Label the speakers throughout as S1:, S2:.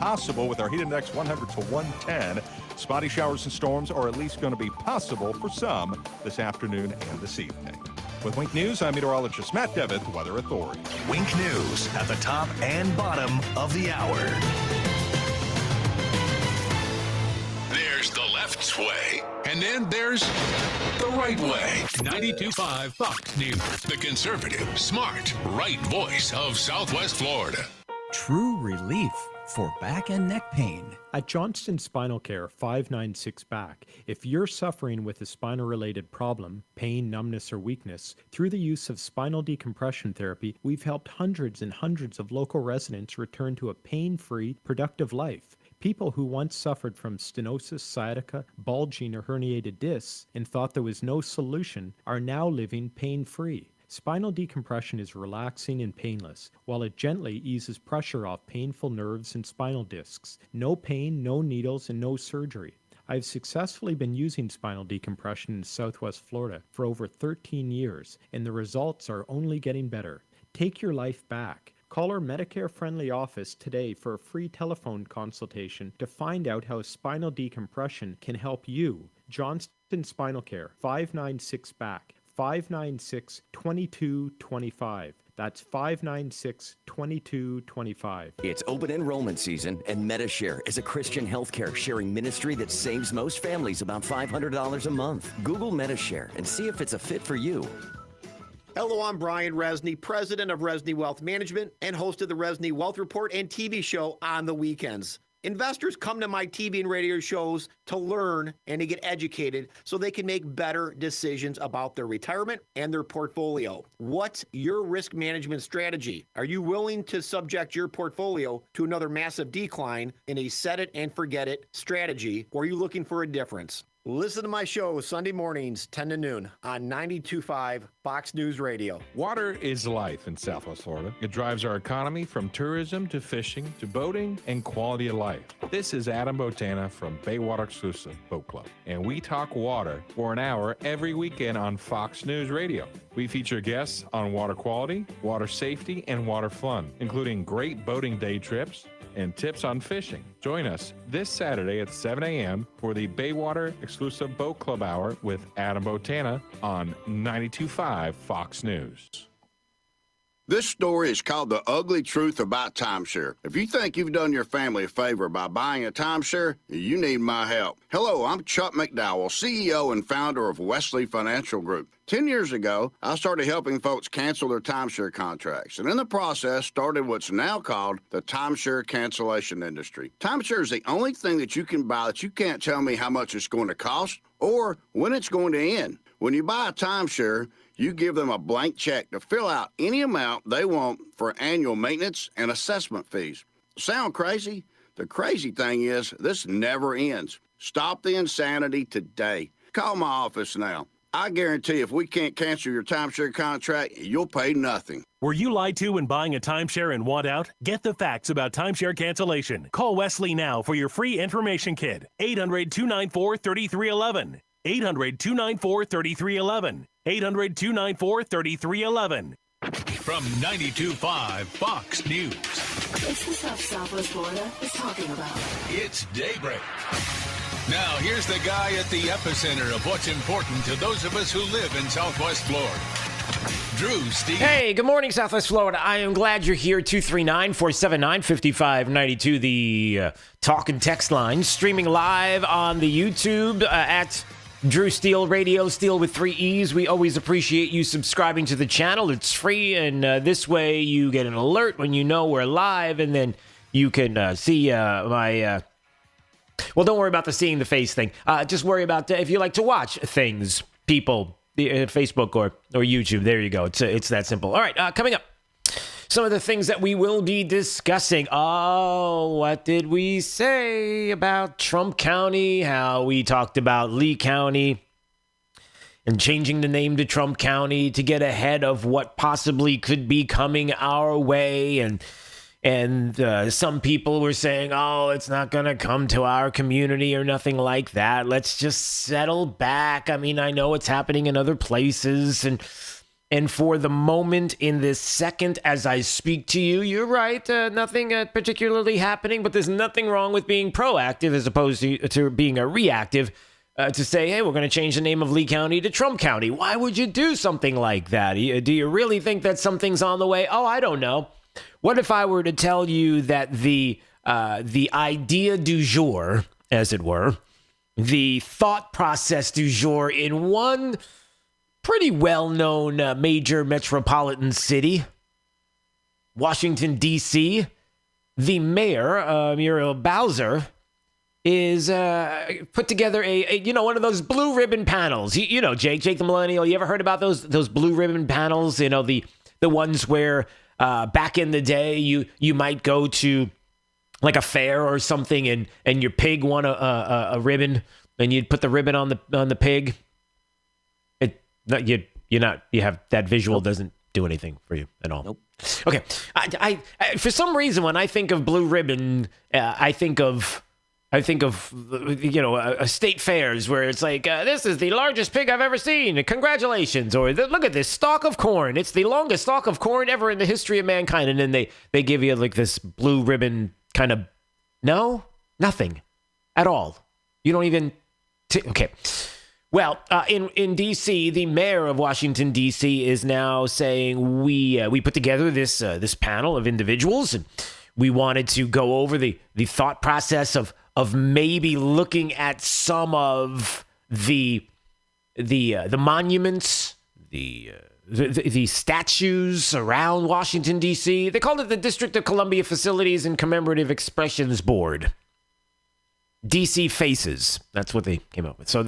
S1: possible with our heat index 100 to 110. Spotty showers and storms are at least going to be possible for some this afternoon and this evening. With Wink News, I'm meteorologist Matt Devitt, Weather Authority.
S2: Wink News at the top and bottom of the hour.
S3: There's the left way, and then there's the right way. 92.5 Fox News, the conservative, smart, right voice of Southwest Florida.
S4: True relief for back and neck pain.
S5: At Johnston Spinal Care 596 Back, if you're suffering with a spinal-related problem, pain, numbness, or weakness, through the use of spinal decompression therapy, we've helped hundreds and hundreds of local residents return to a pain-free, productive life. People who once suffered from stenosis, sciatica, bulging, or herniated discs and thought there was no solution are now living pain-free. Spinal decompression is relaxing and painless, while it gently eases pressure off painful nerves and spinal discs. No pain, no needles, and no surgery. I've successfully been using spinal decompression in Southwest Florida for over 13 years, and the results are only getting better. Take your life back. Call our Medicare-friendly office today for a free telephone consultation to find out how spinal decompression can help you. Johnston Spinal Care, 596 Back. 596-2225. That's 596-2225.
S6: It's open enrollment season, and MediShare is a Christian healthcare sharing ministry that saves most families about $500 a month. Google MediShare and see if it's a fit for you.
S7: Hello, I'm Brian Resney, president of Resney Wealth Management and host of the Resney Wealth Report and TV show on the weekends. Investors come to my TV and radio shows to learn and to get educated so they can make better decisions about their retirement and their portfolio. What's your risk management strategy? Are you willing to subject your portfolio to another massive decline in a set it and forget it strategy, or are you looking for a difference? Listen to my show Sunday mornings, 10 to noon on 92.5 Fox News Radio.
S1: Water is life in Southwest Florida. It drives our economy from tourism to fishing to boating and quality of life. This is Adam Botana from Baywater Exclusive Boat Club, and we talk water for an hour every weekend on Fox News Radio. We feature guests on water quality, water safety, and water fun, including great boating day trips and tips on fishing. Join us this Saturday at 7 a.m. for the Baywater Exclusive Boat Club Hour with Adam Botana on 92.5 Fox News.
S8: This story is called The Ugly Truth About Timeshare. If you think you've done your family a favor by buying a timeshare, you need my help. Hello, I'm Chuck McDowell, CEO and founder of Wesley Financial Group. 10 years ago, I started helping folks cancel their timeshare contracts, and in the process started what's now called the timeshare cancellation industry. Timeshare is the only thing that you can buy that you can't tell me how much it's going to cost or when it's going to end. When you buy a timeshare, you give them a blank check to fill out any amount they want for annual maintenance and assessment fees. Sound crazy? The crazy thing is, this never ends. Stop the insanity today. Call my office now. I guarantee if we can't cancel your timeshare contract, you'll pay nothing.
S9: Were you lied to when buying a timeshare and want out? Get the facts about timeshare cancellation. Call Wesley now for your free information kit. 800-294-3311. 800-294-3311. 800-294-3311.
S3: From 92.5 Fox News.
S10: It's the stuff Southwest Florida is talking about.
S3: It's Daybreak. Now, here's the guy at the epicenter of what's important to those of us who live in Southwest Florida. Drew Steele.
S11: Hey, good morning, Southwest Florida. I am glad you're here. 239-479-5592, the talk and text line. Streaming live on the YouTube at Drew Steele Radio, Steele with 3 E's. We always appreciate you subscribing to the channel. It's free, and this way you get an alert when you know we're live, and then you can see my... well, don't worry about the seeing the face thing. Just worry about if you like to watch things, people, Facebook or YouTube. There you go. It's that simple. All right, coming up, some of the things that we will be discussing. Oh, what did we say about Trump County? How we talked about Lee County and changing the name to Trump County to get ahead of what possibly could be coming our way. And some people were saying, oh, it's not going to come to our community or nothing like that. Let's just settle back. I mean, I know it's happening in other places. And And for the moment, in this second, as I speak to you, you're right. Nothing particularly happening, but there's nothing wrong with being proactive as opposed to being a reactive. To say, hey, we're going to change the name of Lee County to Trump County. Why would you do something like that? Do you really think that something's on the way? Oh, I don't know. What if I were to tell you that the idea du jour, as it were, the thought process du jour in one pretty well-known major metropolitan city, Washington, D.C., the mayor, Muriel Bowser, is put together a one of those blue ribbon panels. Jake the Millennial. You ever heard about those blue ribbon panels? The ones where back in the day you might go to like a fair or something and your pig won a ribbon and you'd put the ribbon on the pig. You have that visual doesn't do anything for you at all.
S6: Nope.
S11: Okay. I for some reason when I think of blue ribbon, I think of state fairs where it's like, this is the largest pig I've ever seen. Congratulations. Or look at this stalk of corn. It's the longest stalk of corn ever in the history of mankind. And then they give you like this blue ribbon kind of, no, nothing at all. You don't even, okay. Well, in D.C., the mayor of Washington, D.C. is now saying we put together this panel of individuals and we wanted to go over the thought process of maybe looking at some of the monuments, the statues around Washington, D.C. They called it the District of Columbia Facilities and Commemorative Expressions Board. D.C. Faces. That's what they came up with. So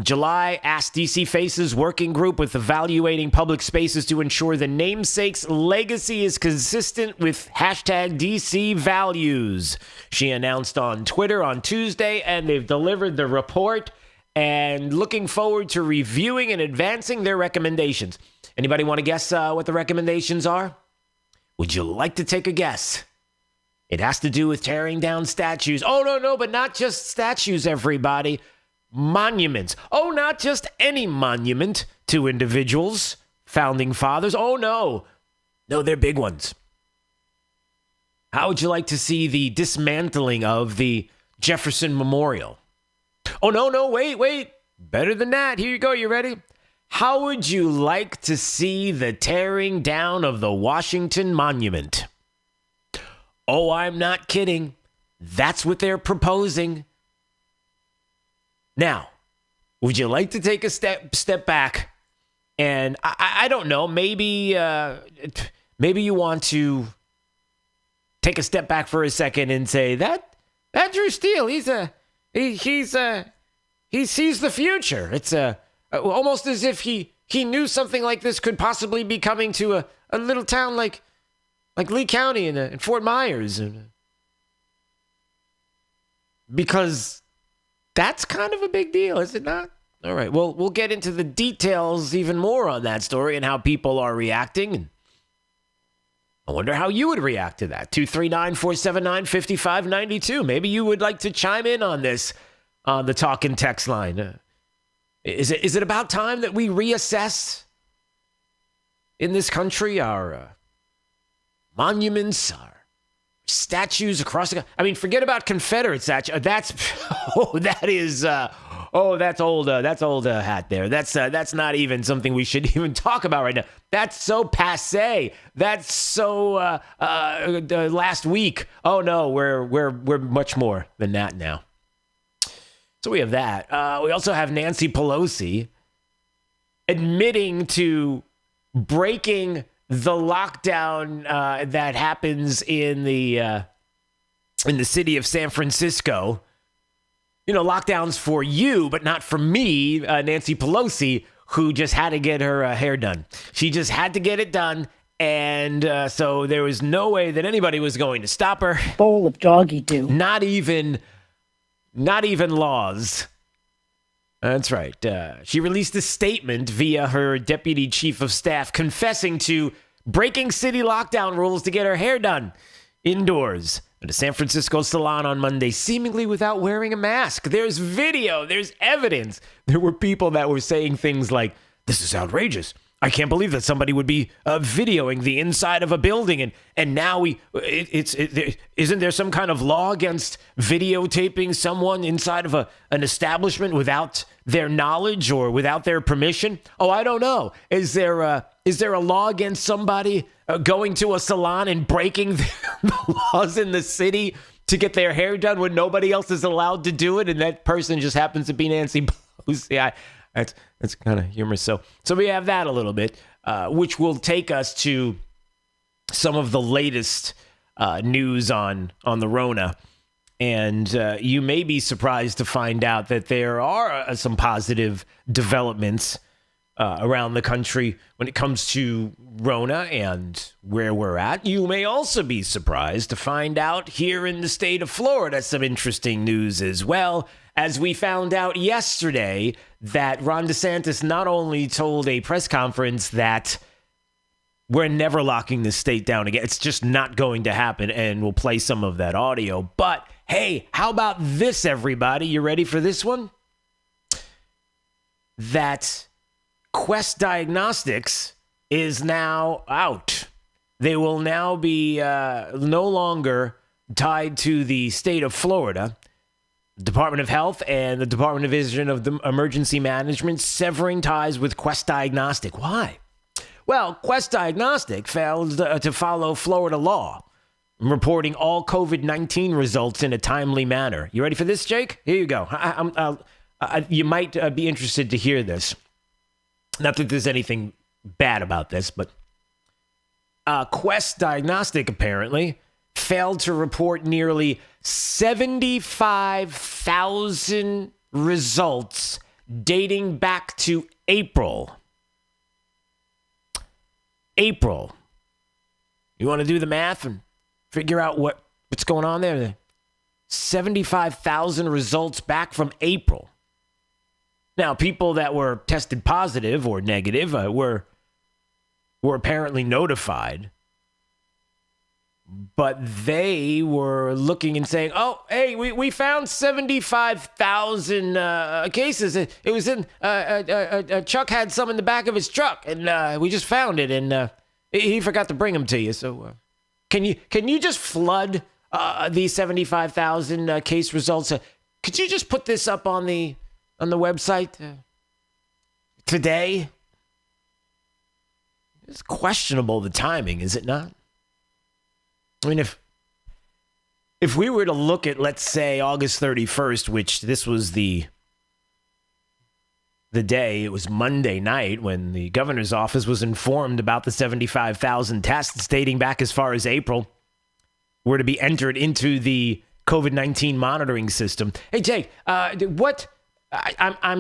S11: July asked DC Faces working group with evaluating public spaces to ensure the namesake's legacy is consistent with hashtag DC values. She announced on Twitter on Tuesday, and they've delivered the report and looking forward to reviewing and advancing their recommendations. Anybody want to guess what the recommendations are? Would you like to take a guess? It has to do with tearing down statues. Oh, no, but not just statues, everybody. Monuments. Oh, not just any monument to individuals, founding fathers. Oh, no, they're big ones. How would you like to see the dismantling of the Jefferson Memorial? Oh, no, wait. Better than that. Here you go. You ready? How would you like to see the tearing down of the Washington Monument? Oh, I'm not kidding. That's what they're proposing. Now, would you like to take a step back? And I don't know, maybe you want to take a step back for a second and say that Drew Steele, he sees the future. It's almost as if he knew something like this could possibly be coming to a little town like Lee County and Fort Myers, because that's kind of a big deal, is it not? All right, well, we'll get into the details even more on that story and how people are reacting. And I wonder how you would react to that. 239-479-5592. Maybe you would like to chime in on this on the talk and text line. Is it about time that we reassess in this country our monuments, our statues across the... I mean, forget about Confederate statues. That's old hat there. That's not even something we should even talk about right now. That's so passé. That's so last week. Oh no, we're much more than that now. So we have that. We also have Nancy Pelosi admitting to breaking the lockdown that happens in the city of San Francisco. You know, lockdowns for you, but not for me, Nancy Pelosi, who just had to get her hair done. She just had to get it done, and so there was no way that anybody was going to stop her.
S12: Bowl of doggy doo.
S11: Not even laws. That's right. She released a statement via her deputy chief of staff confessing to breaking city lockdown rules to get her hair done indoors at a San Francisco salon on Monday, seemingly without wearing a mask. There's video. There's evidence. There were people that were saying things like, "This is outrageous. I can't believe that somebody would be videoing the inside of a building, and now isn't there some kind of law against videotaping someone inside of an establishment without their knowledge or without their permission? Oh, I don't know. Is there a law against somebody going to a salon and breaking the laws in the city to get their hair done when nobody else is allowed to do it, and that person just happens to be Nancy Pelosi? That's kind of humorous. So we have that a little bit, which will take us to some of the latest news on the Rona. And you may be surprised to find out that there are some positive developments around the country when it comes to Rona and where we're at. You may also be surprised to find out here in the state of Florida some interesting news as well, as we found out yesterday that Ron DeSantis not only told a press conference that we're never locking this state down again, it's just not going to happen, and we'll play some of that audio, but hey, how about this, everybody? You ready for this one? That Quest Diagnostics is now out. They will now be no longer tied to the state of Florida. Department of Health and the Department Division of the Emergency Management severing ties with Quest Diagnostic. Why? Well, Quest Diagnostic failed to follow Florida law, reporting all COVID-19 results in a timely manner. You ready for this, Jake? Here you go. You might be interested to hear this. Not that there's anything bad about this, but Quest Diagnostic apparently failed to report nearly 75,000 results dating back to April. You want to do the math and figure out what's going on there? 75,000 results back from April. Now, people that were tested positive or negative were apparently notified, but they were looking and saying, oh, hey, we found 75,000 cases. It was in, Chuck had some in the back of his truck, and we just found it, and he forgot to bring them to you. So can you just flood these 75,000 case results? Could you just put this up on the website today? It's questionable, the timing, is it not? I mean, if we were to look at, let's say, August 31st, which this was the day, it was Monday night when the governor's office was informed about the 75,000 tests dating back as far as April were to be entered into the COVID-19 monitoring system. Hey, Jake, I'm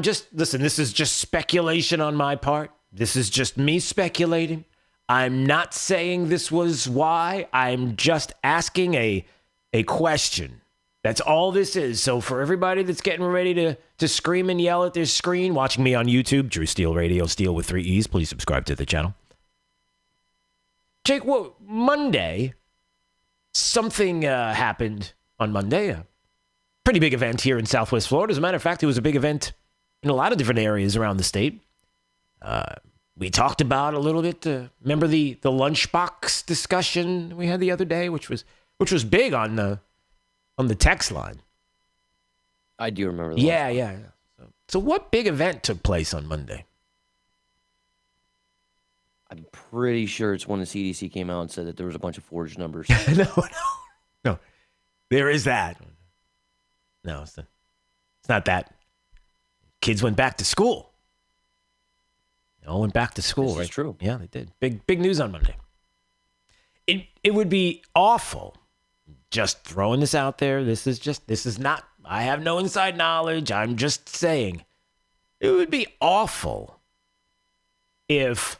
S11: just, listen, this is just speculation on my part. This is just me speculating. I'm not saying this was why. I'm just asking a question. That's all this is. So for everybody that's getting ready to scream and yell at their screen, watching me on YouTube, Drew Steele Radio, Steele with 3 E's, please subscribe to the channel. Jake, well, Monday, something happened on Monday. A pretty big event here in Southwest Florida. As a matter of fact, it was a big event in a lot of different areas around the state. We talked about a little bit. Remember the lunchbox discussion we had the other day, which was big on the text line.
S12: I do remember that.
S11: Yeah. So what big event took place on Monday?
S12: I'm pretty sure it's when the CDC came out and said that there was a bunch of forged numbers.
S11: No. There is that. No, it's not that. Kids went back to school. They all went back to school,
S12: This
S11: right?
S12: is true.
S11: Yeah, they did. Big news on Monday. It would be awful. Just throwing this out there. This is not, I have no inside knowledge. I'm just saying. It would be awful if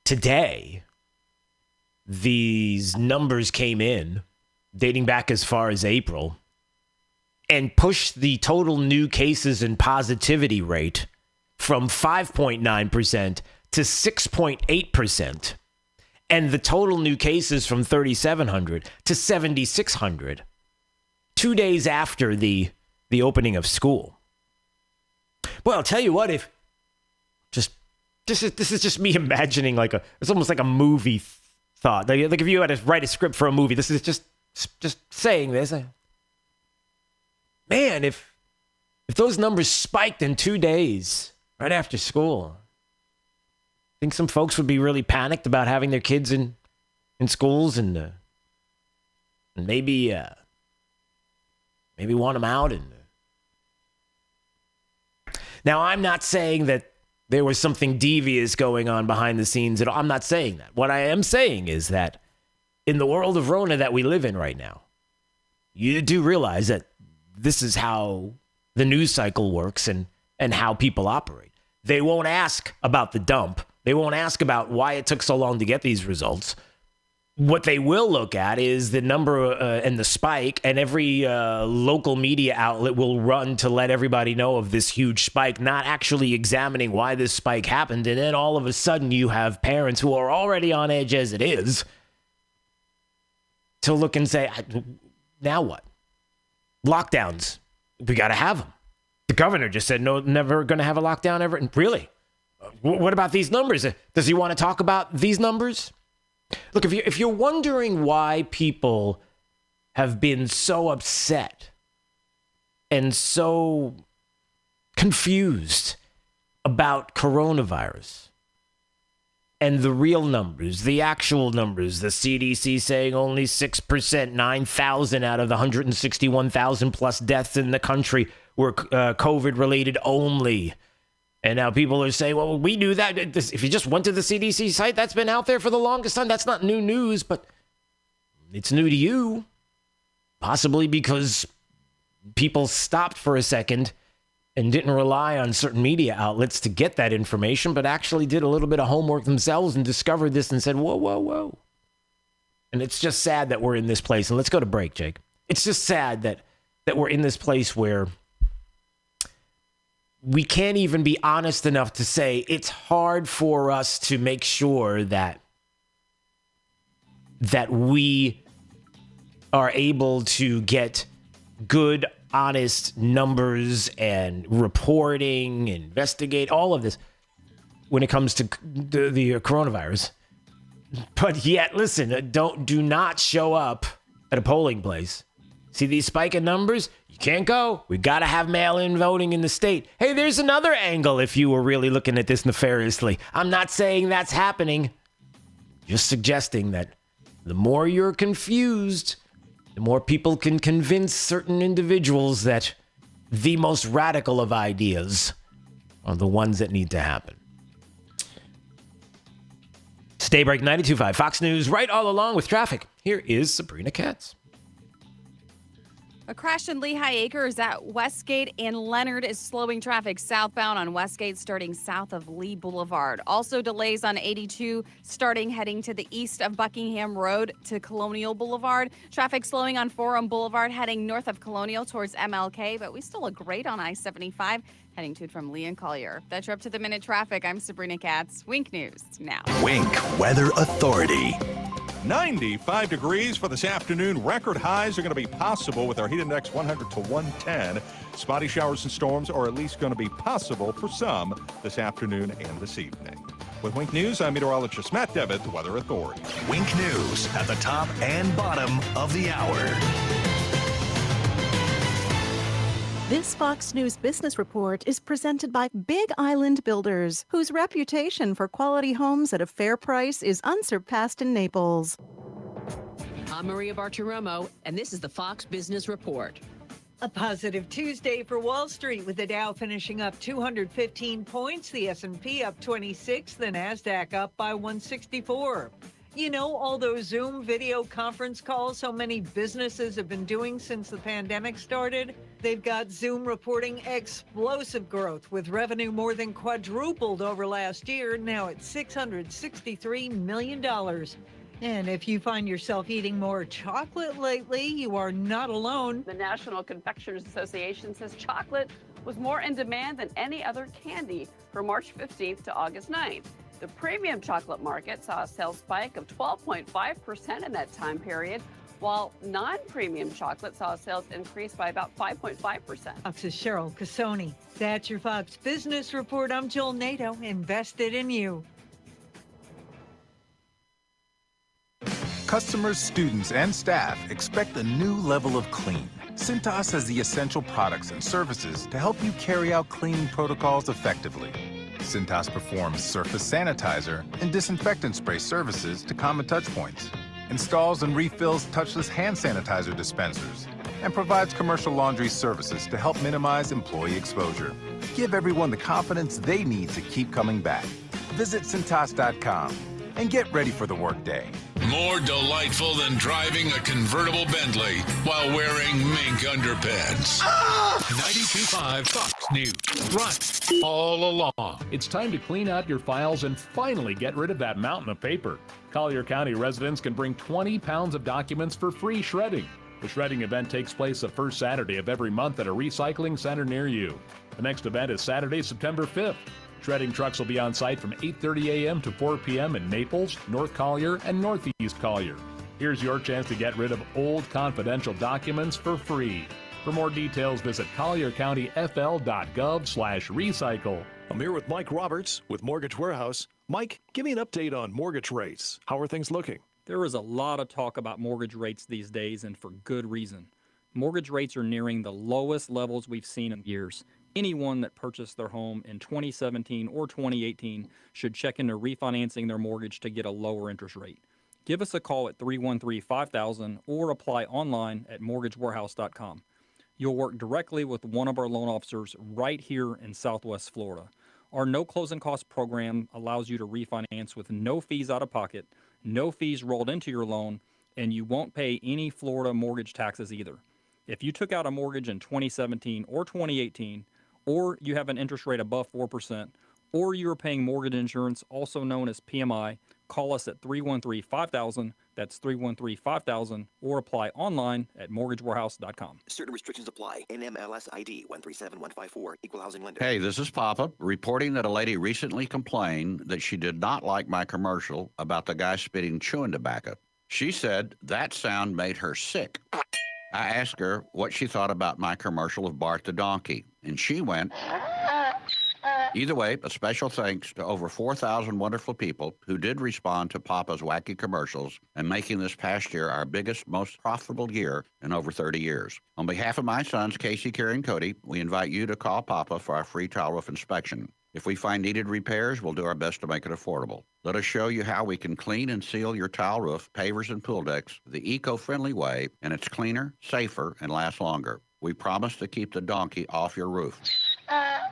S11: today these numbers came in dating back as far as April and pushed the total new cases and positivity rate from 5.9% to 6.8%, and the total new cases from 3,700 to 7,600, 2 days after the opening of school. Well, I'll tell you what, if just this is just me imagining it's almost like a movie thought. Like if you had to write a script for a movie, this is just saying this. Man, if those numbers spiked in 2 days right after school, I think some folks would be really panicked about having their kids in schools and maybe want them out. And now, I'm not saying that there was something devious going on behind the scenes at all. I'm not saying that. What I am saying is that in the world of Rona that we live in right now, you do realize that this is how the news cycle works and how people operate. They won't ask about the dump. They won't ask about why it took so long to get these results. What they will look at is the number and the spike, and every local media outlet will run to let everybody know of this huge spike, not actually examining why this spike happened. And then all of a sudden you have parents who are already on edge as it is to look and say, now what? Lockdowns. We got to have them. The governor just said, no, never going to have a lockdown ever. And really? What about these numbers? Does he want to talk about these numbers? Look, if you're wondering why people have been so upset and so confused about coronavirus and the real numbers, the actual numbers, the CDC saying only 6%, 9,000 out of the 161,000 plus deaths in the country were COVID related only. And now people are saying, well, we knew that. If you just went to the CDC site, that's been out there for the longest time. That's not new news, but it's new to you. Possibly because people stopped for a second and didn't rely on certain media outlets to get that information, but actually did a little bit of homework themselves and discovered this and said, whoa, whoa, whoa. And it's just sad that we're in this place. And let's go to break, Jake. It's just sad that we're in this place where we can't even be honest enough to say it's hard for us to make sure that we are able to get good, honest numbers and reporting, investigate, all of this when it comes to the coronavirus. But yet, listen, do not show up at a polling place. See these spike in numbers? You can't go. We got to have mail-in voting in the state. Hey, there's another angle if you were really looking at this nefariously. I'm not saying that's happening. Just suggesting that the more you're confused, the more people can convince certain individuals that the most radical of ideas are the ones that need to happen. Stay break 92.5 Fox News, right all along with traffic. Here is Sabrina Katz.
S13: A crash in Lehigh Acres at Westgate and Leonard is slowing traffic southbound on Westgate starting south of Lee Boulevard. Also delays on 82 starting heading to the east of Buckingham Road to Colonial Boulevard. Traffic slowing on Forum Boulevard heading north of Colonial towards MLK, but we still look great on I-75 heading to and from Lee and Collier. That's your up-to-the-minute traffic. I'm Sabrina Katz. Wink News now.
S2: Wink Weather Authority.
S1: 95 degrees for this afternoon. Record highs are going to be possible with our heat index 100 to 110. Spotty showers and storms are at least going to be possible for some this afternoon and this evening. With Wink News, I'm meteorologist Matt Devitt, the Weather Authority.
S2: Wink News at the top and bottom of the hour.
S14: This Fox News Business Report is presented by Big Island Builders, whose reputation for quality homes at a fair price is unsurpassed in Naples.
S15: I'm Maria Bartiromo, and this is the Fox Business Report.
S16: A positive Tuesday for Wall Street, with the Dow finishing up 215 points, the S&P up 26, the Nasdaq up by 164. You know, all those Zoom video conference calls so many businesses have been doing since the pandemic started? They've got Zoom reporting explosive growth, with revenue more than quadrupled over last year, now at $663 million. And if you find yourself eating more chocolate lately, you are not alone.
S17: The National Confectioners Association says chocolate was more in demand than any other candy from March 15th to August 9th. The premium chocolate market saw a sales spike of 12.5% in that time period, while non-premium chocolate saw sales increase by about 5.5%.
S16: Fox's Cheryl Casoni. That's your Fox Business Report. I'm Joel Nato, invested in you.
S18: Customers, students, and staff expect a new level of clean. Cintas has the essential products and services to help you carry out cleaning protocols effectively. Cintas performs surface sanitizer and disinfectant spray services to common touchpoints, installs and refills touchless hand sanitizer dispensers, and provides commercial laundry services to help minimize employee exposure. Give everyone the confidence they need to keep coming back. Visit Cintas.com and get ready for the workday.
S3: More delightful than driving a convertible Bentley while wearing mink underpants.
S1: 92.5 Fox News. Right all along. It's time to clean out your files and finally get rid of that mountain of paper. Collier County residents can bring 20 pounds of documents for free shredding. The shredding event takes place the first Saturday of every month at a recycling center near you. The next event is Saturday, September 5th. Shredding trucks will be on site from 8:30 a.m. to 4 p.m. in Naples, North Collier, and Northeast Collier. Here's your chance to get rid of old confidential documents for free. For more details, visit colliercountyfl.gov/recycle.
S2: I'm here with Mike Roberts with Mortgage Warehouse. Mike, give me an update on mortgage rates. How are things looking?
S19: There is a lot of talk about mortgage rates these days, and for good reason. Mortgage rates are nearing the lowest levels we've seen in years. Anyone that purchased their home in 2017 or 2018 should check into refinancing their mortgage to get a lower interest rate. Give us a call at 313-5000 or apply online at mortgagewarehouse.com. You'll work directly with one of our loan officers right here in Southwest Florida. Our no closing cost program allows you to refinance with no fees out of pocket, no fees rolled into your loan, and you won't pay any Florida mortgage taxes either. If you took out a mortgage in 2017 or 2018, or you have an interest rate above 4%, or you are paying mortgage insurance, also known as PMI, call us at 313-5000, that's 313-5000, or apply online at mortgagewarehouse.com.
S20: Certain restrictions apply. NMLS ID 137154, Equal Housing Lender.
S21: Hey, this is Papa, reporting that a lady recently complained that she did not like my commercial about the guy spitting chewing tobacco. She said that sound made her sick. I asked her what she thought about my commercial of Bart the Donkey, and she went. Either way, a special thanks to over 4,000 wonderful people who did respond to Papa's wacky commercials and making this past year our biggest, most profitable year in over 30 years. On behalf of my sons, Casey, Kerry, and Cody, we invite you to call Papa for our free tile roof inspection. If we find needed repairs, we'll do our best to make it affordable. Let us show you how we can clean and seal your tile roof, pavers, and pool decks the eco-friendly way, and it's cleaner, safer, and lasts longer. We promise to keep the donkey off your roof.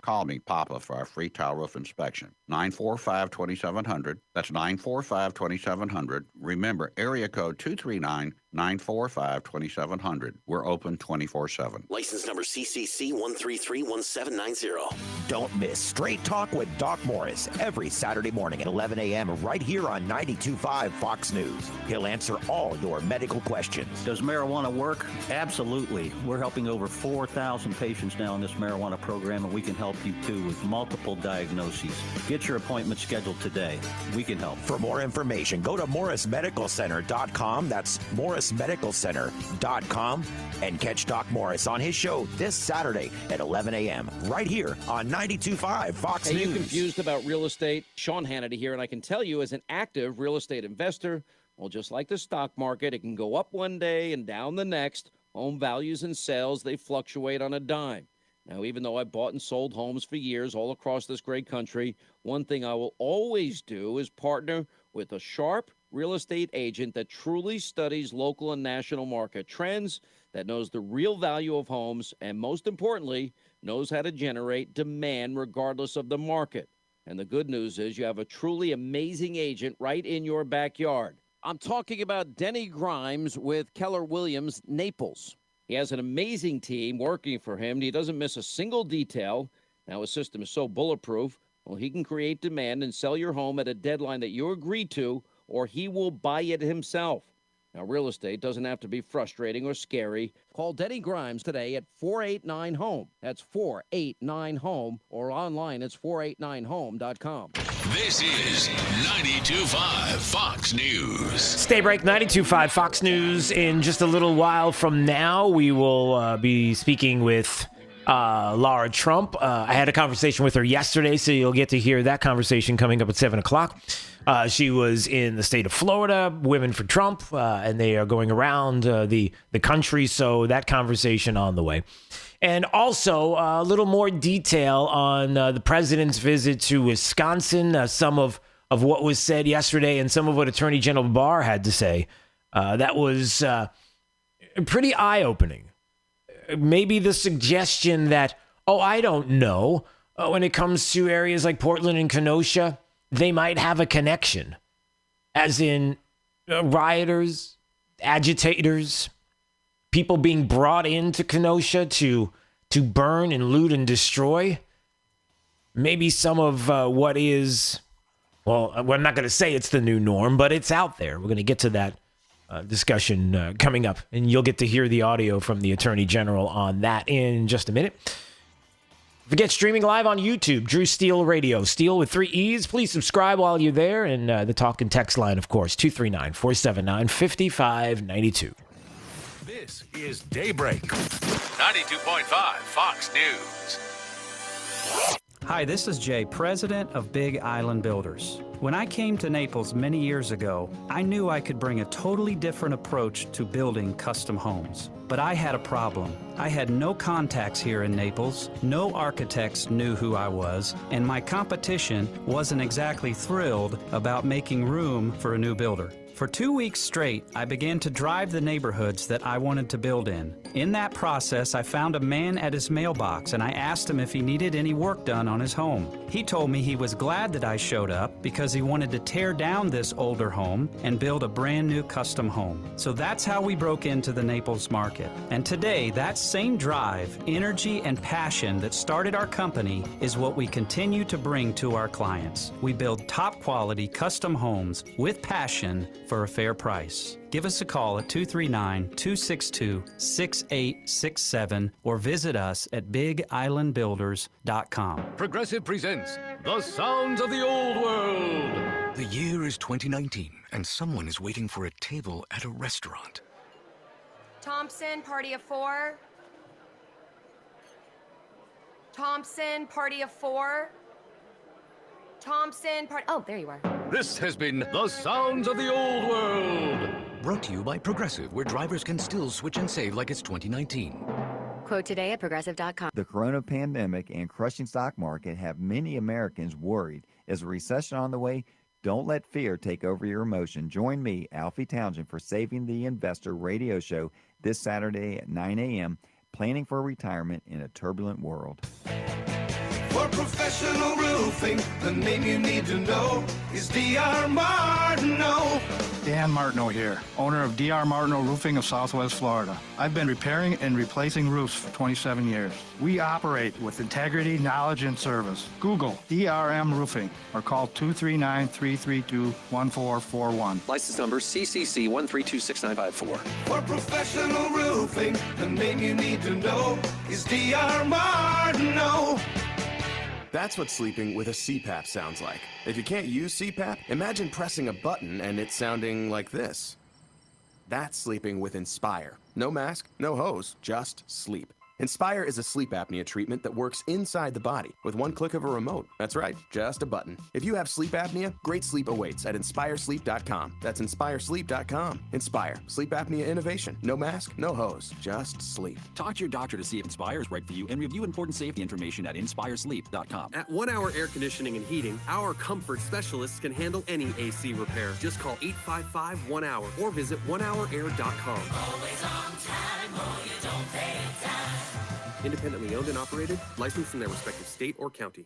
S21: Call me, Papa, for our free tile roof inspection. 945-2700. That's 945-2700. Remember, area code 239-945-2700. We're open 24/7.
S20: License number CCC 1331790.
S22: Don't miss Straight Talk with Doc Morris every Saturday morning at 11 a.m. right here on 92.5 Fox News. He'll answer all your medical questions.
S23: Does marijuana work? Absolutely. We're helping over 4,000 patients now in this marijuana program, and we can help you too with multiple diagnoses. Get your appointment scheduled today. We can help.
S22: For more information, go to morrismedicalcenter.com. That's morrismedicalcenter.com. And catch Doc Morris on his show this Saturday at 11 a.m. right here on 92.5 Fox
S24: Hey,
S22: News.
S24: you confused about real estate? Sean Hannity here, and I can tell you as an active real estate investor, well, just like the stock market, it can go up one day and down the next. Home values and sales, they fluctuate on a dime. Now, even though I bought and sold homes for years all across this great country, one thing I will always do is partner with a sharp real estate agent that truly studies local and national market trends, that knows the real value of homes, and most importantly, knows how to generate demand regardless of the market. And the good news is you have a truly amazing agent right in your backyard. I'm talking about Denny Grimes with Keller Williams, Naples. He has an amazing team working for him, and he doesn't miss a single detail. Now his system is so bulletproof, well, he can create demand and sell your home at a deadline that you agree to, or he will buy it himself. Now, real estate doesn't have to be frustrating or scary. Call Denny Grimes today at 489-HOME. That's 489-HOME, or online it's 489home.com.
S3: This is 92.5 Fox News.
S11: Stay break, 92.5 Fox News. In just a little while from now, we will be speaking with Laura Trump. I had a conversation with her yesterday, so you'll get to hear that conversation coming up at 7 o'clock. She was in the state of Florida, Women for Trump, and they are going around the country, so that conversation on the way. And also a little more detail on the president's visit to Wisconsin, some of what was said yesterday and some of what Attorney General Barr had to say. That was pretty eye-opening. Maybe the suggestion that, I don't know, when it comes to areas like Portland and Kenosha, they might have a connection, as in rioters, agitators, people being brought into Kenosha to burn and loot and destroy. Maybe some of what is, I'm not going to say it's the new norm, but it's out there. We're going to get to that discussion coming up, and you'll get to hear the audio from the Attorney General on that in just a minute. Forget streaming live on YouTube, Drew Steele Radio. Steele with 3 E's. Please subscribe while you're there. And the talk and text line, of course, 239-479-5592.
S4: This is Daybreak. 92.5 Fox News.
S5: Hi, this is Jay, president of Big Island Builders. When I came to Naples many years ago, I knew I could bring a totally different approach to building custom homes. But I had a problem. I had no contacts here in Naples, no architects knew who I was, and my competition wasn't exactly thrilled about making room for a new builder. For 2 weeks straight, I began to drive the neighborhoods that I wanted to build in. In that process, I found a man at his mailbox and I asked him if he needed any work done on his home. He told me he was glad that I showed up because he wanted to tear down this older home and build a brand new custom home. So that's how we broke into the Naples market. And today, that same drive, energy, and passion that started our company is what we continue to bring to our clients. We build top quality custom homes with passion for a fair price. Give us a call at 239-262-6867 or visit us at bigislandbuilders.com.
S4: Progressive presents The Sounds of the Old World. The year is 2019, and someone is waiting for a table at a restaurant.
S7: Thompson, party of 4. Thompson, party of 4. Thompson, oh, there you are.
S4: This has been The Sounds of the Old World. Brought to you by Progressive, where drivers can still switch and save like it's 2019.
S7: Quote today at progressive.com.
S8: The corona pandemic and crushing stock market have many Americans worried. Is a recession on the way? Don't let fear take over your emotion. Join me, Alfie Townsend, for Saving the Investor radio show this Saturday at 9 a.m., planning for retirement in a turbulent world.
S25: For professional roofing, the name you need to know is D.R. Martineau.
S26: Dan Martineau here, owner of D.R. Martineau Roofing of Southwest Florida. I've been repairing and replacing roofs for 27 years. We operate with integrity, knowledge, and service. Google DRM Roofing or call 239-332-1441.
S20: License number CCC 1326954.
S25: For professional roofing, the name you need to know is D.R. Martineau.
S27: That's what sleeping with a CPAP sounds like. If you can't use CPAP, imagine pressing a button and it sounding like this. That's sleeping with Inspire. No mask, no hose, just sleep. Inspire is a sleep apnea treatment that works inside the body with one click of a remote. That's right, just a button. If you have sleep apnea, great sleep awaits at InspireSleep.com. That's InspireSleep.com. Inspire. Sleep apnea innovation. No mask, no hose, just sleep.
S28: Talk to your doctor to see if Inspire is right for you and review important safety information at InspireSleep.com.
S29: At 1 Hour Air Conditioning and Heating, our comfort specialists can handle any AC repair. Just call 855-1-HOUR or visit onehourair.com.
S30: Always on time or you don't pay time.
S29: Independently owned and operated, licensed in their respective state or county.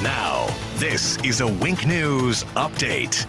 S4: Now, this is a Wink News update.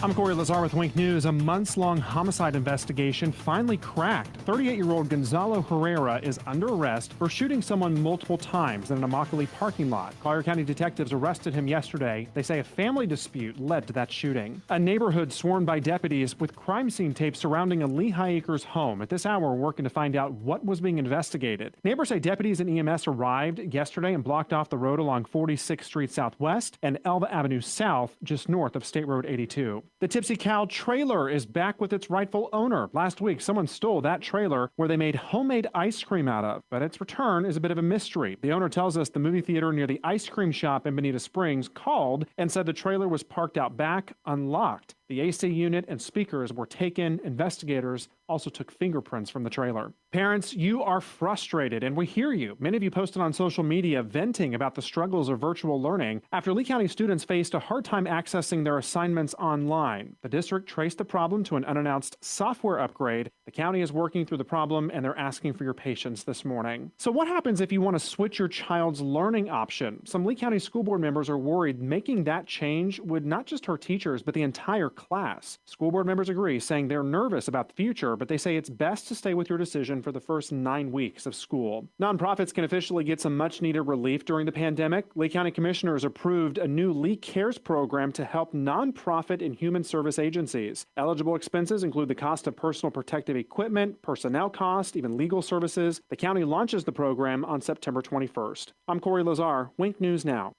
S6: I'm Corey Lazar with Wink News. A months-long homicide investigation finally cracked. 38-year-old Gonzalo Herrera is under arrest for shooting someone multiple times in an Immokalee parking lot. Collier County detectives arrested him yesterday. They say a family dispute led to that shooting. A neighborhood swarmed by deputies with crime scene tape surrounding a Lehigh Acres home. At this hour, we're working to find out what was being investigated. Neighbors say deputies and EMS arrived yesterday and blocked off the road along 46th Street Southwest and Elva Avenue South, just north of State Road 82. The Tipsy Cow trailer is back with its rightful owner. Last week, someone stole that trailer where they made homemade ice cream out of, but its return is a bit of a mystery. The owner tells us the movie theater near the ice cream shop in Bonita Springs called and said the trailer was parked out back, unlocked. The AC unit and speakers were taken. Investigators also took fingerprints from the trailer. Parents, you are frustrated, and we hear you. Many of you posted on social media venting about the struggles of virtual learning after Lee County students faced a hard time accessing their assignments online. The district traced the problem to an unannounced software upgrade. The county is working through the problem, and they're asking for your patience this morning. So what happens if you want to switch your child's learning option? Some Lee County school board members are worried making that change would not just hurt teachers, but the entire class. School board members agree, saying they're nervous about the future, but they say it's best to stay with your decision for the first 9 weeks of school. Nonprofits can officially get some much-needed relief during the pandemic. Lee County commissioners approved a new Lee Cares program to help nonprofit and human service agencies. Eligible expenses include the cost of personal protective equipment, personnel cost, even legal services. The county launches the program on September 21st. I'm Corey Lazar, Wink News Now.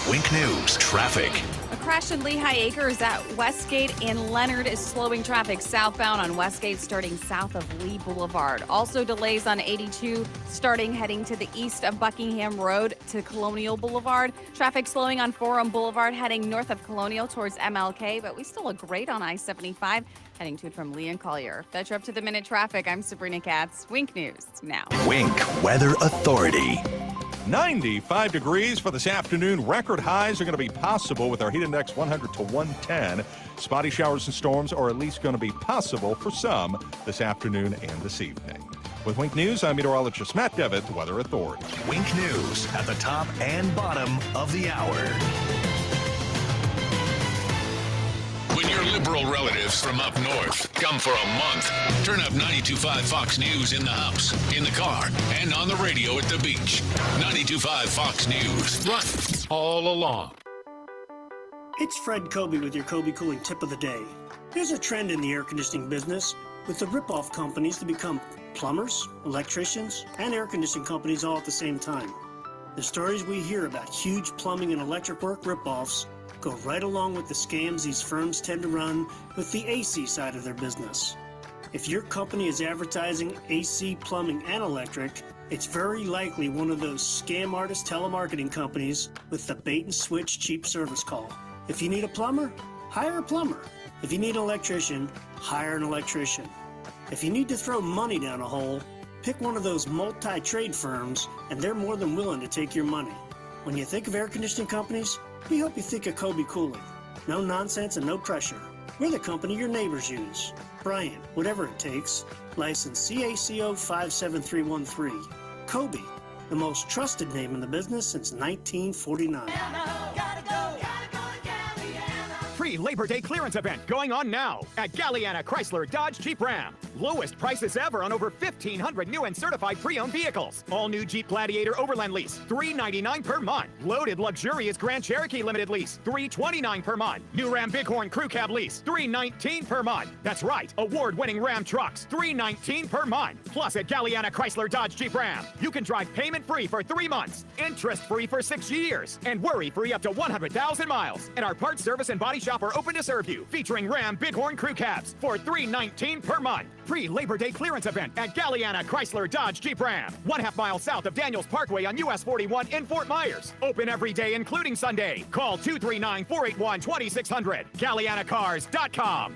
S2: Wink News traffic.
S9: A crash in Lehigh Acres at Westgate and Leonard is slowing traffic southbound on Westgate starting south of Lee Boulevard. Also delays on 82 starting heading to the east of Buckingham Road to Colonial Boulevard. Traffic slowing on Forum Boulevard heading north of Colonial towards MLK, but we still look great on I-75 heading to it from Lee and Collier. That's your up-to-the-minute traffic. I'm Sabrina Katz. Wink News now.
S2: Wink Weather Authority.
S1: 95 degrees for this afternoon. Record highs are going to be possible with our heat index 100 to 110. Spotty showers and storms are at least going to be possible for some this afternoon and this evening. With Wink News, I'm meteorologist Matt Devitt, Weather Authority.
S2: Wink News at the top and bottom of the hour.
S3: When your liberal relatives from up north come for a month, turn up 92.5 Fox News in the house, in the car, and on the radio at the beach. 92.5 Fox News. Run all along.
S10: It's Fred Kobe with your Kobe Cooling Tip of the Day. There's a trend in the air conditioning business with the rip-off companies to become plumbers, electricians, and air conditioning companies all at the same time. The stories we hear about huge plumbing and electric work rip-offs go right along with the scams these firms tend to run with the AC side of their business. If your company is advertising AC, plumbing, and electric, it's very likely one of those scam artist telemarketing companies with the bait and switch cheap service call. If you need a plumber, hire a plumber. If you need an electrician, hire an electrician. If you need to throw money down a hole, pick one of those multi-trade firms, and they're more than willing to take your money. When you think of air conditioning companies, we hope you think of Kobe Cooling. No nonsense and no pressure. We're the company your neighbors use. Bryant, whatever it takes. License CACO 57313. Kobe, the most trusted name in the business since 1949.
S12: Pre-Labor Day clearance event going on now at Galliana Chrysler Dodge Jeep Ram. Lowest prices ever on over 1,500 new and certified pre-owned vehicles. All new Jeep Gladiator Overland lease, $399 per month. Loaded luxurious Grand Cherokee Limited lease, $329 per month. New Ram Bighorn Crew Cab lease, $319 per month. That's right, award-winning Ram trucks, $319 per month. Plus at Galliana Chrysler Dodge Jeep Ram, you can drive payment-free for 3 months, interest-free for 6 years, and worry-free up to 100,000 miles. And our parts service and body shop are open to serve you, featuring Ram Bighorn Crew Cabs for $319 per month. Pre-Labor Day clearance event at Galliana Chrysler Dodge Jeep Ram, 1/2 mile south of Daniels Parkway on US 41 in Fort Myers. Open every day, including Sunday. Call 239-481-2600. GallianaCars.com.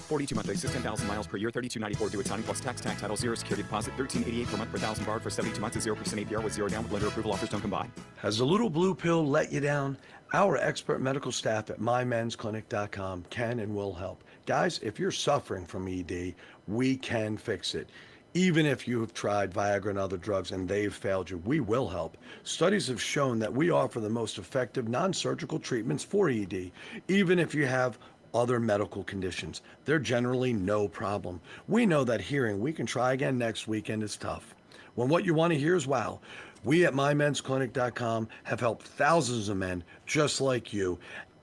S28: 42 monthly, 10,000 miles per year, $32.94 due at signing plus tax, title 0, security deposit, $13.88 per month per thousand borrowed for 72 months at 0% APR with 0 down with lender approval. Offers don't combine.
S13: Has the little blue pill let you down? Our expert medical staff at mymensclinic.com can and will help. Guys, if you're suffering from ED, we can fix it. Even if you have tried Viagra and other drugs and they've failed you, we will help. Studies have shown that we offer the most effective non-surgical treatments for ED, even if you have other medical conditions. They're generally no problem. We know that hearing "we can try again next weekend" is tough. When what you want to hear is wow. We at mymensclinic.com have helped thousands of men just like you,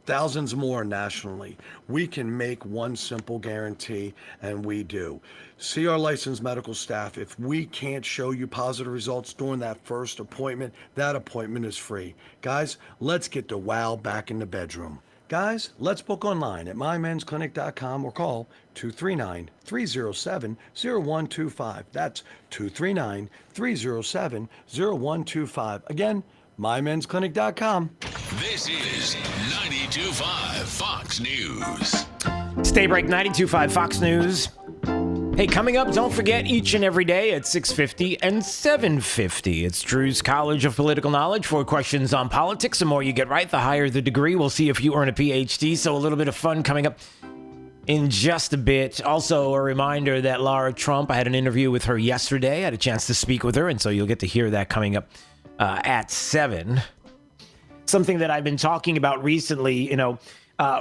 S13: thousands more nationally. We can make one simple guarantee, and we do. See our licensed medical staff. If we can't show you positive results during that first appointment, that appointment is free. Guys, let's get the wow back in the bedroom. Guys, let's book online at mymensclinic.com or call 239-307-0125. That's 239-307-0125. Again, mymensclinic.com.
S3: This is 92.5 Fox News.
S11: Stay break 92.5 Fox News. Hey, coming up, don't forget each and every day at 6:50 and 7:50. It's Drew's College of Political Knowledge. 4 questions on politics. The more you get right, the higher the degree. We'll see if you earn a PhD. So a little bit of fun coming up in just a bit. Also, a reminder that Lara Trump, I had an interview with her yesterday. I had a chance to speak with her, and so you'll get to hear that coming up at 7. Something that I've been talking about recently,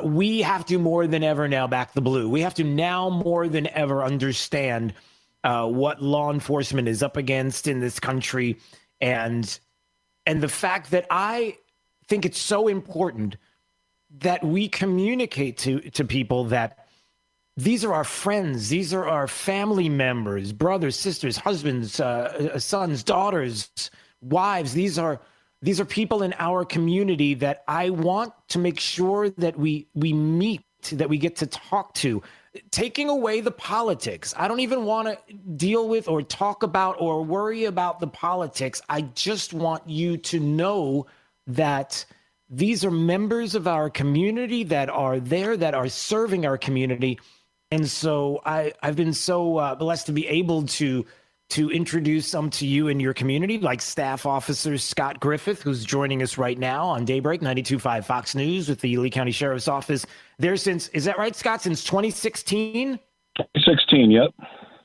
S11: we have to more than ever now back the blue. We have to now more than ever understand what law enforcement is up against in this country. And the fact that I think it's so important that we communicate to people that these are our friends. These are our family members, brothers, sisters, husbands, sons, daughters, wives. These are people in our community that I want to make sure that we meet, that we get to talk to. Taking away the politics. I don't even want to deal with or talk about or worry about the politics. I just want you to know that these are members of our community that are there, that are serving our community. And so I've been so blessed to be able to introduce some to you in your community, like Staff Officer Scott Griffith, who's joining us right now on Daybreak 92.5 Fox News with the Lee County Sheriff's Office. There since, is that right, Scott, since 2016?
S14: 2016, yep.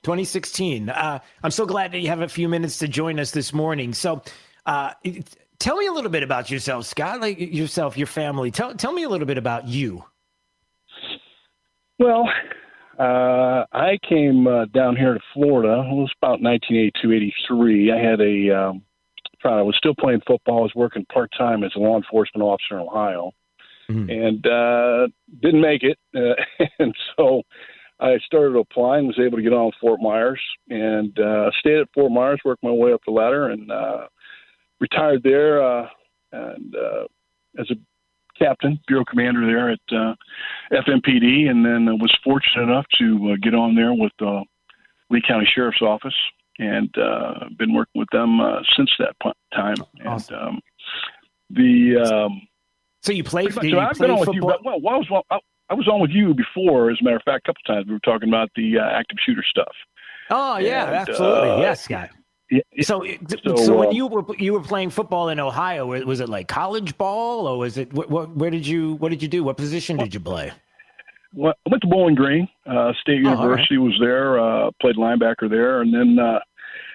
S11: 2016. I'm so glad that you have a few minutes to join us this morning. So tell me a little bit about yourself, Scott, like yourself, your family. Tell me a little bit about you.
S14: Well, I came down here to Florida. It was about 1982, 83. I had I was still playing football. I was working part-time as a law enforcement officer in Ohio, and didn't make it. And so I started applying, was able to get on Fort Myers, and stayed at Fort Myers, worked my way up the ladder, and retired there and as a captain, bureau commander there at FMPD, and then was fortunate enough to get on there with the Lee County Sheriff's Office, and been working with them since that time.
S11: Awesome.
S14: And
S11: so you played.
S14: I've been on with you. I was on with you before, as a matter of fact, a couple times. We were talking about the active shooter stuff.
S11: Oh yeah, and, absolutely, yes, Scott. So when you were playing football in Ohio, was it like college ball, or was it what did you do? What position did you play?
S14: Well, I went to Bowling Green State University. Was there, played linebacker there, and then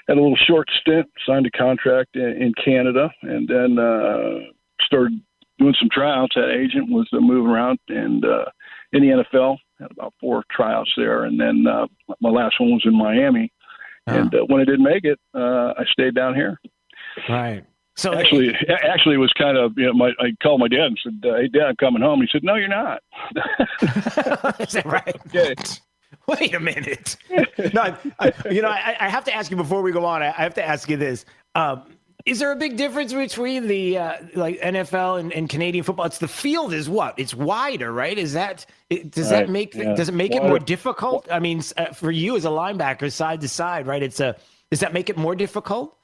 S14: had a little short stint, signed a contract in Canada, and then started doing some tryouts. That agent was moving around and in the NFL. Had about 4 tryouts there, and then my last one was in Miami. And when I didn't make it, I stayed down here.
S11: Right. So
S14: actually, it was kind of, I called my dad and said, "Hey, Dad, I'm coming home." He said, "No, you're not."
S11: Is that right?
S14: Okay.
S11: Wait a minute. No, I have to ask you before we go on. I have to ask you this. Is there a big difference between the NFL and Canadian football? It's the field is what? It's wider, right? Does that make it more difficult? I mean, for you as a linebacker, side to side, right? Does that make it more difficult?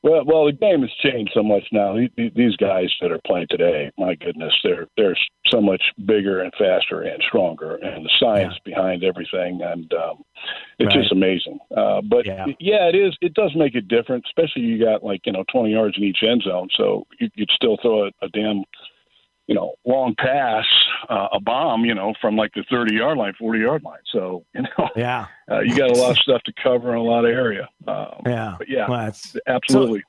S14: Well, the game has changed so much now. These guys that are playing today, my goodness, they're so much bigger and faster and stronger, and the science behind everything, and it's just amazing. But it is. It does make it different, especially you got 20 yards in each end zone, so you could still throw a damn long pass a bomb, from like the 30-yard line, 40-yard line. So,
S11: yeah,
S14: you got a lot of stuff to cover in a lot of area.
S11: Yeah.
S14: But yeah,
S11: Well,
S14: absolutely.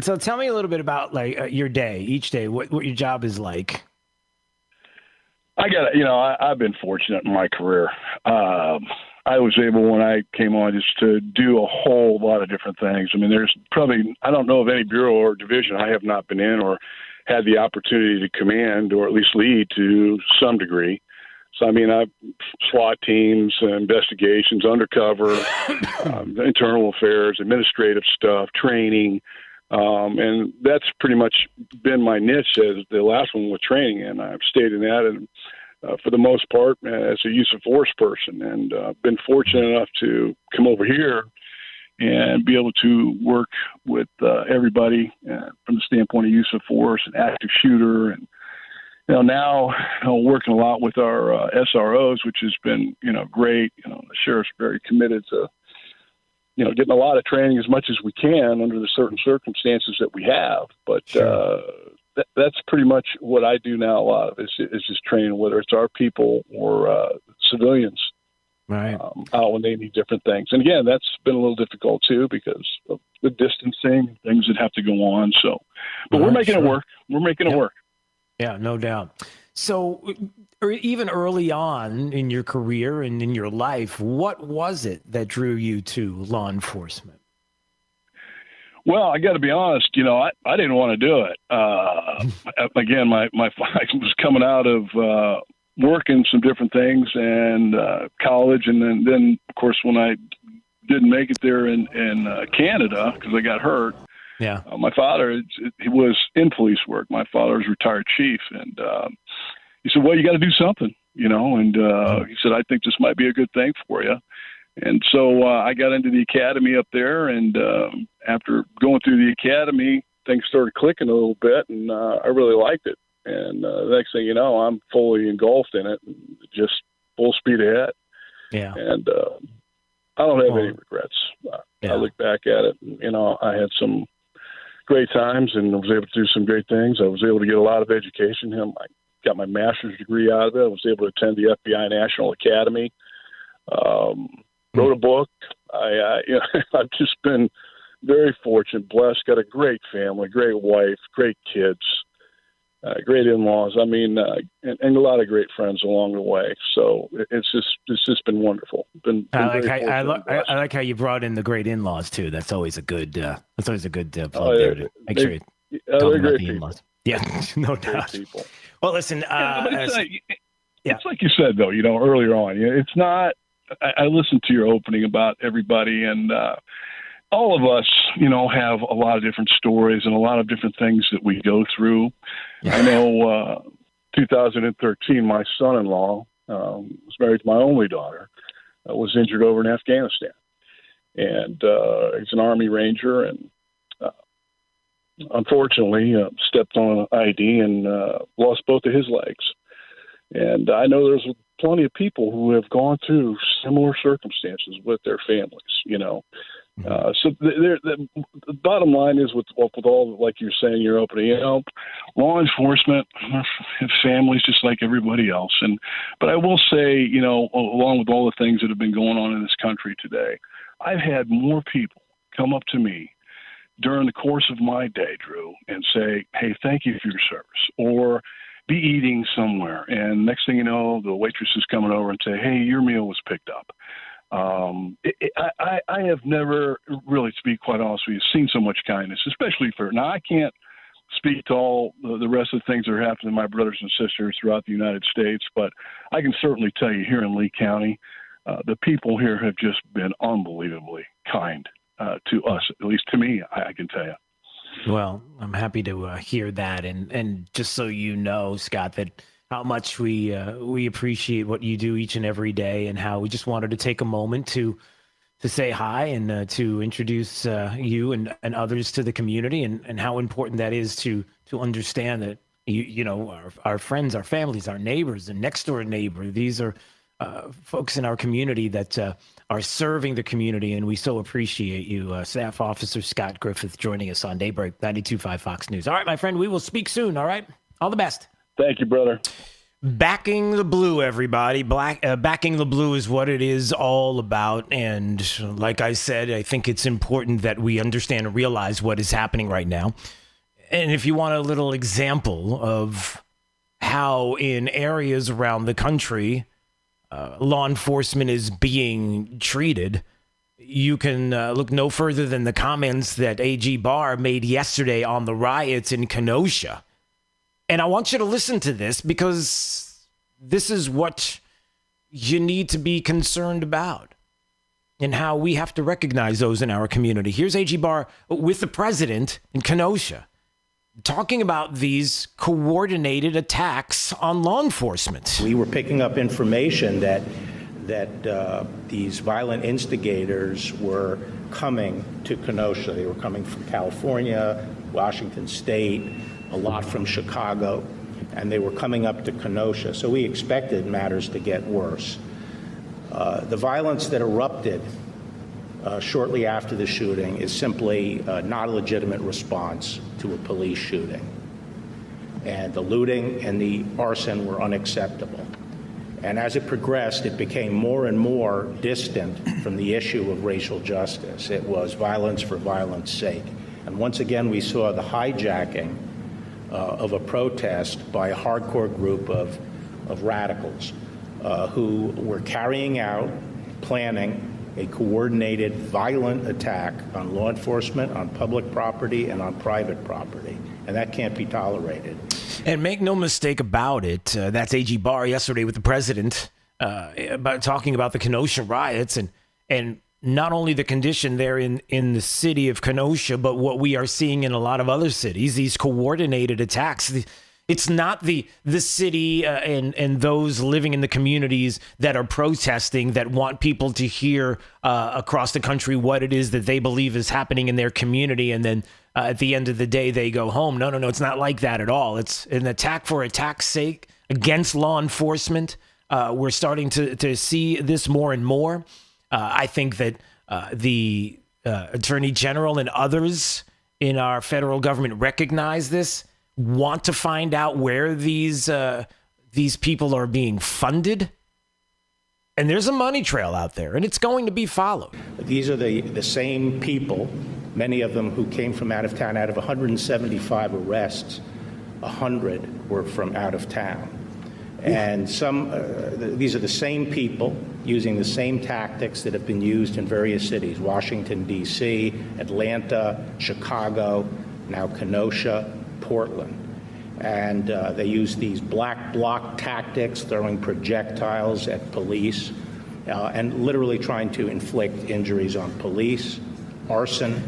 S11: So tell me a little bit about your day, each day, what your job is like.
S14: I've been fortunate in my career. I was able, when I came on, just to do a whole lot of different things. I mean, there's probably, I don't know of any bureau or division I have not been in or had the opportunity to command or at least lead to some degree. So, I mean, SWAT teams, investigations, undercover, internal affairs, administrative stuff, training. And that's pretty much been my niche as the last one with training. And I've stayed in that and for the most part as a use of force person, and been fortunate enough to come over here and be able to work with everybody from the standpoint of use of force and active shooter. And, now working a lot with our SROs, which has been, great. The sheriff's very committed to, getting a lot of training as much as we can under the certain circumstances that we have. But that's pretty much what I do now. A lot of is just training, whether it's our people or civilians,
S11: right?
S14: Out when they need different things. And again, that's been a little difficult too because of the distancing, things that have to go on. So, but we're making it work. We're making it work.
S11: Yeah, no doubt. So, even early on in your career and in your life, what was it that drew you to law enforcement?
S14: Well, I got to be honest, I didn't want to do it. Again, I was coming out of working some different things and college. And then, of course, when I didn't make it there in Canada because I got hurt, my father, he was in police work. My father was retired chief. And he said, well, you got to do something, and he said, I think this might be a good thing for you. And so I got into the academy up there, and after going through the academy, things started clicking a little bit, and I really liked it. And the next thing you know, I'm fully engulfed in it, just full speed ahead.
S11: Yeah.
S14: And I don't have any regrets. I look back at it, and, I had some great times and was able to do some great things. I was able to get a lot of education. I got my master's degree out of it. I was able to attend the FBI National Academy. Wrote a book. I've just been very fortunate, blessed, got a great family, great wife, great kids, great in-laws. I mean, and a lot of great friends along the way. So it's just been wonderful.
S11: I like how you brought in the great in-laws too. That's always a good plug there to make sure you talk about the in-laws. Yeah, no doubt. People. Well, listen,
S14: it's like you said though, earlier on, it's not. I listened to your opening about everybody, and all of us, have a lot of different stories and a lot of different things that we go through. I know 2013, my son-in-law was married to my only daughter, was injured over in Afghanistan. And he's an Army Ranger, and unfortunately stepped on an ID and lost both of his legs. And I know there's plenty of people who have gone through similar circumstances with their families, So the bottom line is with all, like you're saying, you're opening, law enforcement, families just like everybody else. But I will say, along with all the things that have been going on in this country today, I've had more people come up to me during the course of my day, Drew, and say, hey, thank you for your service, or be eating somewhere, and next thing you know, the waitress is coming over and say, hey, your meal was picked up. I have never really, to be quite honest with you, seen so much kindness, especially now I can't speak to all the rest of the things that are happening to my brothers and sisters throughout the United States, but I can certainly tell you here in Lee County, the people here have just been unbelievably kind to us, at least to me, I can tell you.
S11: Well, I'm happy to hear that, and just so you know, Scott, that how much we appreciate what you do each and every day, and how we just wanted to take a moment to say hi and to introduce you and others to the community, and how important that is to understand that our friends, our families, our neighbors, and next door neighbor, these are folks in our community that are serving the community, and we so appreciate you. Staff Officer Scott Griffith joining us on Daybreak 92.5 Fox News. All right, my friend, we will speak soon, all right? All the best.
S14: Thank you, brother.
S11: Backing the blue, everybody. Backing the blue is what it is all about. And like I said, I think it's important that we understand and realize what is happening right now. And if you want a little example of how in areas around the country law enforcement is being treated, you can look no further than the comments that A.G. Barr made yesterday on the riots in Kenosha. And I want you to listen to this because this is what you need to be concerned about and how we have to recognize those in our community. Here's A.G. Barr with the president in Kenosha talking about these coordinated attacks on law enforcement.
S5: We were picking up information that these violent instigators were coming to Kenosha. They were coming from California, Washington State, a lot from Chicago, and they were coming up to Kenosha. So we expected matters to get worse. The violence that erupted shortly after the shooting is simply not a legitimate response to a police shooting. And the looting and the arson were unacceptable. And as it progressed, it became more and more distant from the issue of racial justice. It was violence for violence sake. And once again, we saw the hijacking of a protest by a hardcore group of radicals who were carrying out, planning a coordinated violent attack on law enforcement, on public property, and on private property. And that can't be tolerated.
S11: And make no mistake about it, that's A.G. Barr yesterday with the president about talking about the Kenosha riots and not only the condition there in the city of Kenosha, but what we are seeing in a lot of other cities, these coordinated attacks. It's not the city and those living in the communities that are protesting that want people to hear across the country what it is that they believe is happening in their community. And then at the end of the day, they go home. No, it's not like that at all. It's an attack for attack's sake against law enforcement. We're starting to see this more and more. I think that the Attorney General and others in our federal government recognize this, want to find out where these people are being funded. And there's a money trail out there, and it's going to be followed.
S5: These are the same people, many of them who came from out of town. Out of 175 arrests, 100 were from out of town. And these are the same people using the same tactics that have been used in various cities, Washington, D.C., Atlanta, Chicago, now Kenosha, Portland. And they use these black bloc tactics, throwing projectiles at police, and literally trying to inflict injuries on police, arson,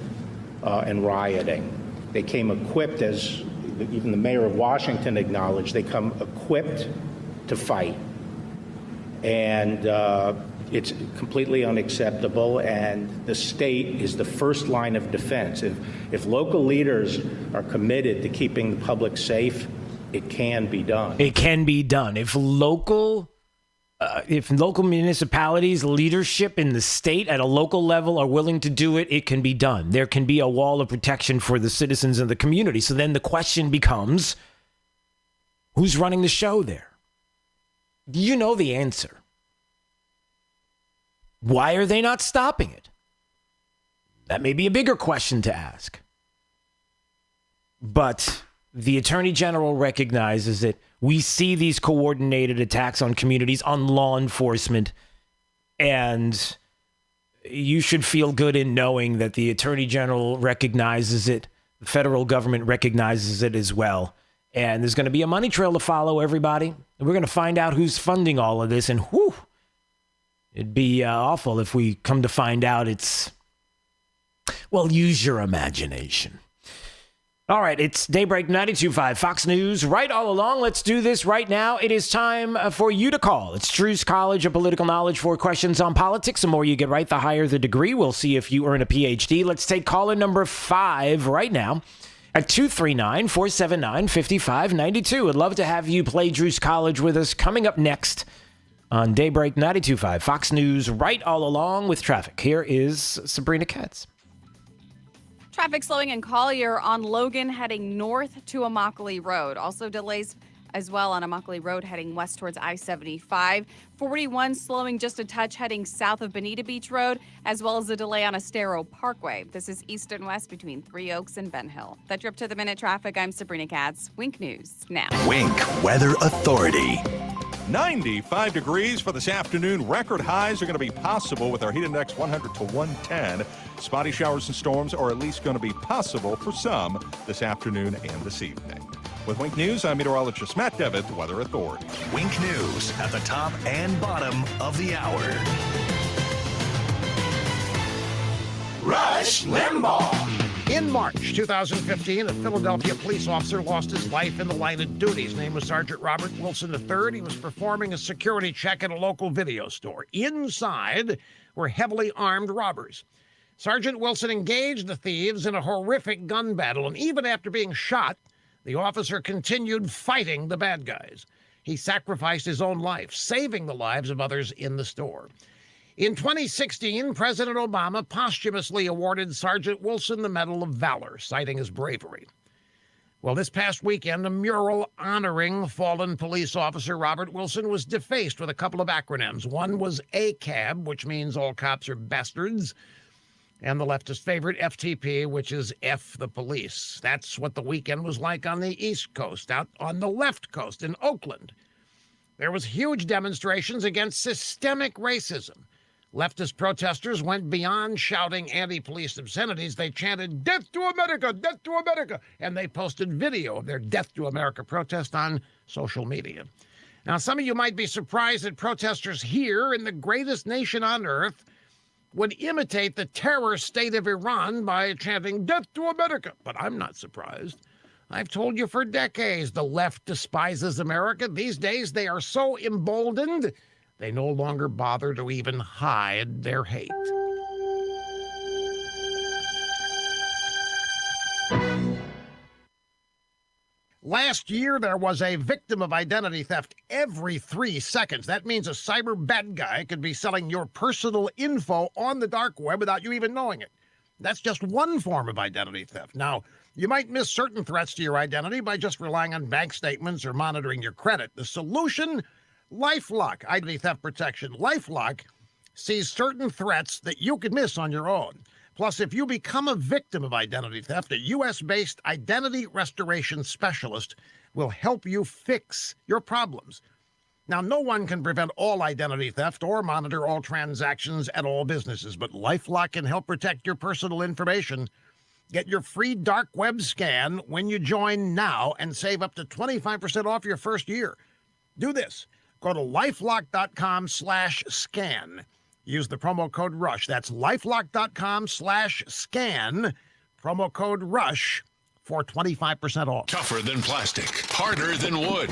S5: and rioting. They came equipped, as even the mayor of Washington acknowledged, they come equipped to fight. And it's completely unacceptable, and the state is the first line of defense. If local leaders are committed to keeping the public safe, it can be done.
S11: It can be done. If local municipalities, leadership in the state at a local level are willing to do it, it can be done. There can be a wall of protection for the citizens of the community. So then the question becomes, who's running the show there? You know the answer. Why are they not stopping it? That may be a bigger question to ask. But the Attorney General recognizes that we see these coordinated attacks on communities, on law enforcement, and you should feel good in knowing that the Attorney General recognizes it, the federal government recognizes it as well. And there's going to be a money trail to follow, everybody. And we're going to find out who's funding all of this. And whew, it'd be awful if we come to find out it's, well, use your imagination. All right, it's Daybreak 92.5 Fox News. Right all along, let's do this right now. It is time for you to call. It's Drew's College of Political Knowledge for questions on politics. The more you get right, the higher the degree. We'll see if you earn a PhD. Let's take caller number 5 right now at 239-479-5592. I'd love to have you play Drew's College with us. Coming up next on Daybreak 92.5 Fox News, right all along with traffic. Here is Sabrina Katz.
S9: Traffic slowing in Collier on Logan heading north to Immokalee Road. Also delays as well on Immokalee Road heading west towards I-75. 41 slowing just a touch heading south of Bonita Beach Road, as well as a delay on Estero Parkway. This is east and west between Three Oaks and Ben Hill. That's your up to the minute traffic. I'm Sabrina Katz. Wink News now.
S2: Wink Weather Authority.
S1: 95 degrees for this afternoon. Record highs are going to be possible with our heat index 100 to 110. Spotty showers and storms are at least going to be possible for some this afternoon and this evening. With Wink News, I'm meteorologist Matt Devitt, the Weather Authority.
S2: Wink News at the top and bottom of the hour.
S7: Rush Limbaugh. In March 2015, a Philadelphia police officer lost his life in the line of duty. His name was Sergeant Robert Wilson III. He was performing a security check at a local video store. Inside were heavily armed robbers. Sergeant Wilson engaged the thieves in a horrific gun battle, and even after being shot, the officer continued fighting the bad guys. He sacrificed his own life, saving the lives of others in the store. In 2016, President Obama posthumously awarded Sergeant Wilson the Medal of Valor, citing his bravery. Well, this past weekend, a mural honoring fallen police officer Robert Wilson was defaced with a couple of acronyms. One was ACAB, which means all cops are bastards, and the leftist favorite, FTP, which is F the police. That's what the weekend was like on the East Coast. Out on the left coast in Oakland, there was huge demonstrations against systemic racism. Leftist protesters went beyond shouting anti-police obscenities. They chanted, "Death to America! Death to America!" And they posted video of their Death to America protest on social media. Now, some of you might be surprised that protesters here in the greatest nation on earth would imitate the terror state of Iran by chanting, "Death to America!" But I'm not surprised. I've told you for decades the left despises America. These days they are so emboldened they no longer bother to even hide their hate. Last year, there was a victim of identity theft every 3 seconds. That means a cyber bad guy could be selling your personal info on the dark web without you even knowing it. That's just one form of identity theft. Now, you might miss certain threats to your identity by just relying on bank statements or monitoring your credit. The solution? LifeLock, identity theft protection. LifeLock sees certain threats that you could miss on your own. Plus, if you become a victim of identity theft, a U.S.-based identity restoration specialist will help you fix your problems. Now, no one can prevent all identity theft or monitor all transactions at all businesses, but LifeLock can help protect your personal information. Get your free dark web scan when you join now and save up to 25% off your first year. Do this. Go to lifelock.com/scan. Use the promo code RUSH. That's lifelock.com/scan. Promo code RUSH for 25% off.
S3: Tougher than plastic, harder than wood.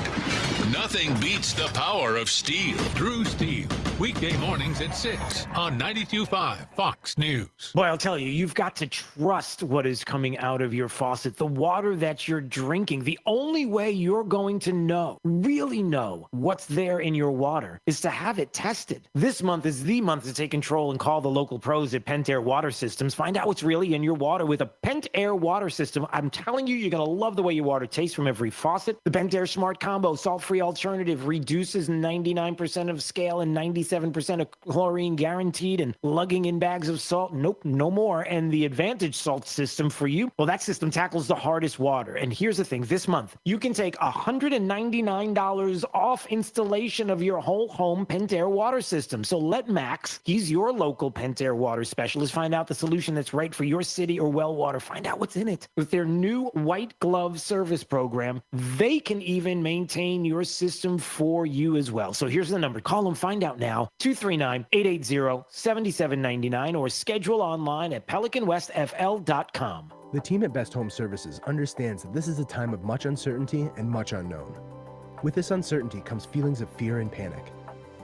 S3: Nothing beats the power of steel.
S15: Drew Steel, weekday mornings at 6 on 92.5 Fox News.
S11: Boy, I'll tell you, you've got to trust what is coming out of your faucet, the water that you're drinking. The only way you're going to know, really know what's there in your water is to have it tested. This month is the month to take control and call the local pros at Pentair Water Systems. Find out what's really in your water with a Pentair Water System. I'm telling you, you're going to love the way your water tastes from every faucet. The Pentair Smart Combo salt-free alternative reduces 99% of scale and 97% of chlorine guaranteed, and lugging in bags of salt, nope, no more. And the Advantage Salt System for you, well, that system tackles the hardest water. And here's the thing, this month, you can take $199 off installation of your whole home Pentair water system. So let Max, he's your local Pentair water specialist, find out the solution that's right for your city or well water. Find out what's in it. With their new white glove service program, they can even maintain your system for you as well. So here's the number. Call them, find out now. 239-880-7799 or schedule online at pelicanwestfl.com.
S16: The team at Best Home Services understands that this is a time of much uncertainty and much unknown. With this uncertainty comes feelings of fear and panic.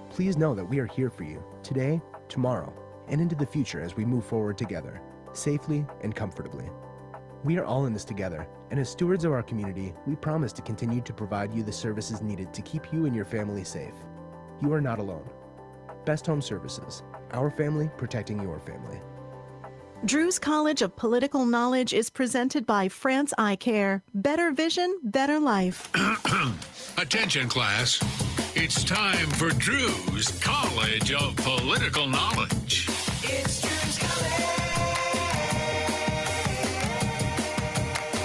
S16: Please know that we are here for you today, tomorrow, and into the future as we move forward together, safely and comfortably. We are all in this together, and as stewards of our community, we promise to continue to provide you the services needed to keep you and your family safe. You are not alone. Best Home Services, our family protecting your family.
S8: Drew's College of Political Knowledge is presented by France Eye Care. Better vision, better life.
S3: Attention, class. It's time for Drew's College of Political Knowledge.
S30: It's Drew's College.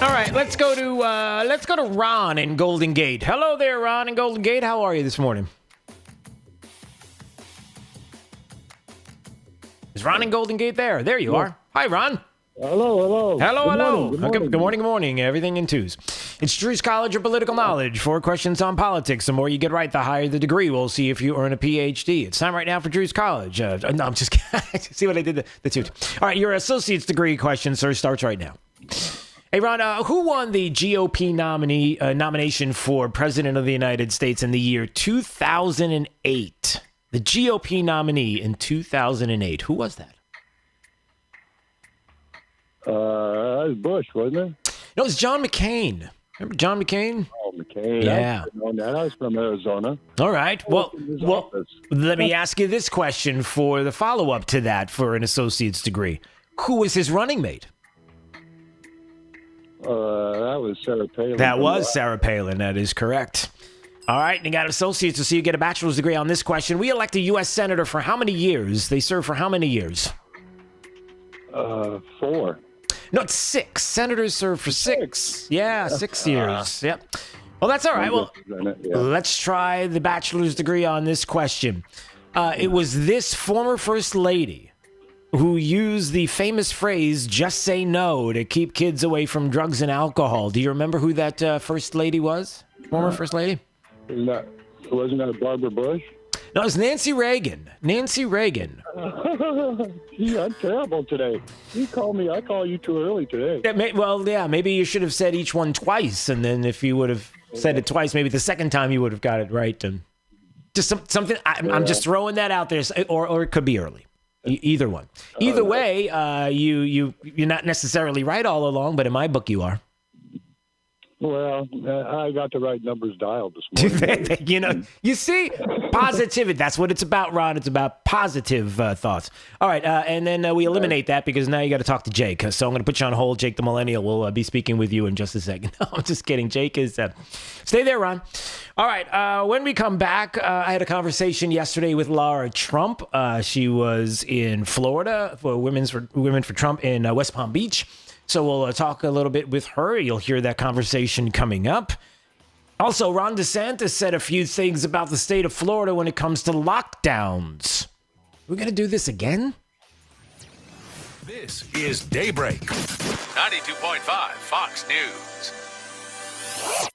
S11: All right, let's go to Ron in Golden Gate. Hello there, Ron in Golden Gate. How are you this morning? Is Ron in Golden Gate there? There you are. Hi, Ron.
S17: Hello.
S11: Good morning. Everything in twos. It's Drew's College of Political Knowledge. 4 questions on politics. The more you get right, the higher the degree. We'll see if you earn a PhD. It's time right now for Drew's College. No, I'm just kidding. See what I did? The two. All right, your associate's degree question, sir, starts right now. Hey, Ron, who won the GOP nomination for President of the United States in the year 2008? The GOP nominee in 2008. Who was that?
S17: That was Bush, wasn't it?
S11: No, it was John McCain. Remember John McCain?
S17: Oh, McCain.
S11: Yeah.
S17: I was from Arizona.
S11: All right. Well, let me ask you this question for the follow-up to that for an associate's degree. Who was his running mate?
S17: That was Sarah Palin.
S11: That was Sarah Palin. That is correct. All right, and you got associates, so you get a bachelor's degree on this question. We elect a U.S. senator for how many years? They serve for how many years?
S17: 4.
S11: No, it's 6. Senators serve for 6. Yeah, 6 years. Yep. Well, that's all right. Well, let's try the bachelor's degree on this question. It was this former first lady who used the famous phrase, just say no, to keep kids away from drugs and alcohol. Do you remember who that first lady was? Former first lady?
S17: Wasn't that Barbara Bush?
S11: No, it was Nancy Reagan. Nancy Reagan.
S17: Gee, I'm terrible today. You call me, I call you too early today.
S11: Yeah, maybe you should have said each one twice, and then if you would have said it twice, maybe the second time you would have got it right. And just something, I'm just throwing that out there, or it could be early. Either one. Either way, you're not necessarily right all along, but in my book you are.
S17: Well, I got the right numbers dialed this morning.
S11: You see, positivity. That's what it's about, Ron. It's about positive thoughts. All right, and then we eliminate that because now you got to talk to Jake. So I'm going to put you on hold. Jake the Millennial will be speaking with you in just a second. No, I'm just kidding. Jake is... stay there, Ron. All right, when we come back, I had a conversation yesterday with Laura Trump. She was in Florida for Women for Trump in West Palm Beach. So we'll talk a little bit with her. You'll hear that conversation coming up. Also, Ron DeSantis said a few things about the state of Florida when it comes to lockdowns. We're going to do this again?
S3: This is Daybreak. 92.5 Fox News.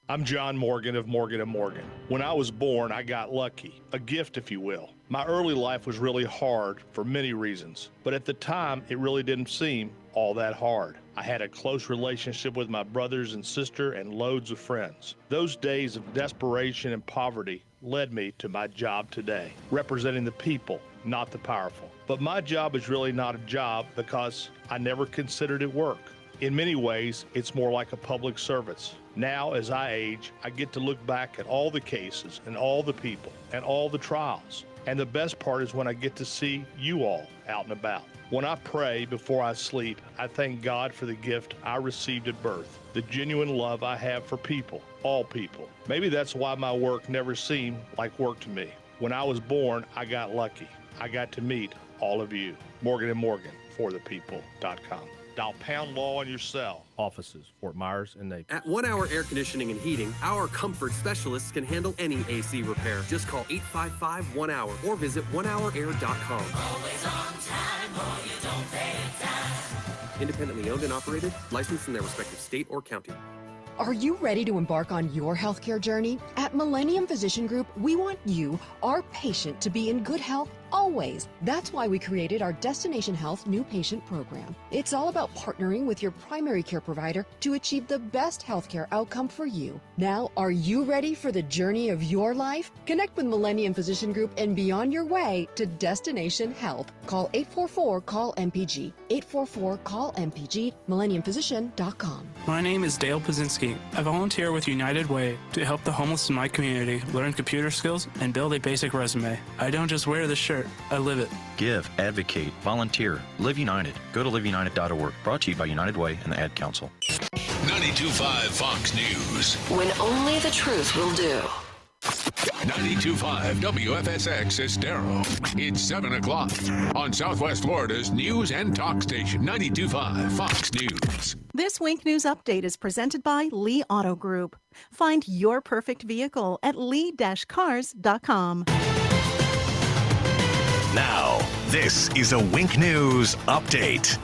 S2: I'm John Morgan of Morgan & Morgan. When I was born, I got lucky, a gift, if you will. My early life was really hard for many reasons, but at the time, it really didn't seem all that hard. I had a close relationship with my brothers and sister and loads of friends. Those days of desperation and poverty led me to my job today, representing the people, not the powerful. But my job is really not a job because I never considered it work. In many ways, it's more like a public service. Now, as I age, I get to look back at all the cases and all the people and all the trials. And the best part is when I get to see you all out and about. When I pray before I sleep, I thank God for the gift I received at birth, the genuine love I have for people, all people. Maybe that's why my work never seemed like work to me. When I was born, I got lucky. I got to meet all of you. Morgan & Morgan, forthepeople.com. Dial pound law on your cell.
S18: Offices, Fort Myers and Naples.
S29: At 1 Hour Air Conditioning and Heating, our comfort specialists can handle any AC repair. Just call 855-1-HOUR or visit onehourair.com.
S30: Always on time or you don't pay time.
S29: Independently owned and operated, licensed in their respective state or county.
S19: Are you ready to embark on your healthcare journey? At Millennium Physician Group, we want you, our patient, to be in good health always. That's why we created our Destination Health New Patient Program. It's all about partnering with your primary care provider to achieve the best healthcare outcome for you. Now, are you ready for the journey of your life? Connect with Millennium Physician Group and be on your way to Destination Health. Call 844-CALL-MPG. 844-CALL-MPG, millenniumphysician.com.
S20: My name is Dale Pazinski. I volunteer with United Way to help the homeless in my community learn computer skills and build a basic resume. I don't just wear the shirt, swear it. I live it.
S4: Give, advocate, volunteer. Live United. Go to liveunited.org. Brought to you by United Way and the Ad Council.
S3: 92.5 Fox News.
S6: When only the truth will do.
S3: 92.5 WFSX Estero. It's 7 o'clock on Southwest Florida's news and talk station, 92.5 Fox News.
S8: This Wink News Update is presented by Lee Auto Group. Find your perfect vehicle at lee-cars.com.
S10: Now, this is a Wink News Update.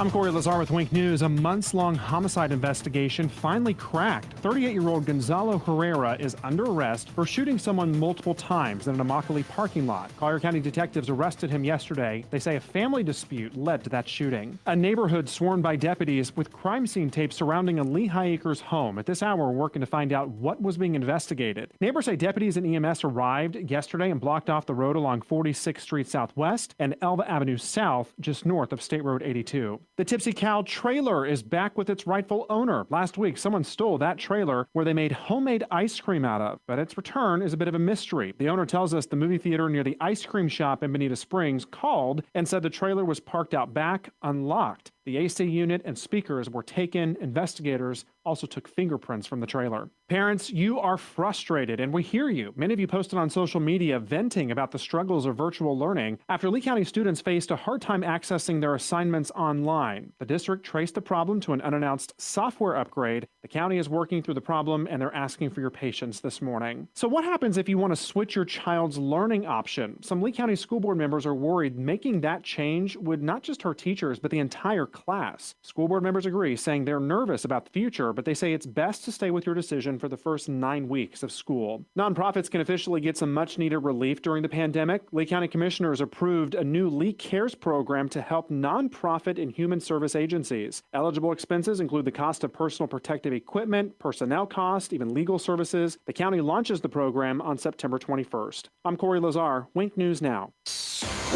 S21: I'm Corey Lazar with Wink News. A months-long homicide investigation finally cracked. 38-year-old Gonzalo Herrera is under arrest for shooting someone multiple times in an Immokalee parking lot. Collier County detectives arrested him yesterday. They say a family dispute led to that shooting. A neighborhood swarmed by deputies with crime scene tapes surrounding a Lehigh Acres home. At this hour, we're working to find out what was being investigated. Neighbors say deputies and EMS arrived yesterday and blocked off the road along 46th Street Southwest and Elva Avenue South, just north of State Road 82. The Tipsy Cow trailer is back with its rightful owner. Last week, someone stole that trailer where they made homemade ice cream out of, but its return is a bit of a mystery. The owner tells us the movie theater near the ice cream shop in Bonita Springs called and said the trailer was parked out back, unlocked. The AC unit and speakers were taken. Investigators also took fingerprints from the trailer. Parents, you are frustrated, and we hear you. Many of you posted on social media venting about the struggles of virtual learning after Lee County students faced a hard time accessing their assignments online. The district traced the problem to an unannounced software upgrade. The county is working through the problem, and they're asking for your patience this morning. So what happens if you want to switch your child's learning option? Some Lee County school board members are worried making that change would not just hurt teachers, but the entire class. School board members agree, saying they're nervous about the future, but they say it's best to stay with your decision for the first 9 weeks of school. Nonprofits can officially get some much-needed relief during the pandemic. Lee County commissioners approved a new Lee Cares program to help nonprofit and human service agencies. Eligible expenses include the cost of personal protective equipment, personnel cost, even legal services. The county launches the program on September 21st. I'm Corey Lazar, Wink News Now.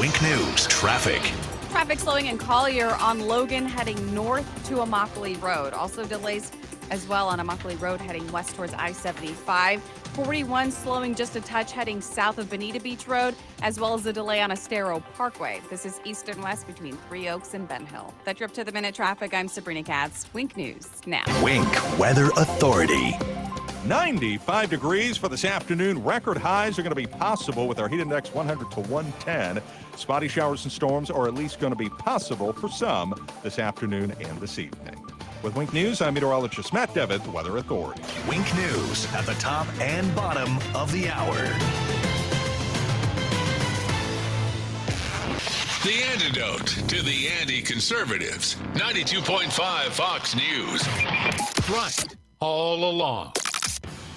S10: Wink News Traffic.
S9: Traffic slowing in Collier on Logan heading north to Immokalee Road. Also delays as well on Immokalee Road heading west towards I-75. 41 slowing just a touch heading south of Bonita Beach Road, as well as a delay on Estero Parkway. This is east and west between Three Oaks and Ben Hill. That's your up-to-the-minute traffic. I'm Sabrina Katz. Wink News Now.
S10: Wink Weather Authority.
S1: 95 degrees for this afternoon. Record highs are going to be possible with our heat index 100 to 110. Spotty showers and storms are at least going to be possible for some this afternoon and this evening. With Wink News, I'm meteorologist Matt Devitt, Weather Authority.
S10: Wink News at the top and bottom of the hour.
S3: The antidote to the anti-conservatives. 92.5 Fox News.
S15: Right. All along.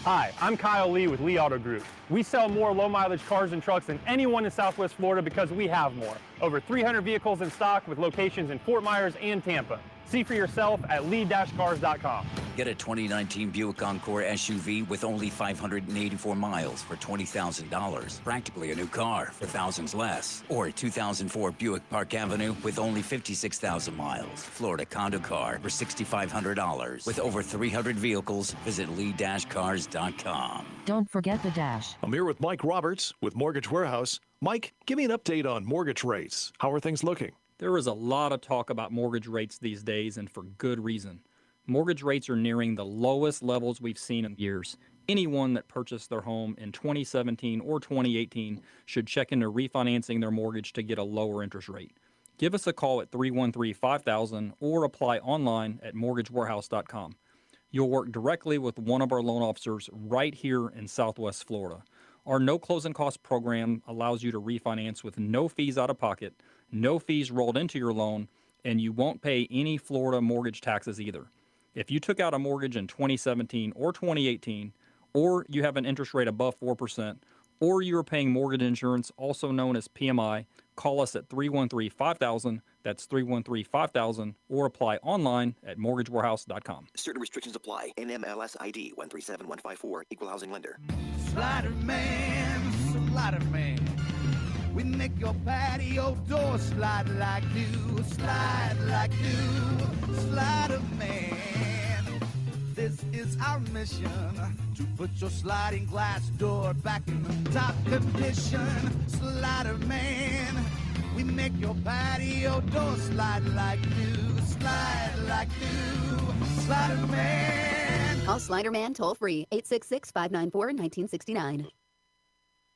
S18: Hi, I'm Kyle Lee with Lee Auto Group. We sell more low-mileage cars and trucks than anyone in Southwest Florida because we have more. Over 300 vehicles in stock with locations in Fort Myers and Tampa. See for yourself at lee-cars.com.
S22: Get a 2019 Buick Encore SUV with only 584 miles for $20,000. Practically a new car for thousands less. Or a 2004 Buick Park Avenue with only 56,000 miles. Florida condo car for $6,500. With over 300 vehicles, visit lee-cars.com.
S23: Don't forget the dash.
S24: I'm here with Mike Roberts with Mortgage Warehouse. Mike, give me an update on mortgage rates. How are things looking?
S25: There is a lot of talk about mortgage rates these days, and for good reason. Mortgage rates are nearing the lowest levels we've seen in years. Anyone that purchased their home in 2017 or 2018 should check into refinancing their mortgage to get a lower interest rate. Give us a call at 313-5000 or apply online at mortgagewarehouse.com. You'll work directly with one of our loan officers right here in Southwest Florida. Our no closing cost program allows you to refinance with no fees out of pocket, no fees rolled into your loan, and you won't pay any Florida mortgage taxes either. If you took out a mortgage in 2017 or 2018, or you have an interest rate above 4%, or you are paying mortgage insurance, also known as PMI, call us at 313-5000, that's 313-5000, or apply online at mortgagewarehouse.com.
S26: Certain restrictions apply. NMLS ID 137154, Equal Housing Lender.
S27: Slider man, slider man. We make your patio door slide like new, slide like new. Slider man. This is our mission to put your sliding glass door back in top condition. Slider man, we make your patio door slide like new, slide like new. Slider man.
S5: Call Slider Man toll free 866-594-1969.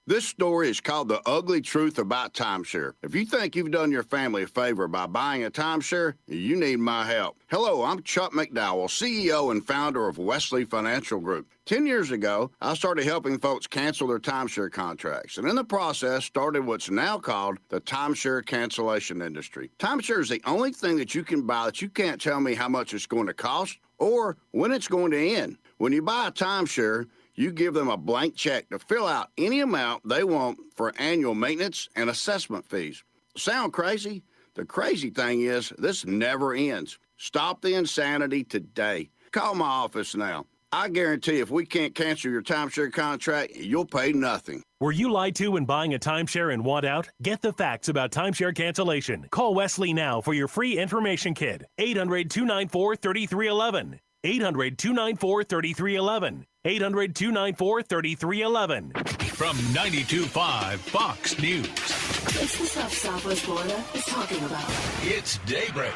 S7: This story is called The Ugly Truth About Timeshare. If you think you've done your family a favor by buying a timeshare, you need my help. Hello, I'm Chuck McDowell, CEO and founder of Wesley Financial Group. 10 years ago, I started helping folks cancel their timeshare contracts, and in the process started what's now called the timeshare cancellation industry. Timeshare is the only thing that you can buy that you can't tell me how much it's going to cost or when it's going to end. When you buy a timeshare, you give them a blank check to fill out any amount they want for annual maintenance and assessment fees. Sound crazy? The crazy thing is, this never ends. Stop the insanity today. Call my office now. I guarantee if we can't cancel your timeshare contract, you'll pay nothing.
S11: Were you lied to when buying a timeshare and want out? Get the facts about timeshare cancellation. Call Wesley now for your free information kit. 800-294-3311. 800-294-3311. 800-294-3311.
S3: From 92.5 Fox News.
S6: It's the stuff Southwest Florida is talking about.
S3: It's Daybreak.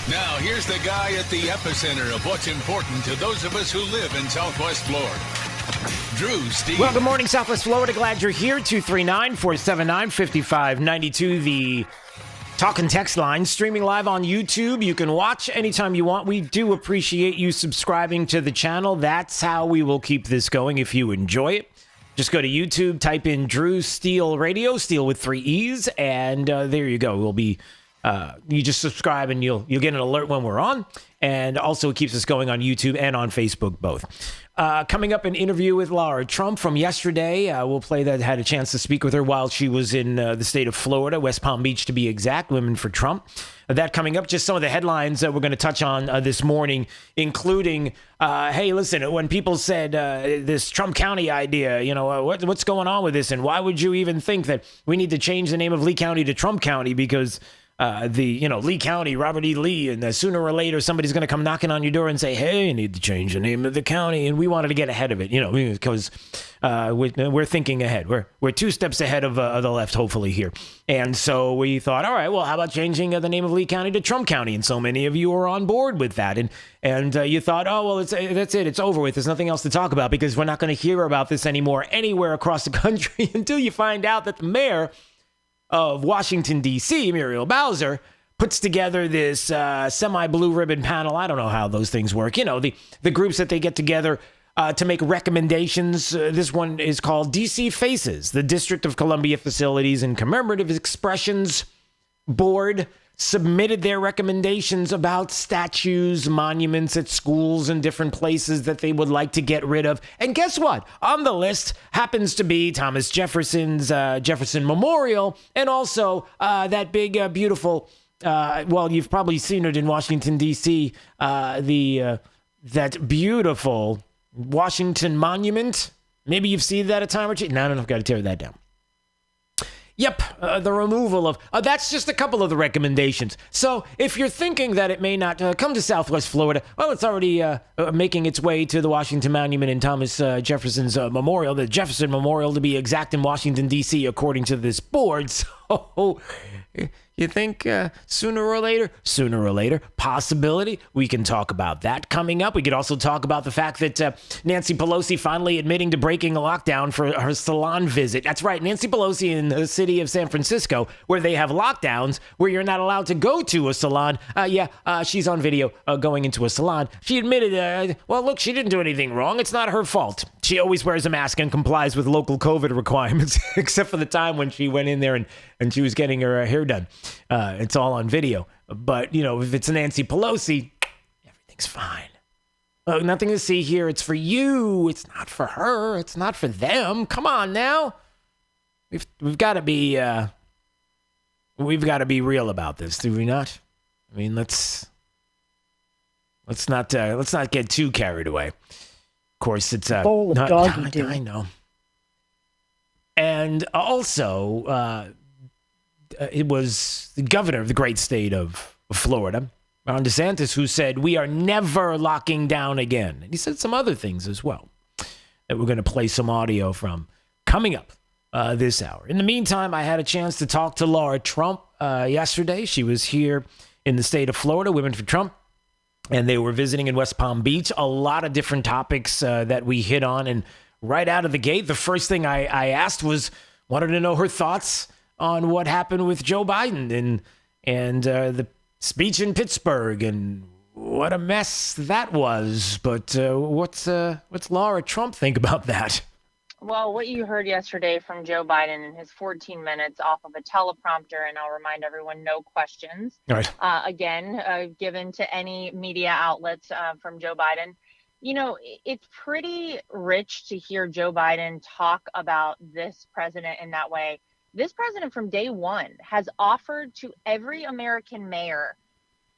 S3: Now, here's the guy at the epicenter of what's important to those of us who live in Southwest Florida. Drew Steve.
S12: Well, good morning, Southwest Florida. Glad you're here. 239-479-5592, the talk and text line. Streaming live on YouTube. You can watch anytime you want. We do appreciate you subscribing to the channel. That's how we will keep this going if you enjoy it. Just go to YouTube, type in Drew Steele Radio, Steele with 3 E's, and there you go. We'll be you just subscribe and you'll get an alert when we're on. And also it keeps us going on YouTube and on Facebook, both. Coming up, an interview with Laura Trump from yesterday. We'll play that. Had a chance to speak with her while she was in the state of Florida, West Palm Beach to be exact, Women for Trump. That coming up, just some of the headlines that we're going to touch on this morning, including, hey, listen, when people said this Trump County idea, what's going on with this? And why would you even think that we need to change the name of Lee County to Trump County? Because Lee County, Robert E. Lee, and sooner or later somebody's going to come knocking on your door and say, hey, you need to change the name of the county. And we wanted to get ahead of it, because we're thinking ahead. We're 2 steps ahead of the left, hopefully, here. And so we thought, all right, well, how about changing the name of Lee County to Trump County? And so many of you are on board with that. And you thought, oh, well, that's it. It's over with. There's nothing else to talk about because we're not going to hear about this anymore anywhere across the country until you find out that the mayor of Washington, D.C., Muriel Bowser, puts together this semi-blue ribbon panel. I don't know how those things work. The groups that they get together to make recommendations. This one is called D.C. Faces, the District of Columbia Facilities and Commemorative Expressions Board submitted their recommendations about statues, monuments at schools and different places that they would like to get rid of. And guess what? On the list happens to be Thomas Jefferson's Jefferson Memorial, and also that big, beautiful, well, you've probably seen it in Washington, D.C., that beautiful Washington Monument. Maybe you've seen that a time or two. No, I've got to tear that down. Yep, the removal of... that's just a couple of the recommendations. So if you're thinking that it may not come to Southwest Florida, well, it's already making its way to the Washington Monument and Thomas Jefferson's Memorial, the Jefferson Memorial to be exact, in Washington, D.C., according to this board. So you think sooner or later, possibility, we can talk about that coming up. We could also talk about the fact that Nancy Pelosi finally admitting to breaking a lockdown for her salon visit. That's right, Nancy Pelosi in the city of San Francisco, where they have lockdowns, where you're not allowed to go to a salon. She's on video going into a salon. She admitted, well, look, she didn't do anything wrong. It's not her fault. She always wears a mask and complies with local COVID requirements, except for the time when she went in there and she was getting her hair done. It's all on video. But, if it's Nancy Pelosi, everything's fine. Nothing to see here. It's for you. It's not for her. It's not for them. Come on now. We've got to be real about this, do we not? I mean, let's not get too carried away. Of course, it's
S13: bowl of doggy do. I know. And also, it was the governor of the great state of Florida,
S12: Ron DeSantis, who said, we are never locking down again. And he said some other things as well that we're going to play some audio from coming up this hour. In the meantime, I had a chance to talk to Laura Trump yesterday. She was here in the state of Florida, Women for Trump, and they were visiting in West Palm Beach. A lot of different topics that we hit on. And right out of the gate, the first thing I asked was, wanted to know her thoughts on what happened with Joe Biden and the speech in Pittsburgh and what a mess that was. But what's Laura Trump think about that?
S2: Well, what you heard yesterday from Joe Biden in his 14 minutes off of a teleprompter, and I'll remind everyone, no questions,
S12: right.
S2: Given to any media outlets from Joe Biden. You know, it's pretty rich to hear Joe Biden talk about this president in that way. This president from day one has offered to every American mayor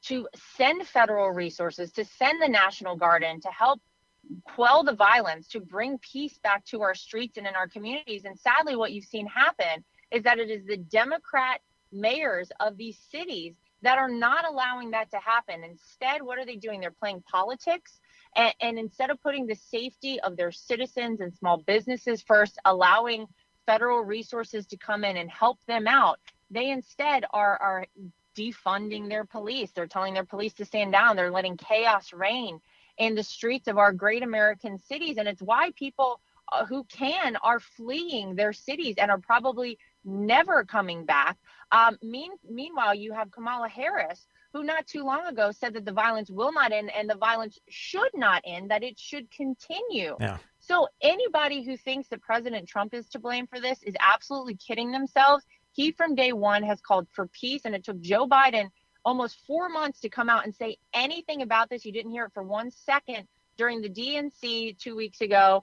S2: to send federal resources, to send the National Guard in to help quell the violence, to bring peace back to our streets and in our communities. And sadly, what you've seen happen is that it is the Democrat mayors of these cities that are not allowing that to happen. Instead, what are they doing? They're playing politics. And instead of putting the safety of their citizens and small businesses first, allowing federal resources to come in and help them out, they instead are defunding their police. They're telling their police to stand down. They're letting chaos reign in the streets of our great American cities. And it's why people who can are fleeing their cities and are probably never coming back. Meanwhile, you have Kamala Harris, who not too long ago said that the violence will not end and the violence should not end, that it should continue.
S12: Yeah.
S2: So anybody who thinks that President Trump is to blame for this is absolutely kidding themselves. He from day one has called for peace, and it took Joe Biden almost 4 months to come out and say anything about this. You didn't hear it for 1 second during the DNC 2 weeks ago.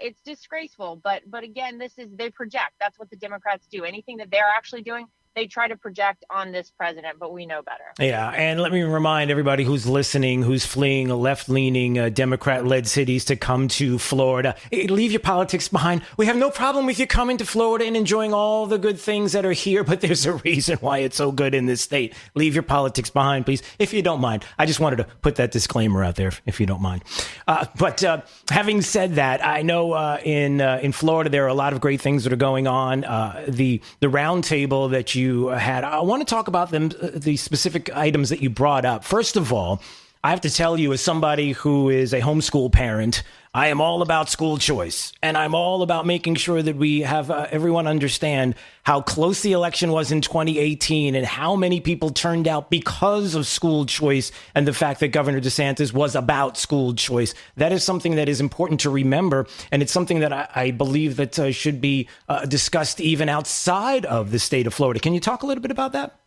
S2: It's disgraceful. But again, they project. That's what the Democrats do. Anything that they're actually doing, they try to project on this president, but we know better.
S12: Yeah, and let me remind everybody who's listening, who's fleeing left-leaning Democrat-led cities to come to Florida. Leave your politics behind. We have no problem with you coming to Florida and enjoying all the good things that are here, but there's a reason why it's so good in this state. Leave your politics behind, please, if you don't mind. I just wanted to put that disclaimer out there, if you don't mind. But having said that, I know in Florida there are a lot of great things that are going on. The roundtable that you had, I want to talk about them, the specific items that you brought up. First of all, I have to tell you, as somebody who is a homeschool parent, I am all about school choice, and I'm all about making sure that we have everyone understand how close the election was in 2018 and how many people turned out because of school choice and the fact that Governor DeSantis was about school choice. That is something that is important to remember, and it's something that I believe that should be discussed even outside of the state of Florida. Can you talk a little bit about that?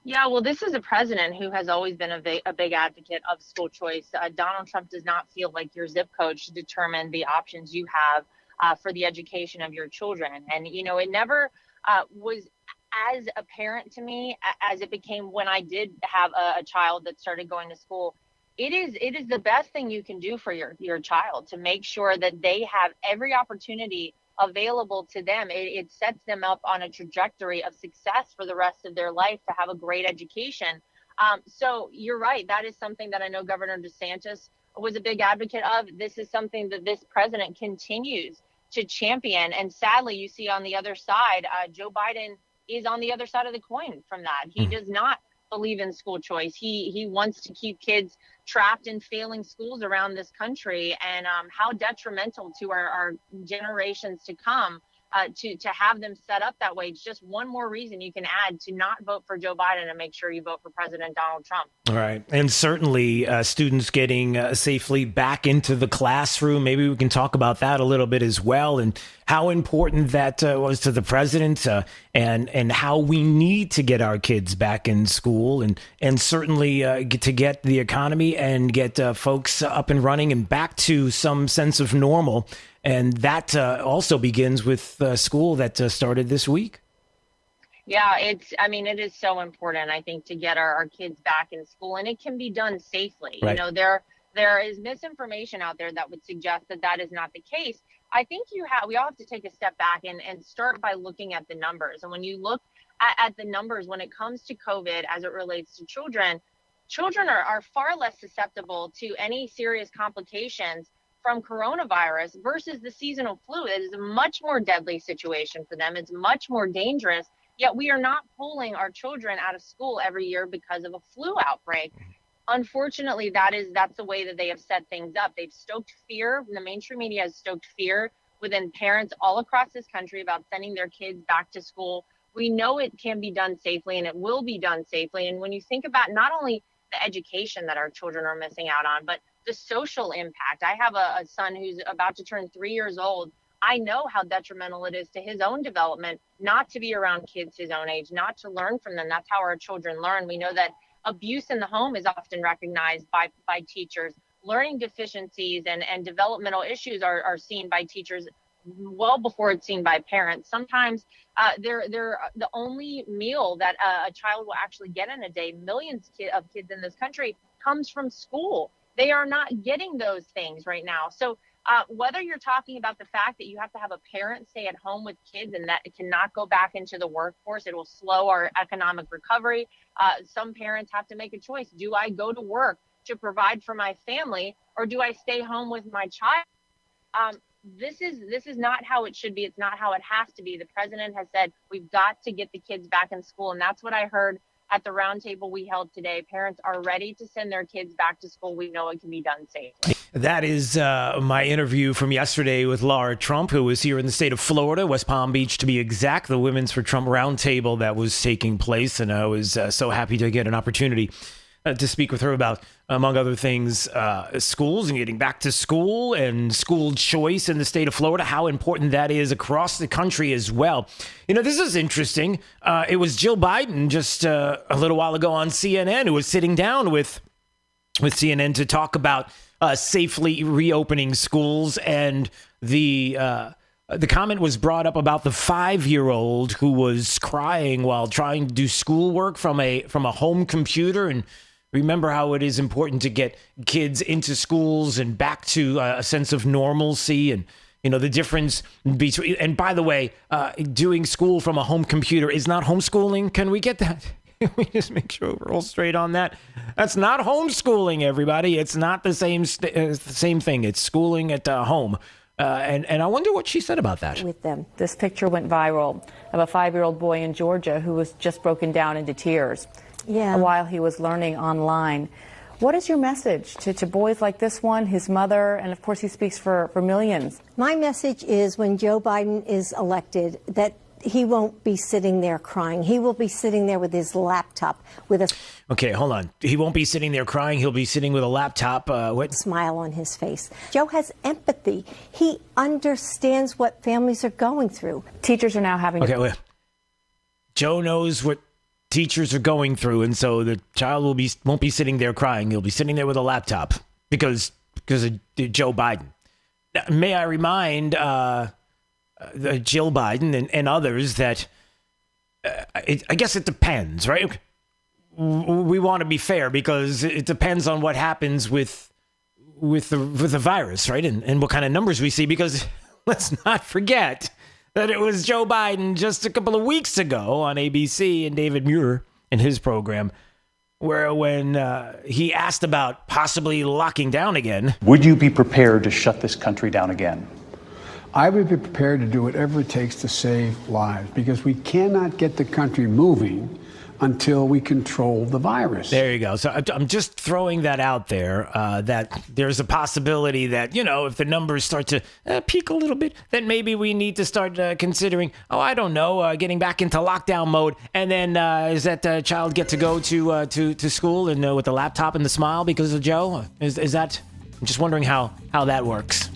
S2: Yeah, well, this is a president who has always been a big advocate of school choice. Donald Trump does not feel like your zip code should determine the options you have for the education of your children. And, you know, it never was as apparent to me as it became when I did have a child that started going to school. It is the best thing you can do for your child, to make sure that they have every opportunity available to them. It sets them up on a trajectory of success for the rest of their life to have a great education. So you're right. That is something that I know Governor DeSantis was a big advocate of. This is something that this president continues to champion. And sadly, you see on the other side, Joe Biden is on the other side of the coin from that. He does not believe in school choice. He wants to keep kids trapped in failing schools around this country, and how detrimental to our generations to come to have them set up that way. It's just one more reason you can add to not vote for Joe Biden and make sure you vote for President Donald Trump.
S12: All right. And certainly students getting safely back into the classroom. Maybe we can talk about that a little bit as well, and how important that was to the president, and how we need to get our kids back in school, and certainly get the economy and get folks up and running and back to some sense of normal. And that also begins with school that started this week.
S2: Yeah, it is so important, I think, to get our kids back in school, and it can be done safely.
S12: Right.
S2: You know, there is misinformation out there that would suggest that is not the case. I think we all have to take a step back and start by looking at the numbers. And when you look at the numbers, when it comes to COVID as it relates to children, children are far less susceptible to any serious complications from coronavirus versus the seasonal flu. It is a much more deadly situation for them. It's much more dangerous, yet we are not pulling our children out of school every year because of a flu outbreak. Unfortunately, that's the way that they have set things up. They've stoked fear. The mainstream media has stoked fear within parents all across this country about sending their kids back to school. We know it can be done safely, and it will be done safely. And when you think about not only the education that our children are missing out on, but the social impact. I have a son who's about to turn 3 years old. I know how detrimental it is to his own development not to be around kids his own age, not to learn from them. That's how our children learn. We know that abuse in the home is often recognized by teachers. Learning deficiencies and developmental issues are seen by teachers well before it's seen by parents. Sometimes they're the only meal that a child will actually get in a day. Millions of kids in this country comes from school. They are not getting those things right now. So whether you're talking about the fact that you have to have a parent stay at home with kids and that it cannot go back into the workforce, it will slow our economic recovery. Some parents have to make a choice. Do I go to work to provide for my family, or do I stay home with my child? This is not how it should be. It's not how it has to be. The president has said we've got to get the kids back in school, and that's what I heard at the roundtable we held today. Parents are ready to send their kids back to school. We know it can be done safely.
S12: That is my interview from yesterday with Laura Trump, who was here in the state of Florida, West Palm Beach to be exact, the Women's for Trump roundtable that was taking place. And I was so happy to get an opportunity to speak with her about, among other things, schools and getting back to school and school choice in the state of Florida, how important that is across the country as well. You know, this is interesting. It was Jill Biden just a little while ago on CNN who was sitting down with CNN to talk about safely reopening schools, and the comment was brought up about the 5-year-old who was crying while trying to do schoolwork from a home computer. And remember how it is important to get kids into schools and back to a sense of normalcy, and you know the difference between. And by the way, doing school from a home computer is not homeschooling. Can we get that? Can we just make sure we're all straight on that? That's not homeschooling, everybody. It's not the same thing. It's schooling at home. And I wonder what she said about that.
S5: With them. This picture went viral of a 5-year-old boy in Georgia who was just broken down into tears while he was learning online. What is your message to boys like this one, his mother, and of course he speaks for millions?
S14: My message is when Joe Biden is elected that he won't be sitting there crying. He will be sitting there with his laptop with a...
S12: Okay, hold on. He won't be sitting there crying. He'll be sitting with a laptop. What?
S14: Smile on his face. Joe has empathy. He understands what families are going through.
S5: Teachers are now having...
S12: Okay, well, Joe knows what teachers are going through, and so the child won't be sitting there crying. He'll be sitting there with a laptop because of Joe Biden. Now, may I remind... Jill Biden and others that I guess it depends, right? We want to be fair because it depends on what happens with the virus, right? And what kind of numbers we see, because let's not forget that it was Joe Biden just a couple of weeks ago on ABC and David Muir in his program where when he asked about possibly locking down again.
S16: Would you be prepared to shut this country down again?
S17: I would be prepared to do whatever it takes to save lives, because we cannot get the country moving until we control the virus.
S12: There you go. So I'm just throwing that out there, that there's a possibility that, you know, if the numbers start to peak a little bit, then maybe we need to start considering, getting back into lockdown mode. And then is that child get to go to school and with the laptop and the smile because of Joe? Is that? I'm just wondering how that works.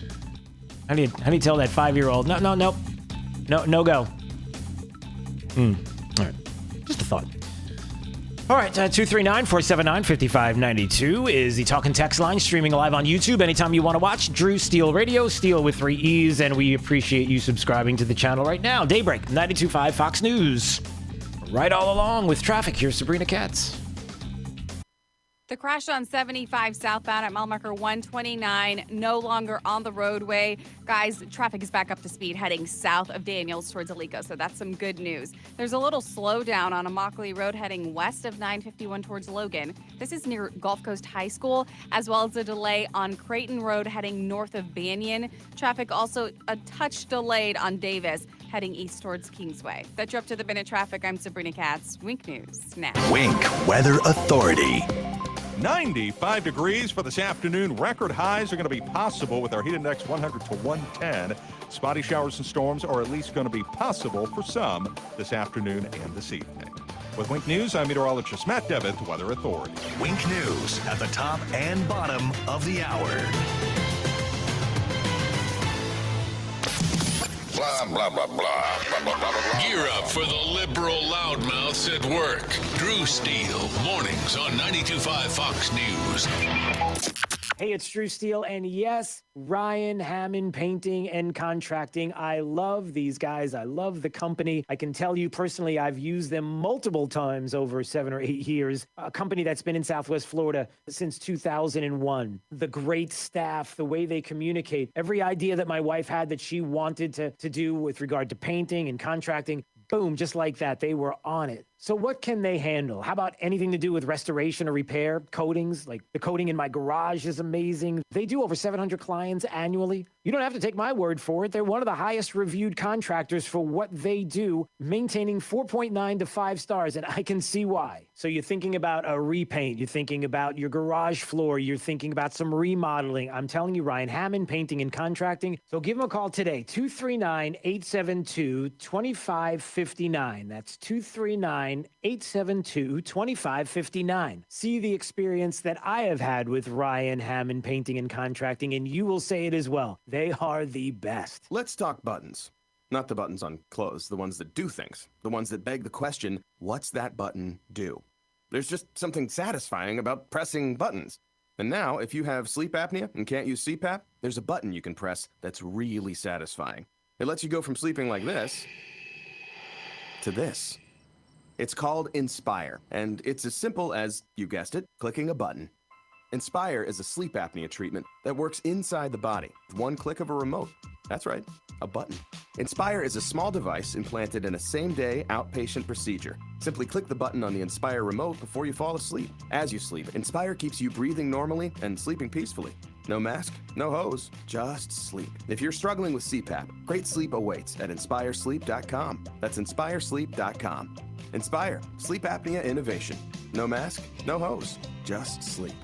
S12: How do you tell that 5-year-old, no go? All right. Just a thought. All right, 239-479-5592 is the talk and text line, streaming live on YouTube anytime you want to watch. Drew Steele Radio, Steele with 3 E's, and we appreciate you subscribing to the channel right now. Daybreak, 92.5 Fox News. Right all along with traffic, here's Sabrina Katz.
S4: The crash on 75 southbound at mile marker 129, no longer on the roadway. Guys, traffic is back up to speed heading south of Daniels towards Alico, so that's some good news. There's a little slowdown on Immokalee Road heading west of 951 towards Logan. This is near Gulf Coast High School, as well as a delay on Creighton Road heading north of Banyan. Traffic also a touch delayed on Davis heading east towards Kingsway. That's you up to the minute traffic. I'm Sabrina Katz. Wink News now.
S10: Wink Weather Authority.
S1: 95 degrees for this afternoon. Record highs are going to be possible with our heat index 100 to 110. Spotty showers and storms are at least going to be possible for some this afternoon and this evening. With Wink News, I'm meteorologist Matt Devitt, Weather Authority.
S10: Wink News at the top and bottom of the hour.
S3: Blah, blah, blah, blah, blah, blah, blah, blah. Gear up for the liberal loudmouths at work. Drew Steele, mornings on 92.5 Fox News.
S12: Hey, it's Drew Steele, and yes, Ryan Hammond Painting and Contracting. I love these guys. I love the company. I can tell you personally, I've used them multiple times over 7 or 8 years. A company that's been in Southwest Florida since 2001. The great staff, the way they communicate, every idea that my wife had that she wanted to do with regard to painting and contracting, boom, just like that, they were on it. So what can they handle? How about anything to do with restoration or repair? Coatings, like the coating in my garage is amazing. They do over 700 clients annually. You don't have to take my word for it. They're one of the highest reviewed contractors for what they do, maintaining 4.9 to 5 stars, and I can see why. So you're thinking about a repaint, you're thinking about your garage floor, you're thinking about some remodeling. I'm telling you, Ryan Hammond Painting and Contracting. So give them a call today, 239-872-2559. That's 239-872-2559. See the experience that I have had with Ryan Hammond Painting and Contracting, and you will say it as well. They are the best.
S8: Let's talk buttons. Not the buttons on clothes, the ones that do things. The ones that beg the question, what's that button do? There's just something satisfying about pressing buttons. And now, if you have sleep apnea and can't use CPAP, there's a button you can press that's really satisfying. It lets you go from sleeping like this to this. It's called Inspire, and it's as simple as, you guessed it, clicking a button. Inspire is a sleep apnea treatment that works inside the body with one click of a remote. That's right, a button. Inspire is a small device implanted in a same-day outpatient procedure. Simply click the button on the Inspire remote before you fall asleep. As you sleep, Inspire keeps you breathing normally and sleeping peacefully. No mask, no hose, just sleep. If you're struggling with CPAP, great sleep awaits at inspiresleep.com. That's inspiresleep.com. Inspire, sleep apnea innovation. No mask, no hose, just sleep.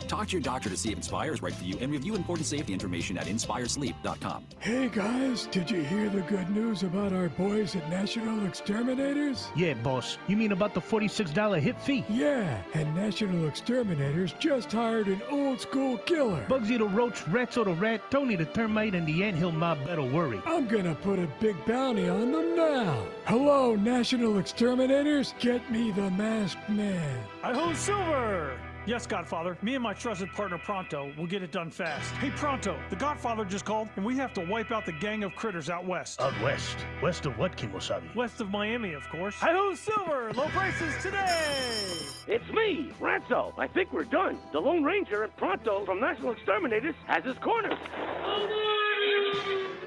S9: Talk to your doctor to see if Inspire is right for you and review important safety information at inspiresleep.com.
S19: Hey guys, did you hear the good news about our boys at National Exterminators?
S20: Yeah, boss. You mean about the $46 hit fee?
S19: Yeah, and National Exterminators just hired an old school killer.
S20: Bugsy the Roach, Ratso the Rat, Tony the Termite, and the Anthill Mob better worry.
S19: I'm gonna put a big bounty on them now. Hello, National Exterminators. Get me the masked man.
S20: Hi-ho, Silver! Yes, Godfather. Me and my trusted partner Pronto will get it done fast. Hey, Pronto, the Godfather just called, and we have to wipe out the gang of critters out west. Out west? West of what, Kimosabi? West of Miami, of course. Hi-ho, Silver! Low prices today!
S21: It's me, Ratso. I think we're done. The Lone Ranger and Pronto from National Exterminators has his corner.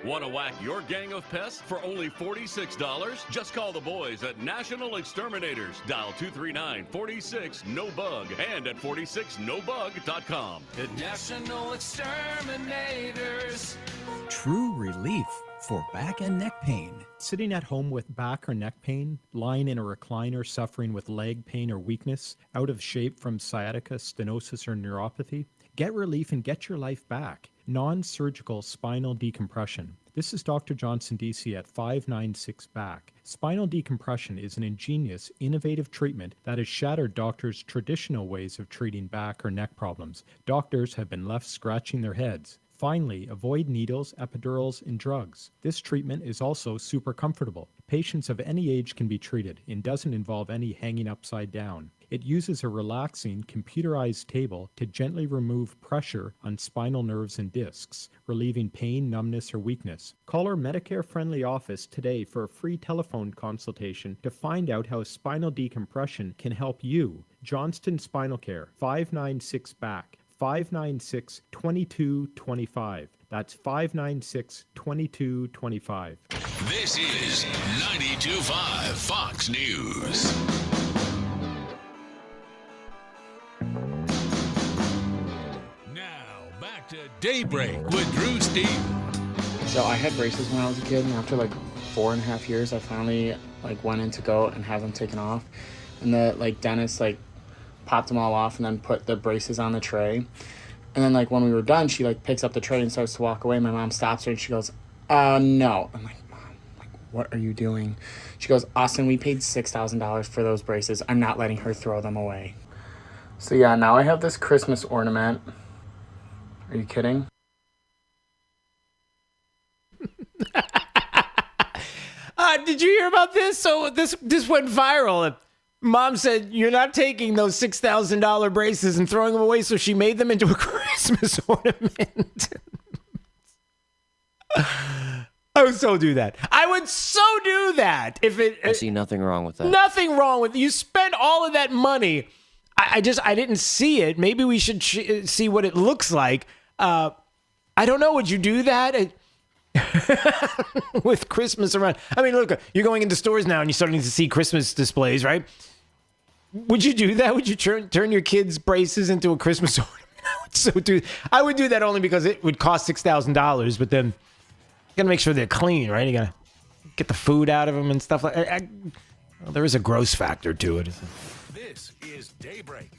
S23: Want to whack your gang of pests for only $46? Just call the boys at National Exterminators. Dial 239-46-NO-BUG and at 46nobug.com.
S28: National Exterminators.
S29: True relief for back and neck pain. Sitting at home with back or neck pain, lying in a recliner suffering with leg pain or weakness, out of shape from sciatica, stenosis, or neuropathy? Get relief and get your life back. Non-surgical spinal decompression. This is Dr. Johnson, DC at 596 Back. Spinal decompression is an ingenious, innovative treatment that has shattered doctors' traditional ways of treating back or neck problems. Doctors have been left scratching their heads. Finally, avoid needles, epidurals, and drugs. This treatment is also super comfortable. Patients of any age can be treated and doesn't involve any hanging upside down. It uses a relaxing, computerized table to gently remove pressure on spinal nerves and discs, relieving pain, numbness, or weakness. Call our Medicare-friendly office today for a free telephone consultation to find out how spinal decompression can help you. Johnston Spinal Care, 596-BACK, 596-2225. That's 596-2225.
S3: This is 92.5 Fox News. Back to Daybreak with Drew Steve.
S7: So I had braces when I was a kid, and after 4.5 years, I finally went in to go and have them taken off, and the dentist popped them all off and then put the braces on the tray. And then when we were done, she picks up the tray and starts to walk away. My mom stops her and she goes, no. I'm like, Mom, what are you doing? She goes, Austin, we paid $6,000 for those braces. I'm not letting her throw them away. So yeah, now I have this Christmas ornament. Are you kidding?
S12: Did you hear about this? So this went viral. Mom said, you're not taking those $6,000 braces and throwing them away, so she made them into a Christmas ornament. I would so do that. I would so do that.
S15: I see nothing wrong with that.
S12: Nothing wrong with it. You spent all of that money. I didn't see it. Maybe we should see what it looks like. I don't know. Would you do that? With Christmas around. I mean, look, you're going into stores now and you're starting to see Christmas displays, right? Would you do that? Would you turn your kids' braces into a Christmas ornament? I would do that only because it would cost $6,000, but then you got to make sure they're clean, right? You got to get the food out of them and stuff like that. There is a gross factor to it.
S3: This is Daybreak.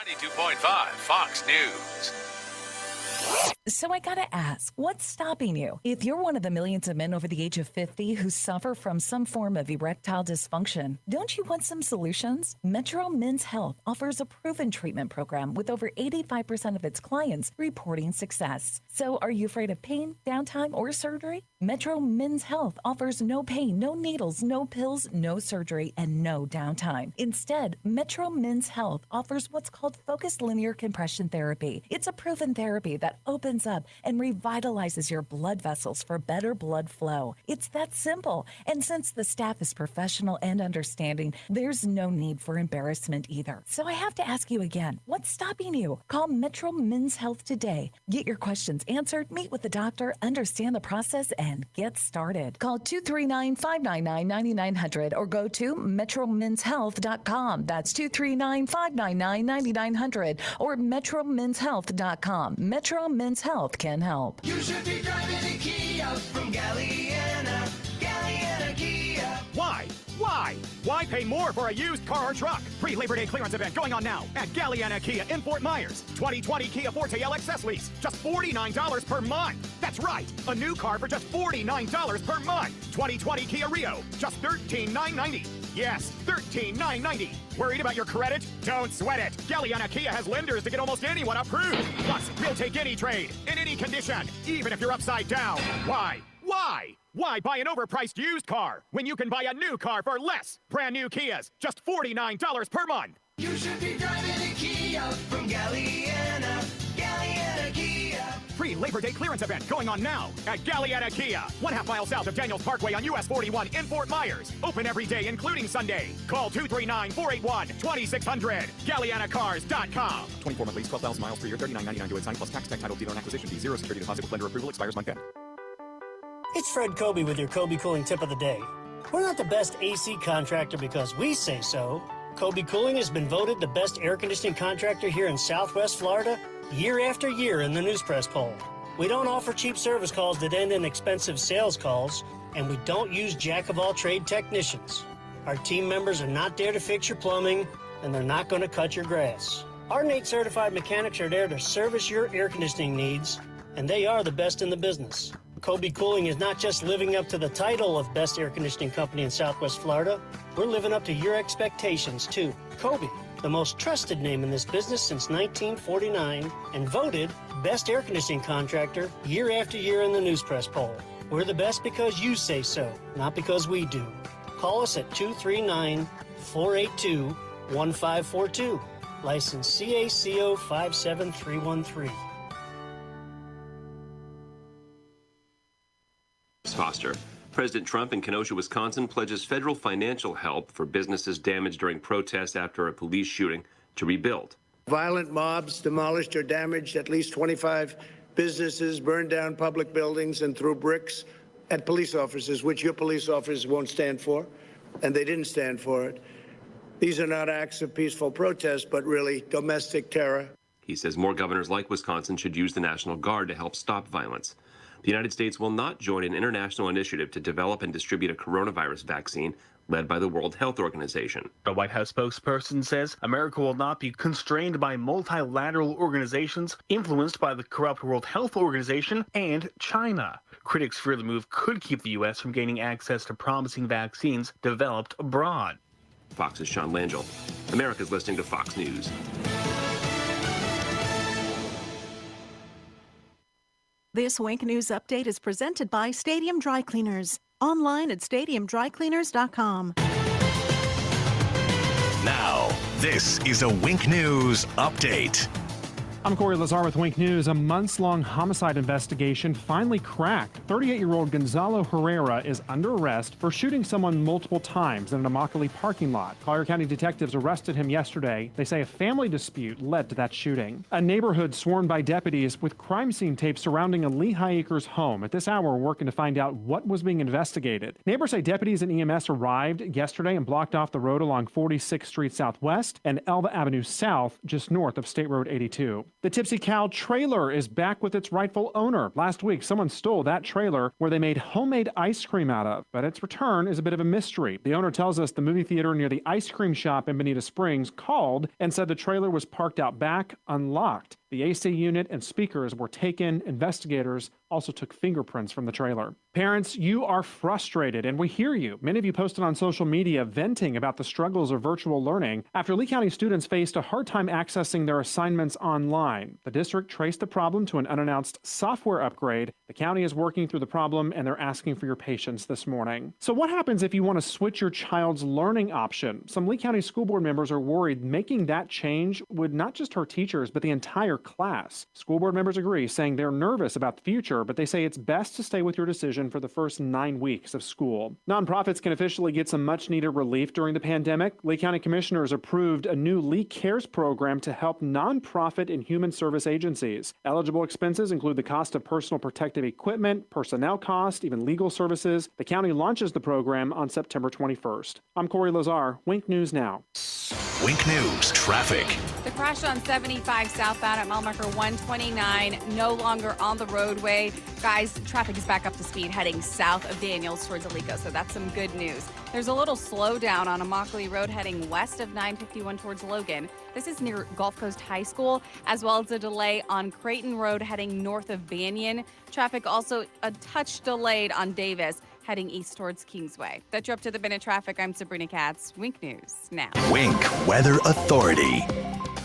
S3: 92.5 Fox News.
S18: So I gotta ask, what's stopping you? If you're one of the millions of men over the age of 50 who suffer from some form of erectile dysfunction, don't you want some solutions? Metro Men's Health offers a proven treatment program with over 85% of its clients reporting success. So are you afraid of pain, downtime, or surgery? Metro Men's Health offers no pain, no needles, no pills, no surgery, and no downtime. Instead, Metro Men's Health offers what's called focused linear compression therapy. It's a proven therapy that opens up and revitalizes your blood vessels for better blood flow. It's that simple. And since the staff is professional and understanding, there's no need for embarrassment either. So I have to ask you again, what's stopping you? Call Metro Men's Health today. Get your questions answered, meet with the doctor, understand the process, and get started. Call 239-599-9900 or go to metromenshealth.com. That's 239-599-9900 or metromenshealth.com. Metro Men's Health can help.
S22: You should be driving a Kia from Galliana. Galliana Kia.
S24: Why? Why pay more for a used car or truck? Pre-Labor Day clearance event going on now at Galliana Kia in Fort Myers. 2020 Kia Forte LXS lease, just $49 per month. That's right, a new car for just $49 per month. 2020 Kia Rio, just $13,990. Yes, $13,990. Worried about your credit? Don't sweat it. Galliana Kia has lenders to get almost anyone approved. Plus, we'll take any trade, in any condition, even if you're upside down. Why? Why buy an overpriced used car when you can buy a new car for less? Brand new Kias, just $49 per month.
S22: You should be driving a Kia from Galliana. Galliana Kia.
S24: Pre-Labor Day clearance event going on now at Galliana Kia. 1/2 mile south of Daniels Parkway on US 41 in Fort Myers. Open every day, including Sunday. Call 239-481-2600. GallianaCars.com. 24-month lease, 12,000 miles per year, $39.99 to sign plus tax, tech, title, dealer, and acquisition fee. 0 security deposit with lender approval expires month end.
S25: It's Fred Kobe with your Kobe Cooling tip of the day. We're not the best AC contractor because we say so. Kobe Cooling has been voted the best air conditioning contractor here in Southwest Florida year after year in the News Press poll. We don't offer cheap service calls that end in expensive sales calls, and we don't use jack-of-all-trade technicians. Our team members are not there to fix your plumbing, and they're not going to cut your grass. Our NATE certified mechanics are there to service your air conditioning needs, and they are the best in the business. Kobe Cooling is not just living up to the title of best air conditioning company in Southwest Florida. We're living up to your expectations, too. Kobe, the most trusted name in this business since 1949, and voted best air conditioning contractor year after year in the news press poll. We're the best because you say so, not because we do. Call us at 239-482-1542. License CACO 57313.
S2: Foster. President Trump in Kenosha, Wisconsin pledges federal financial help for businesses damaged during protests after a police shooting to rebuild.
S5: Violent mobs demolished or damaged at least 25 businesses, burned down public buildings, and threw bricks at police officers, which your police officers won't stand for, and they didn't stand for it. These are not acts of peaceful protest, but really domestic terror.
S2: He says more governors like Wisconsin should use the National Guard to help stop violence. The United States will not join an international initiative to develop and distribute a coronavirus vaccine led by the World Health Organization.
S6: The White House spokesperson says America will not be constrained by multilateral organizations influenced by the corrupt World Health Organization and China. Critics fear the move could keep the U.S. from gaining access to promising vaccines developed abroad.
S2: Fox's Sean Langell. America's listening to Fox News.
S11: This Wink News Update is presented by Stadium Dry Cleaners. Online at stadiumdrycleaners.com.
S10: Now, this is a Wink News Update.
S13: I'm Corey Lazar with Wink News. A months-long homicide investigation finally cracked. 38-year-old Gonzalo Herrera is under arrest for shooting someone multiple times in an Immokalee parking lot. Collier County detectives arrested him yesterday. They say a family dispute led to that shooting. A neighborhood swarmed by deputies with crime scene tapes surrounding a Lehigh Acres home. At this hour, we're working to find out what was being investigated. Neighbors say deputies and EMS arrived yesterday and blocked off the road along 46th Street Southwest and Elva Avenue South, just north of State Road 82. The Tipsy Cow trailer is back with its rightful owner. Last week, someone stole that trailer where they made homemade ice cream out of, but its return is a bit of a mystery. The owner tells us the movie theater near the ice cream shop in Bonita Springs called and said the trailer was parked out back, unlocked. The AC unit and speakers were taken. Investigators also took fingerprints from the trailer. Parents, you are frustrated, and we hear you. Many of you posted on social media venting about the struggles of virtual learning after Lee County students faced a hard time accessing their assignments online. The district traced the problem to an unannounced software upgrade. The county is working through the problem, and they're asking for your patience this morning. So what happens if you want to switch your child's learning option? Some Lee County school board members are worried making that change would not just hurt teachers, but the entire class. School board members agree, saying they're nervous about the future, but they say it's best to stay with your decision for the first 9 weeks of school. Nonprofits can officially get some much-needed relief during the pandemic. Lee County commissioners approved a new Lee Cares program to help nonprofit and human service agencies. Eligible expenses include the cost of personal protective equipment, personnel cost, even legal services. The county launches the program on September 21st. I'm Corey Lazar, Wink News Now.
S10: Wink News Traffic.
S4: The crash on 75 southbound at mile marker 129, no longer on the roadway. Guys, traffic is back up to speed heading south of Daniels towards Alico, so that's some good news. There's a little slowdown on Immokalee Road heading west of 951 towards Logan. This is near Gulf Coast High School, as well as a delay on Creighton Road heading north of Banyan. Traffic also a touch delayed on Davis, heading east towards Kingsway. That's you up to the minute traffic. I'm Sabrina Katz. Wink News Now.
S10: Wink Weather Authority.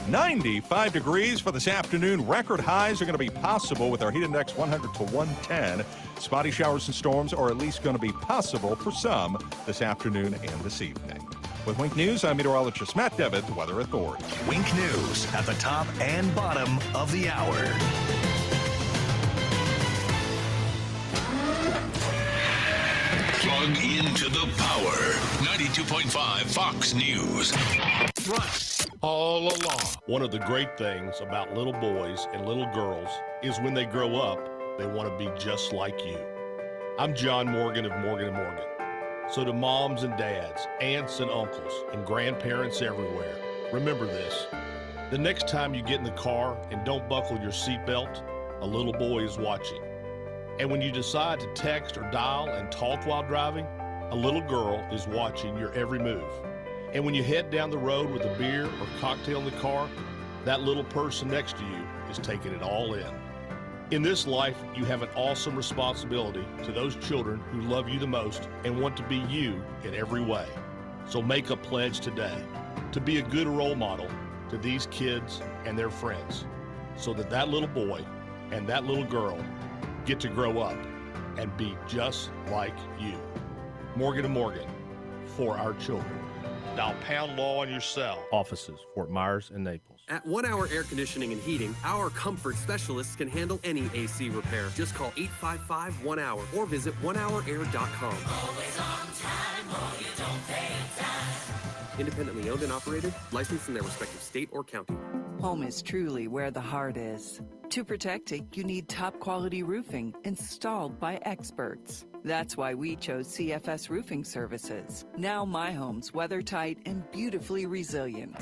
S1: 95 degrees for this afternoon. Record highs are going to be possible with our heat index 100 to 110. Spotty showers and storms are at least going to be possible for some this afternoon and this evening. With Wink News, I'm meteorologist Matt Devitt, the Weather Authority.
S10: Wink News at the top and bottom of the hour.
S3: Plug into the power. 92.5 Fox News.
S14: Right. All along, one of the great things about little boys and little girls is when they grow up, they want to be just like you. I'm John Morgan of Morgan & Morgan. So to moms and dads, aunts and uncles, and grandparents everywhere, remember this. The next time you get in the car and don't buckle your seatbelt, a little boy is watching. And when you decide to text or dial and talk while driving, a little girl is watching your every move. And when you head down the road with a beer or cocktail in the car, that little person next to you is taking it all in. In this life, you have an awesome responsibility to those children who love you the most and want to be you in every way. So make a pledge today. to be a good role model to these kids and their friends so that that little boy and that little girl get to grow up and be just like you. Morgan & Morgan, for our children. Now pound law on your cell.
S8: Offices, Fort Myers and Naples.
S9: At 1 Hour Air Conditioning and Heating, our comfort specialists can handle any AC repair. Just call 855-1-HOUR or visit onehourair.com.
S22: Always on time, or you don't pay time.
S9: Independently owned and operated, licensed in their respective state or county.
S16: Home is truly where the heart is. To protect it, you need top quality roofing installed by experts. That's why we chose CFS Roofing Services. Now my home's weather tight and beautifully resilient.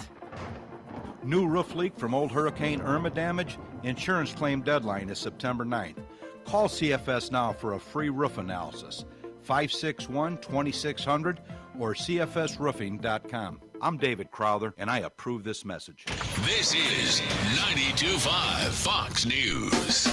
S17: New roof leak from old Hurricane Irma damage? Insurance claim deadline is September 9th. Call CFS now for a free roof analysis. 561-2600 or cfsroofing.com. I'm David Crowther, and I approve this message.
S3: This is 92.5 Fox News.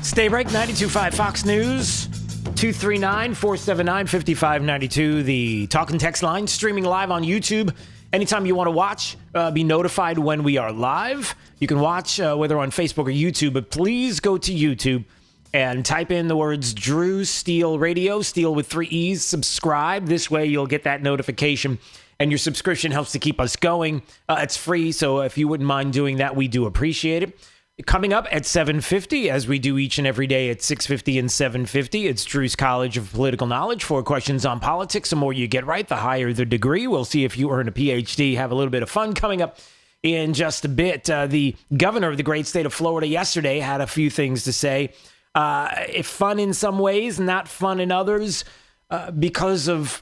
S12: Stay break, 92.5 Fox News. 239-479-5592, the talk and text line, streaming live on YouTube. Anytime you want to watch, be notified when we are live. You can watch whether on Facebook or YouTube, but please go to YouTube and type in the words Drew Steele Radio, Steele with 3 E's, subscribe. This way you'll get that notification, and your subscription helps to keep us going. It's free, so if you wouldn't mind doing that, we do appreciate it. Coming up at 7:50, as we do each and every day at 6:50 and 7:50, it's Drew's College of Political Knowledge. 4 questions on politics. The more you get right, the higher the degree. We'll see if you earn a PhD. Have a little bit of fun coming up in just a bit. The governor of the great state of Florida yesterday had a few things to say. Fun in some ways, not fun in others, because of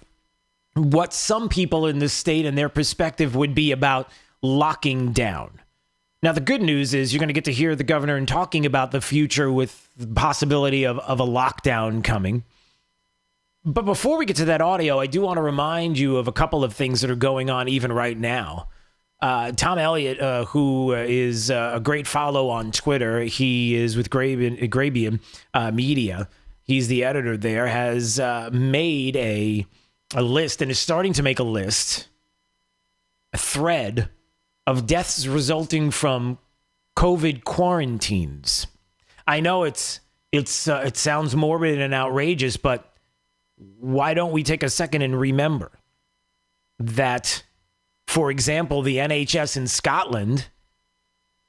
S12: what some people in the state and their perspective would be about locking down. Now, the good news is you're going to get to hear the governor and talking about the future with the possibility of a lockdown coming. But before we get to that audio, I do want to remind you of a couple of things that are going on even right now. Tom Elliott, who is a great follow on Twitter, he is with Grabian Media. He's the editor there, has made a list and is starting to make a thread of deaths resulting from COVID quarantines. I know it sounds morbid and outrageous, but why don't we take a second and remember that, for example, the NHS in Scotland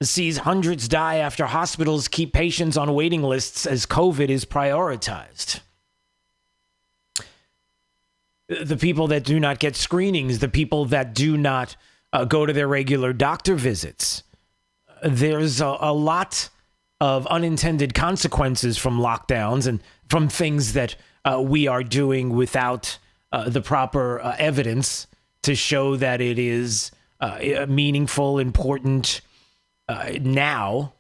S12: sees hundreds die after hospitals keep patients on waiting lists as COVID is prioritized. The people that do not get screenings, the people that do not go to their regular doctor visits. There's a lot of unintended consequences from lockdowns and from things that we are doing without the proper evidence to show that it is meaningful, important now,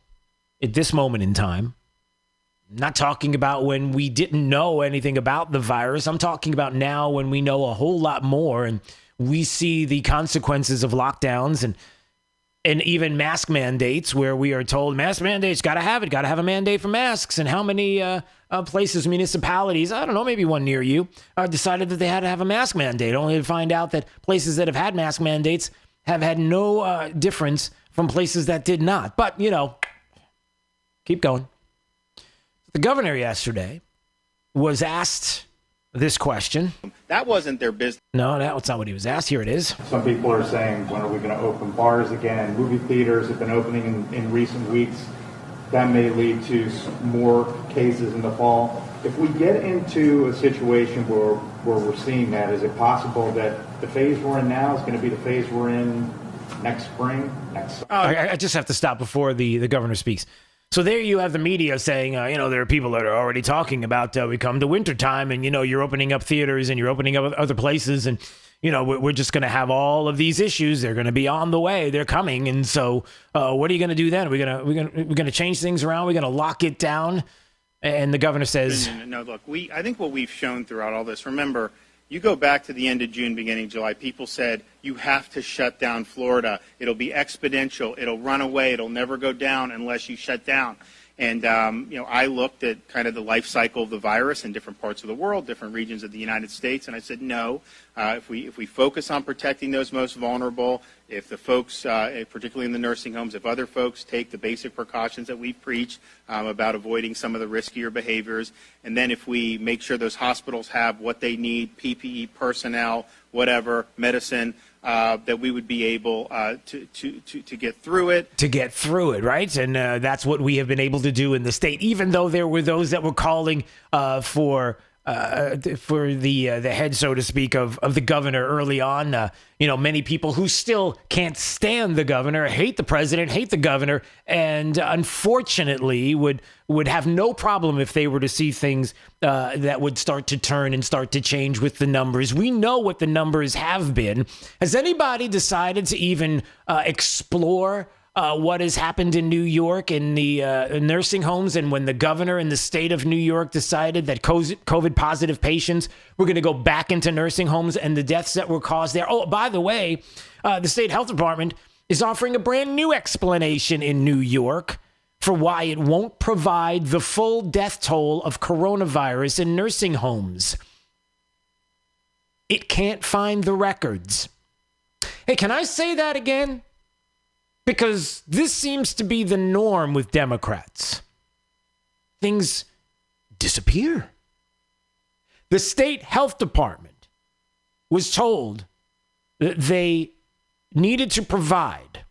S12: at this moment in time. I'm not talking about when we didn't know anything about the virus. I'm talking about now when we know a whole lot more and we see the consequences of lockdowns and even mask mandates, where we are told mask mandates, got to have a mandate for masks. And how many places, municipalities, I don't know, maybe one near you, decided that they had to have a mask mandate, only to find out that places that have had mask mandates have had no difference from places that did not. But, keep going. The governor yesterday was asked this question.
S19: That wasn't their business.
S12: No, that's not what he was asked. Here it is.
S20: Some people are saying, when are we going to open bars again? Movie theaters have been opening in recent weeks. That may lead to more cases in the fall. If we get into a situation where we're seeing that, is it possible that the phase we're in now is going to be the phase we're in next spring?
S12: I just have to stop before the governor speaks. So there you have the media saying, there are people that are already talking about we come to wintertime and, you're opening up theaters and you're opening up other places and, we're just going to have all of these issues. They're going to be on the way. They're coming. And so what are you going to do then? We're going to change things around. We're going to lock it down. And the governor says,
S19: no, look, I think what we've shown throughout all this, remember, you go back to the end of June, beginning of July, people said, you have to shut down Florida. It'll be exponential. It'll run away. It'll never go down unless you shut down. And, I looked at kind of the life cycle of the virus in different parts of the world, different regions of the United States, and I said, no, if we focus on protecting those most vulnerable, if the folks, particularly in the nursing homes, if other folks take the basic precautions that we've preached about avoiding some of the riskier behaviors, and then if we make sure those hospitals have what they need, PPE, personnel, whatever, medicine, that we would be able to get through it.
S12: To get through it, right? And that's what we have been able to do in the state, even though there were those that were calling for the head, so to speak, of the governor early on. Many people who still can't stand the governor, hate the president, hate the governor, and unfortunately would have no problem if they were to see things that would start to turn and start to change with the numbers. We know what the numbers have been. Has anybody decided to even explore what has happened in New York in the nursing homes, and when the governor in the state of New York decided that COVID positive patients were going to go back into nursing homes and the deaths that were caused there? Oh, by the way, the state health department is offering a brand new explanation in New York for why it won't provide the full death toll of coronavirus in nursing homes. It can't find the records. Hey, can I say that again? Because this seems to be the norm with Democrats. Things disappear. The state health department was told that they needed to provide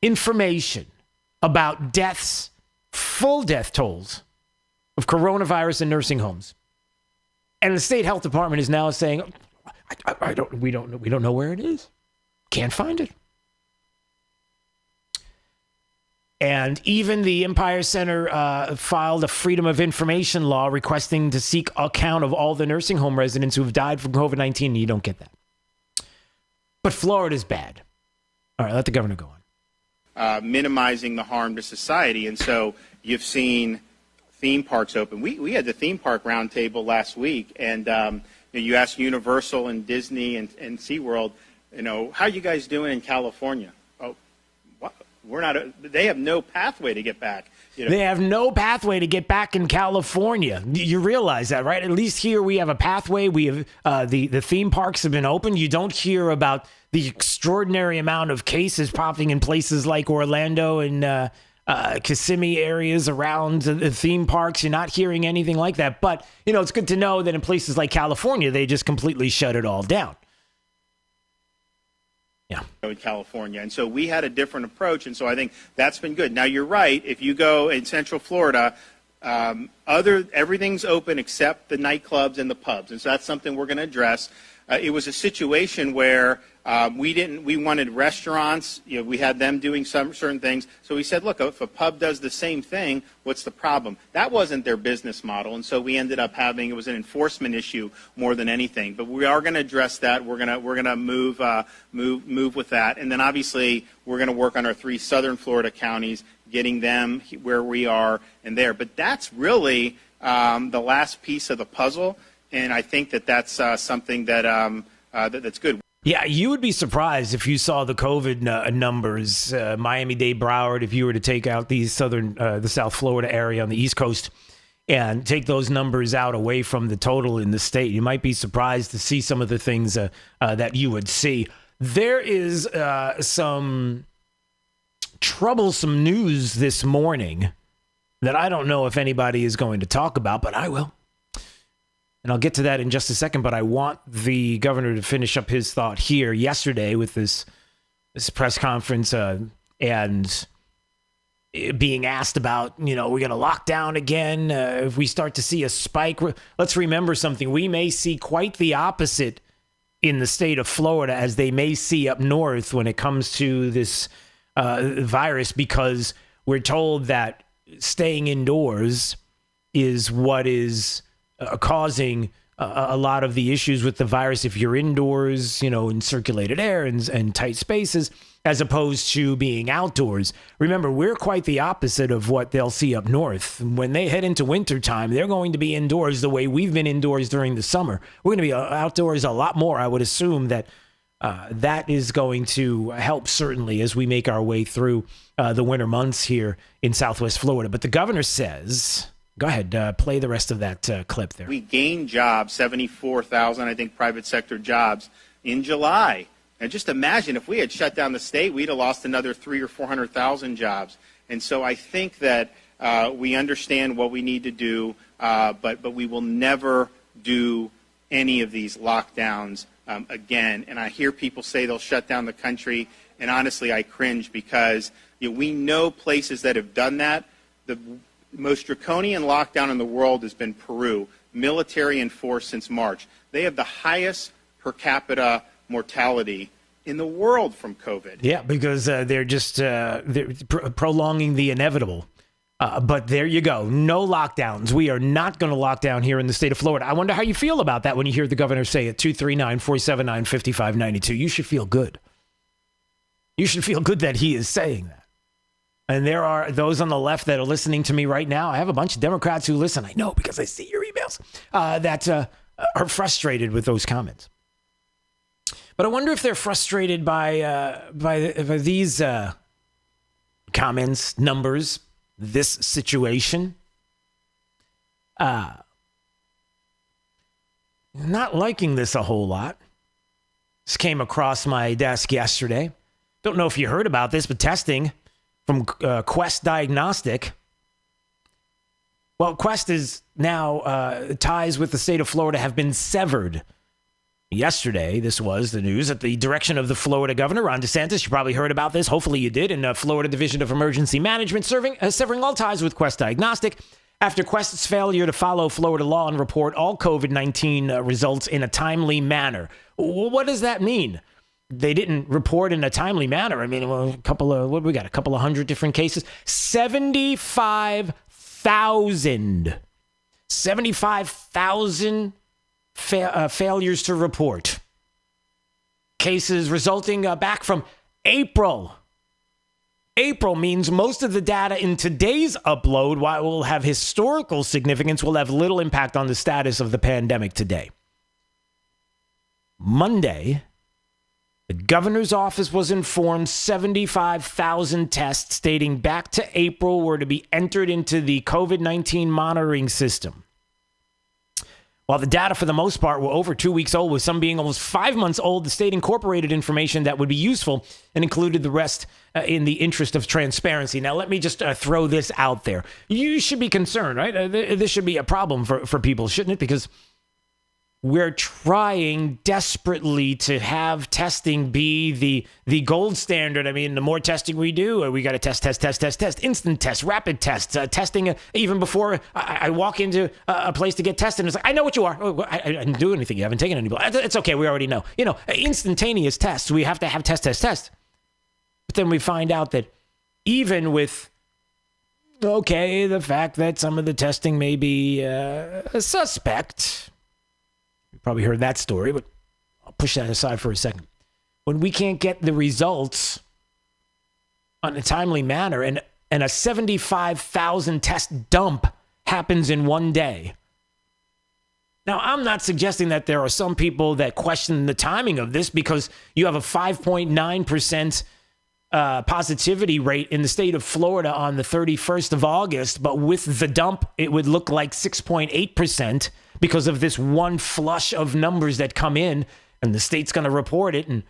S12: information about deaths, full death tolls of coronavirus in nursing homes. And the state health department is now saying, we don't know where it is. Can't find it. And even the Empire Center filed a Freedom of Information law requesting to seek account of all the nursing home residents who have died from COVID-19. And you don't get that. But Florida's bad. All right, let the governor go on.
S19: Minimizing the harm to society. And so you've seen theme parks open. We had the theme park roundtable last week, and you asked Universal and Disney and SeaWorld, how are you guys doing in California? They have no pathway to get back.
S12: They have no pathway to get back in California. You realize that, right? At least here we have a pathway. We have the theme parks have been open. You don't hear about the extraordinary amount of cases popping in places like Orlando and Kissimmee areas around the theme parks. You're not hearing anything like that. But, it's good to know that in places like California, they just completely shut it all down.
S19: In California. And so we had a different approach, and so I think that's been good. Now, you're right. If you go in Central Florida, everything's open except the nightclubs and the pubs, and so that's something we're going to address. It was a situation where we wanted restaurants, we had them doing some certain things. So we said, look, if a pub does the same thing, what's the problem? That wasn't their business model. And so we ended up it was an enforcement issue more than anything. But we are going to address that. We're going to move with that. And then obviously we're going to work on our 3 southern Florida counties, getting them where we are and there. But that's really the last piece of the puzzle. And I think that's something that's good.
S12: Yeah, you would be surprised if you saw the COVID numbers, Miami-Dade, Broward, if you were to take out the South Florida area on the East Coast and take those numbers out away from the total in the state. You might be surprised to see some of the things that you would see. There is some troublesome news this morning that I don't know if anybody is going to talk about, but I will. And I'll get to that in just a second, but I want the governor to finish up his thought here yesterday with this press conference and being asked about, we're going to lock down again. If we start to see a spike, let's remember something. We may see quite the opposite in the state of Florida as they may see up north when it comes to this virus, because we're told that staying indoors is what is causing a lot of the issues with the virus if you're indoors, in circulated air and tight spaces, as opposed to being outdoors. Remember, we're quite the opposite of what they'll see up north. When they head into wintertime, they're going to be indoors the way we've been indoors during the summer. We're going to be outdoors a lot more. I would assume that That is going to help, certainly, as we make our way through the winter months here in Southwest Florida. But the governor says, go ahead, play the rest of that clip there.
S19: We gained jobs, 74,000, I think, private sector jobs in July. And just imagine if we had shut down the state, we'd have lost another 300,000 or 400,000 jobs. And so I think that we understand what we need to do, but we will never do any of these lockdowns again. And I hear people say they'll shut down the country, and honestly, I cringe because we know places that have done that. The most draconian lockdown in the world has been Peru, military enforced since March. They have the highest per capita mortality in the world from COVID.
S12: Yeah, because they're just they're prolonging the inevitable. But there you go. No lockdowns. We are not going to lock down here in the state of Florida. I wonder how you feel about that when you hear the governor say it. 239-479-5592. You should feel good. You should feel good that he is saying that. And there are those on the left that are listening to me right now. I have a bunch of Democrats who listen. I know because I see your emails that are frustrated with those comments. But I wonder if they're frustrated by these comments, numbers, this situation. Not liking this a whole lot. This came across my desk yesterday. Don't know if you heard about this, but testing from Quest Diagnostic. Well, Quest is now ties with the state of Florida have been severed. Yesterday, this was the news at the direction of the Florida Governor, Ron DeSantis. You probably heard about this. Hopefully you did. In Florida Division of Emergency Management, severing all ties with Quest Diagnostic after Quest's failure to follow Florida law and report all COVID-19 results in a timely manner. What does that mean? They didn't report in a timely manner. I mean, a couple of 100 different cases. 75,000 failures to report. Cases resulting back from April. April means most of the data in today's upload, while it will have historical significance, will have little impact on the status of the pandemic today. Monday, the governor's office was informed 75,000 tests dating back to April were to be entered into the COVID-19 monitoring system. While the data for the most part were over 2 weeks old, with some being almost 5 months old, the state incorporated information that would be useful and included the rest in the interest of transparency. Now, let me just throw this out there. You should be concerned, right? This should be a problem for people, shouldn't it? Because we're trying desperately to have testing be the gold standard. I mean, the more testing we do, we got to test, instant tests, rapid tests, testing even before I walk into a place to get tested. It's like, I know what you are. Oh, I didn't do anything. You haven't taken any blood. It's okay. We already know. Instantaneous tests. We have to have test. But then we find out that even with, the fact that some of the testing may be suspect. Probably heard that story, but I'll push that aside for a second. When we can't get the results on a timely manner and a 75,000 test dump happens in one day. Now, I'm not suggesting that there are some people that question the timing of this because you have a 5.9% positivity rate in the state of Florida on the 31st of August, but with the dump, it would look like 6.8%. Because of this one flush of numbers that come in, and the state's going to report it. And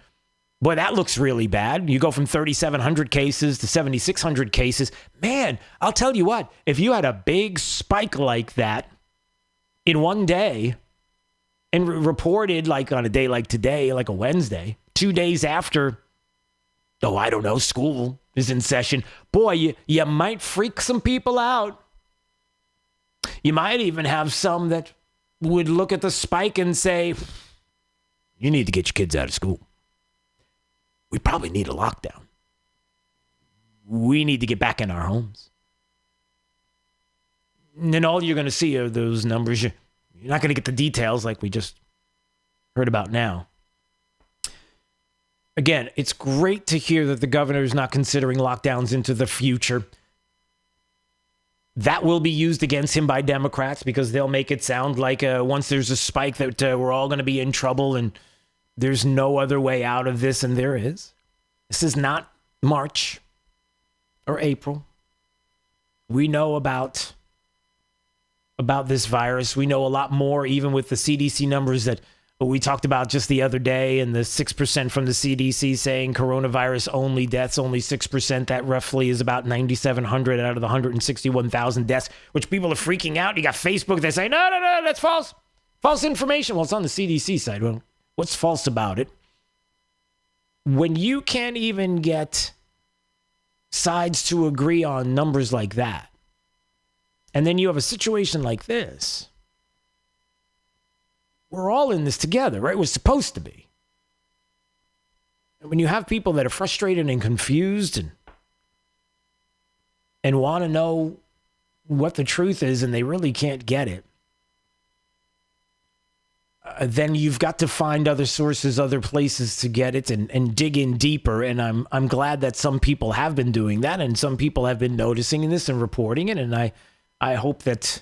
S12: boy, that looks really bad. You go from 3,700 cases to 7,600 cases. Man, I'll tell you what, if you had a big spike like that in one day and reported like on a day like today, like a Wednesday, 2 days after, school is in session, boy, you might freak some people out. You might even have some that would look at the spike and say, you need to get your kids out of school. We probably need a lockdown. We need to get back in our homes. And then all you're going to see are those numbers. You're not going to get the details like we just heard about now. Again, it's great to hear that the governor is not considering lockdowns into the future. That will be used against him by Democrats because they'll make it sound like once there's a spike that we're all going to be in trouble and There's no other way out of this, and there is. This is not March or April. We know about this virus. We know a lot more, even with the CDC numbers that we talked about just the other day, and the 6% from the CDC saying coronavirus only deaths, only 6%. That roughly is about 9,700 out of the 161,000 deaths, which people are freaking out. You got Facebook, they say, no, that's false. False information. Well, it's on the CDC side. Well, what's false about it? When you can't even get sides to agree on numbers like that, and then you have a situation like this, we're all in this together, right? We're supposed to be. And when you have people that are frustrated and confused and want to know what the truth is and they really can't get it, then you've got to find other sources, other places to get it and dig in deeper. And I'm glad that some people have been doing that, and some people have been noticing this and reporting it. And I hope that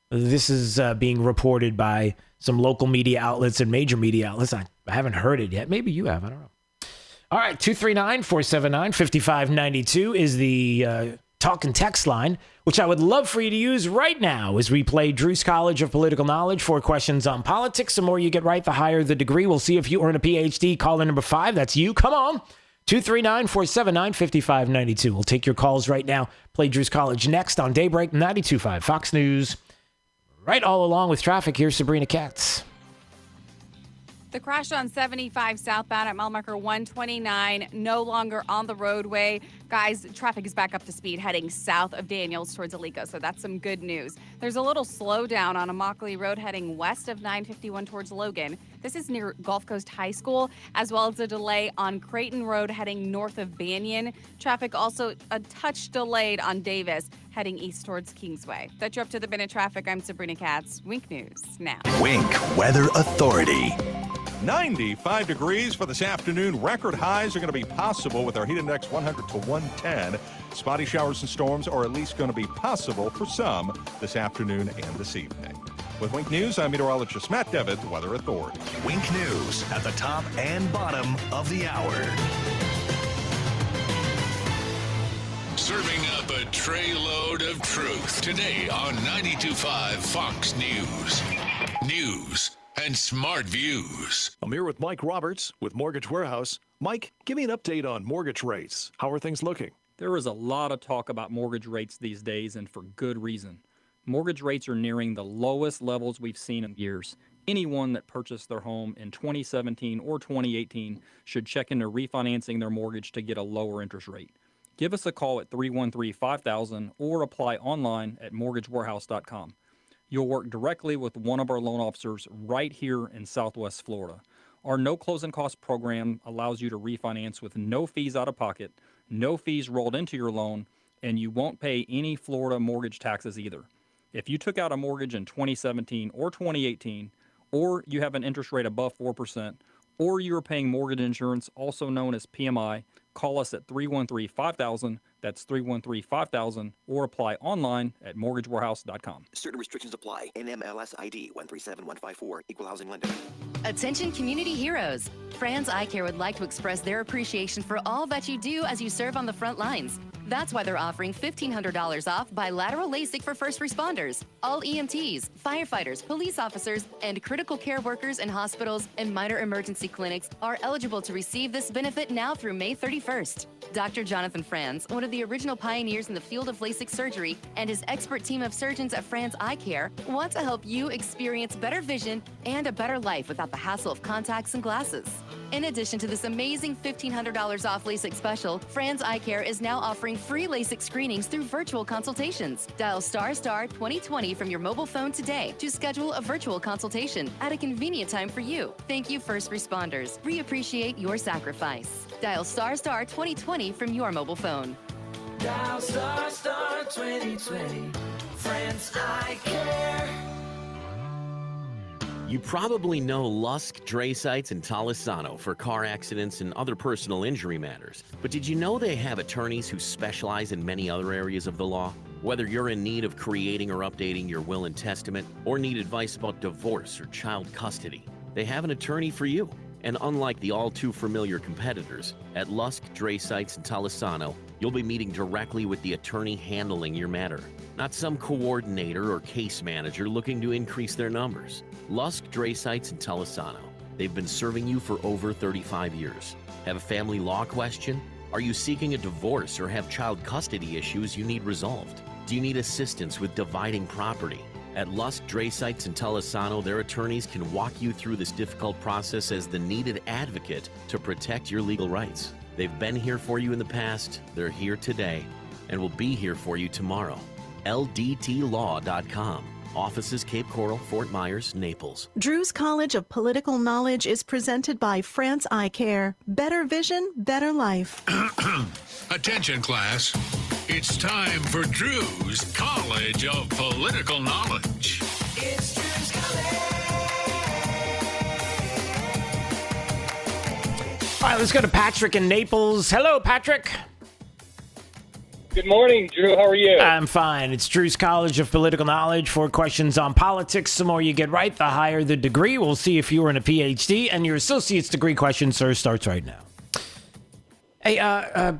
S12: this is being reported by some local media outlets and major media outlets. I haven't heard it yet. Maybe you have. I don't know. All right, 239-479-5592 is the talk and text line, which I would love for you to use right now as we play Drew's College of Political Knowledge. 4 questions on politics. The more you get right, the higher the degree. We'll see if you earn a PhD. Caller number 5, that's you. Come on. 239-479-5592. We'll take your calls right now. Play Drew's College next on Daybreak 92.5 Fox News. Right all along with traffic, here's Sabrina Katz.
S4: The crash on 75 southbound at mile marker 129, no longer on the roadway. Guys, traffic is back up to speed heading south of Daniels towards Alico, so that's some good news. There's a little slowdown on Immokalee Road heading west of 951 towards Logan. This is near Gulf Coast High School, as well as a delay on Creighton Road heading north of Banyan. Traffic also a touch delayed on Davis heading east towards Kingsway. That's your up to the minute traffic. I'm Sabrina Katz. Wink News now.
S10: Wink Weather Authority.
S1: 95 degrees for this afternoon. Record highs are going to be possible with our heat index 100 to 110. Spotty showers and storms are at least going to be possible for some this afternoon and this evening. With Wink News, I'm meteorologist Matt Devitt, Weather Authority.
S10: Wink News at the top and bottom of the hour.
S3: Serving up a tray load of truth today on 92.5 Fox News. News and smart views.
S7: I'm here with Mike Roberts with Mortgage Warehouse. Mike, give me an update on mortgage rates. How are things looking?
S15: There is a lot of talk about mortgage rates these days, and for good reason. Mortgage rates are nearing the lowest levels we've seen in years. Anyone that purchased their home in 2017 or 2018 should check into refinancing their mortgage to get a lower interest rate. Give us a call at 313-5000 or apply online at mortgagewarehouse.com. You'll work directly with one of our loan officers right here in Southwest Florida. Our no closing cost program allows you to refinance with no fees out of pocket, no fees rolled into your loan, and you won't pay any Florida mortgage taxes either. If you took out a mortgage in 2017 or 2018, or you have an interest rate above 4%, or you are paying mortgage insurance, also known as PMI, call us at 313-5000. That's 313-5000, or apply online at mortgagewarehouse.com.
S18: Certain restrictions apply. NMLS ID 137154, Equal Housing Lender.
S21: Attention community heroes. Franz Eye Care would like to express their appreciation for all that you do as you serve on the front lines. That's why they're offering $1,500 off bilateral LASIK for first responders. All EMTs, firefighters, police officers, and critical care workers in hospitals and minor emergency clinics are eligible to receive this benefit now through May 31st. Dr. Jonathan Franz, one of the original pioneers in the field of LASIK surgery, and his expert team of surgeons at Franz Eye Care want to help you experience better vision and a better life without the hassle of contacts and glasses. In addition to this amazing $1,500 off LASIK special, Franz Eye Care is now offering free LASIK screenings through virtual consultations. Dial ** 2020 from your mobile phone today to schedule a virtual consultation at a convenient time for you. Thank you, first responders. We appreciate your sacrifice. Dial ** 2020 from your mobile phone.
S22: Dial ** 2020. Franz Eye Care.
S23: You probably know Lusk, Dre Sites, and Talisano for car accidents and other personal injury matters. But did you know they have attorneys who specialize in many other areas of the law? Whether you're in need of creating or updating your will and testament, or need advice about divorce or child custody, they have an attorney for you. And unlike the all too familiar competitors, at Lusk Dre Sites in Talisano, you'll be meeting directly with the attorney handling your matter, not some coordinator or case manager looking to increase their numbers. Lusk Dre Sites in Talisano. They've been serving you for over 35 years. Have a family law question? Are you seeking a divorce or have child custody issues you need resolved? Do you need assistance with dividing property? At Lusk Dre Sites in Talisano, their attorneys can walk you through this difficult process as the needed advocate to protect your legal rights. They've been here for you in the past, they're here today, and will be here for you tomorrow. LDTlaw.com. Offices Cape Coral, Fort Myers, Naples.
S11: Drew's College of Political Knowledge is presented by France Eye Care. Better vision, better life.
S3: Attention, class. It's time for Drew's College of Political Knowledge.
S22: It's Drew's College.
S12: All right, let's go to Patrick in Naples. Hello, Patrick.
S2: Good morning, Drew. How are you?
S12: I'm fine. It's Drew's College of Political Knowledge. 4 questions on politics. The more you get right, the higher the degree. We'll see if you earn a PhD. And your associate's degree question, sir, starts right now. Hey,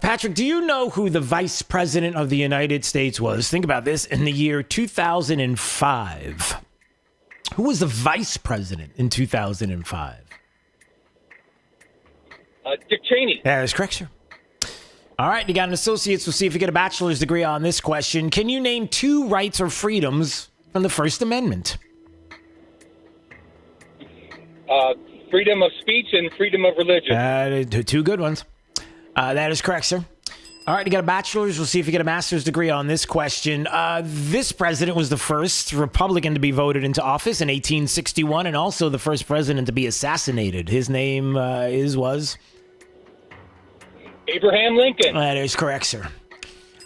S12: Patrick, do you know who the Vice President of the United States was? Think about this. In the year 2005. Who was the Vice President in 2005?
S2: Dick Cheney.
S12: That is correct, sir. All right, you got an associate's. We'll see if you get a bachelor's degree on this question. Can you name 2 rights or freedoms from the First Amendment?
S2: Freedom of speech and freedom of religion.
S12: 2 good ones. That is correct, sir. All right, you got a bachelor's. We'll see if you get a master's degree on this question. This president was the first Republican to be voted into office in 1861 and also the first president to be assassinated. His name was...
S2: Abraham Lincoln.
S12: That is correct, sir.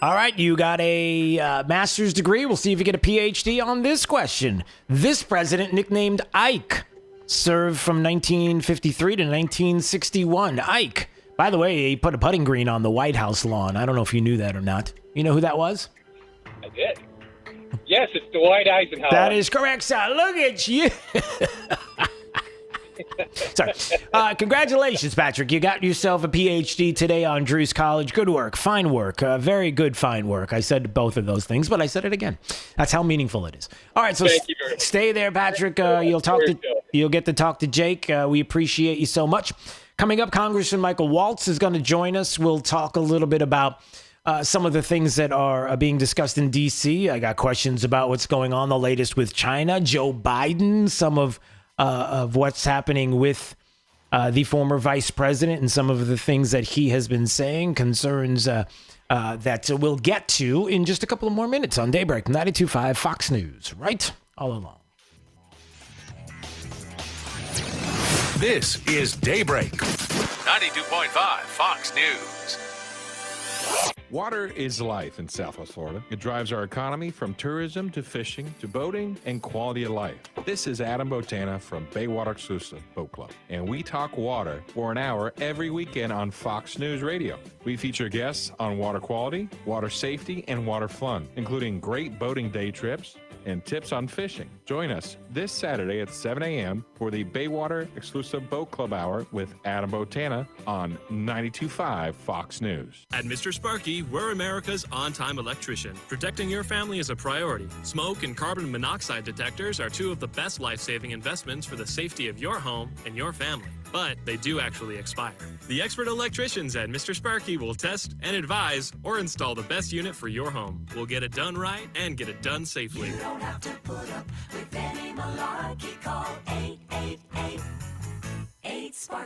S12: All right, you got a master's degree. We'll see if you get a PhD on this question. This president, nicknamed Ike, served from 1953 to 1961. Ike. By the way, he put a putting green on the White House lawn. I don't know if you knew that or not. You know who that was?
S2: I did. Yes, it's Dwight Eisenhower.
S12: That is correct, sir. Look at you. Sorry. Congratulations, Patrick. You got yourself a PhD today on Drew's College. Good work. Fine work. Very good, fine work. I said both of those things, but I said it again. That's how meaningful it is. All right, so stay there, Patrick. You'll get to talk to Jake. We appreciate you so much. Coming up, Congressman Michael Waltz is going to join us. We'll talk a little bit about some of the things that are being discussed in D.C. I got questions about what's going on, the latest with China, Joe Biden, some of what's happening with the former vice president and some of the things that he has been saying, concerns that we'll get to in just a couple of more minutes on Daybreak 92.5 Fox News, right all along.
S3: This is Daybreak. 92.5 Fox News.
S1: Water is life in Southwest Florida. It drives our economy from tourism to fishing to boating and quality of life. This is Adam Botana from Bayswater Exclusive Boat Club, and we talk water for an hour every weekend on Fox News Radio. We feature guests on water quality, water safety, and water fun, including great boating day trips and tips on fishing. Join us this Saturday at 7 a.m. for the Bayswater Exclusive Boat Club Hour with Adam Botana on 92.5 Fox News.
S5: At Mr. Sparky, we're America's on-time electrician. Protecting your family is a priority. Smoke and carbon monoxide detectors are 2 of the best life-saving investments for the safety of your home and your family. But they do actually expire. The expert electricians at Mr. Sparky will test and advise or install the best unit for your home. We'll get it done right and get it done safely.
S22: You don't have to put up with any malarkey. Call 888-8-SPARKY.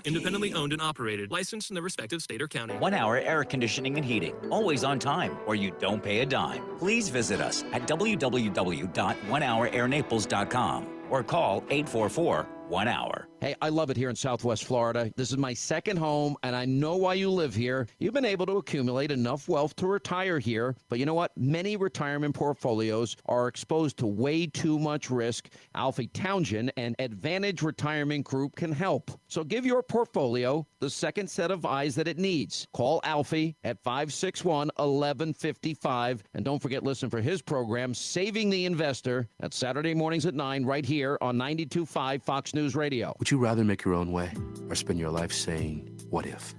S5: Independently owned and operated. Licensed in the respective state or county.
S6: 1 Hour Air Conditioning and Heating. Always on time, or you don't pay a dime. Please visit us at www.onehourairnaples.com or call 844-1-HOUR.
S24: Hey, I love it here in Southwest Florida. This is my second home, and I know why you live here. You've been able to accumulate enough wealth to retire here, but you know what? Many retirement portfolios are exposed to way too much risk. Alfie Townsend and Advantage Retirement Group can help. So give your portfolio the second set of eyes that it needs. Call Alfie at 561-1155, and don't forget, listen for his program, Saving the Investor. That's Saturday mornings at 9 right here on 92.5 Fox News. News Radio.
S8: Would you rather make your own way or spend your life saying, what if?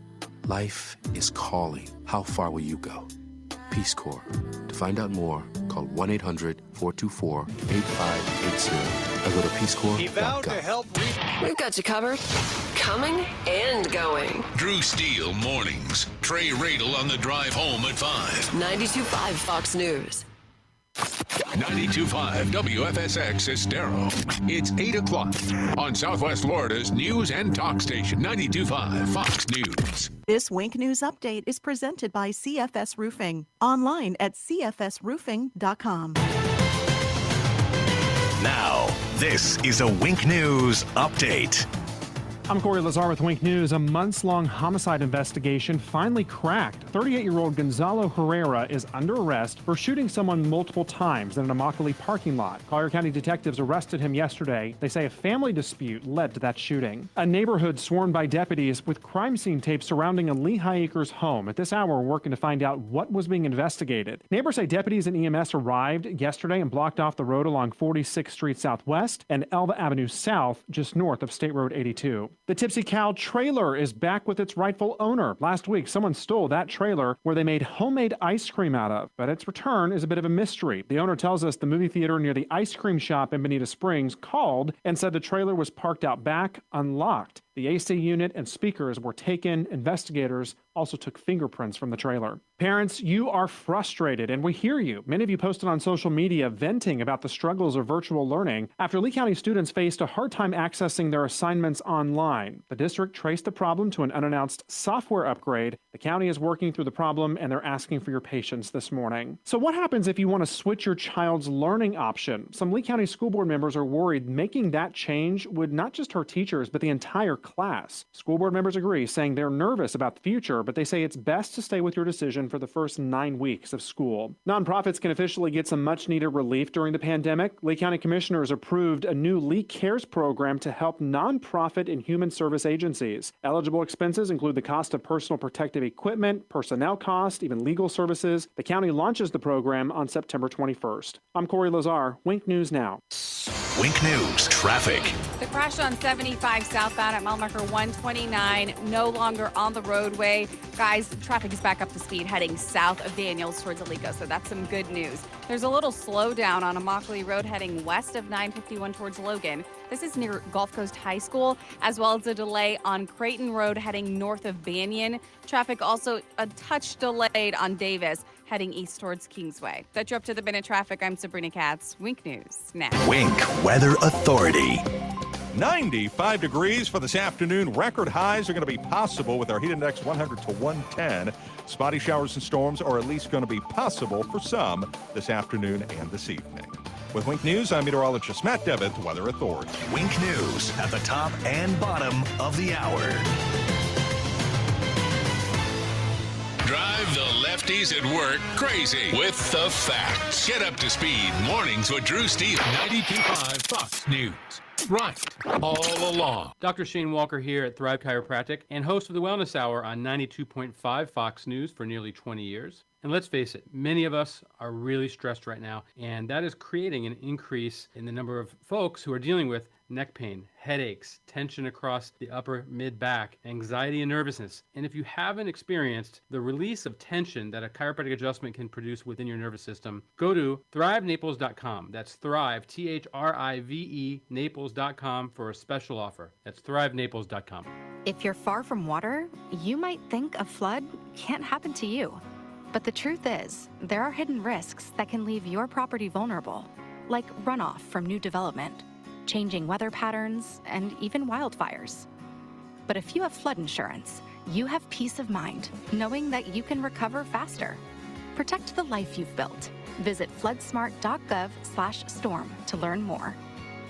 S8: Life is calling. How far will you go? Peace Corps. To find out more, call 1-800-424-8580 or go to peacecorps.gov.
S22: He vowed to help. We've got you covered. Coming and going.
S3: Drew Steele mornings. Trey Radel on the drive home at 5.
S22: 92.5 Fox News.
S3: 92.5 WFSX Estero. It's 8 o'clock on Southwest Florida's news and talk station, 92.5 Fox News.
S11: This Wink News update is presented by CFS Roofing. Online at cfsroofing.com.
S10: Now, this is a Wink News update.
S9: I'm Corey Lazar with Wink News. A months-long homicide investigation finally cracked. 38-year-old Gonzalo Herrera is under arrest for shooting someone multiple times in an Immokalee parking lot. Collier County detectives arrested him yesterday. They say a family dispute led to that shooting. A neighborhood swarmed by deputies with crime scene tape surrounding a Lehigh Acres home. At this hour, we're working to find out what was being investigated. Neighbors say deputies and EMS arrived yesterday and blocked off the road along 46th Street Southwest and Elva Avenue South, just north of State Road 82. The Tipsy Cow trailer is back with its rightful owner. Last week, someone stole that trailer where they made homemade ice cream out of, but its return is a bit of a mystery. The owner tells us the movie theater near the ice cream shop in Bonita Springs called and said the trailer was parked out back, unlocked. The AC unit and speakers were taken. Investigators also took fingerprints from the trailer. Parents, you are frustrated, and we hear you. Many of you posted on social media venting about the struggles of virtual learning after Lee County students faced a hard time accessing their assignments online. The district traced the problem to an unannounced software upgrade. The county is working through the problem, and they're asking for your patience this morning. So what happens if you want to switch your child's learning option? Some Lee County school board members are worried making that change would not just hurt teachers, but the entire class. School board members agree, saying they're nervous about the future, but they say it's best to stay with your decision for the first 9 weeks of school. Nonprofits can officially get some much-needed relief during the pandemic. Lee County commissioners approved a new Lee Cares program to help nonprofit and human service agencies. Eligible expenses include the cost of personal protective equipment, personnel cost, even legal services. The county launches the program on September 21st. I'm Corey Lazar, Wink News Now.
S10: Wink News traffic.
S4: The crash on 75 southbound at mile marker 129, no longer on the roadway. Guys, traffic is back up to speed heading south of Daniels towards Alico, so that's some good news. There's a little slowdown on Immokalee Road heading west of 951 towards Logan. This is near Gulf Coast High School, as well as a delay on Creighton Road heading north of Banyan. Traffic also a touch delayed on Davis heading east towards Kingsway. That's you up to the minute traffic. I'm Sabrina Katz. Wink News now.
S10: Wink Weather Authority.
S1: 95 degrees for this afternoon. Record highs are going to be possible with our heat index 100 to 110. Spotty showers and storms are at least going to be possible for some this afternoon and this evening. With Wink News, I'm meteorologist Matt Devitt, Weather Authority.
S10: Wink News at the top and bottom of the hour.
S3: Drive the lefties at work crazy with the facts. Get up to speed mornings with Drew Steele.
S5: 92.5 Fox News. Right all along.
S13: Dr. Shane Walker here at Thrive Chiropractic and host of the Wellness Hour on 92.5 Fox News for nearly 20 years. And let's face it, many of us are really stressed right now, and that is creating an increase in the number of folks who are dealing with neck pain, headaches, tension across the upper mid-back, anxiety and nervousness. And if you haven't experienced the release of tension that a chiropractic adjustment can produce within your nervous system, go to thrivenaples.com. That's Thrive, Thrive, Naples.com for a special offer. That's thrivenaples.com.
S14: If you're far from water, you might think a flood can't happen to you. But the truth is, there are hidden risks that can leave your property vulnerable, like runoff from new development, changing weather patterns, and even wildfires. But if you have flood insurance, you have peace of mind, knowing that you can recover faster. Protect the life you've built. Visit floodsmart.gov/storm to learn more.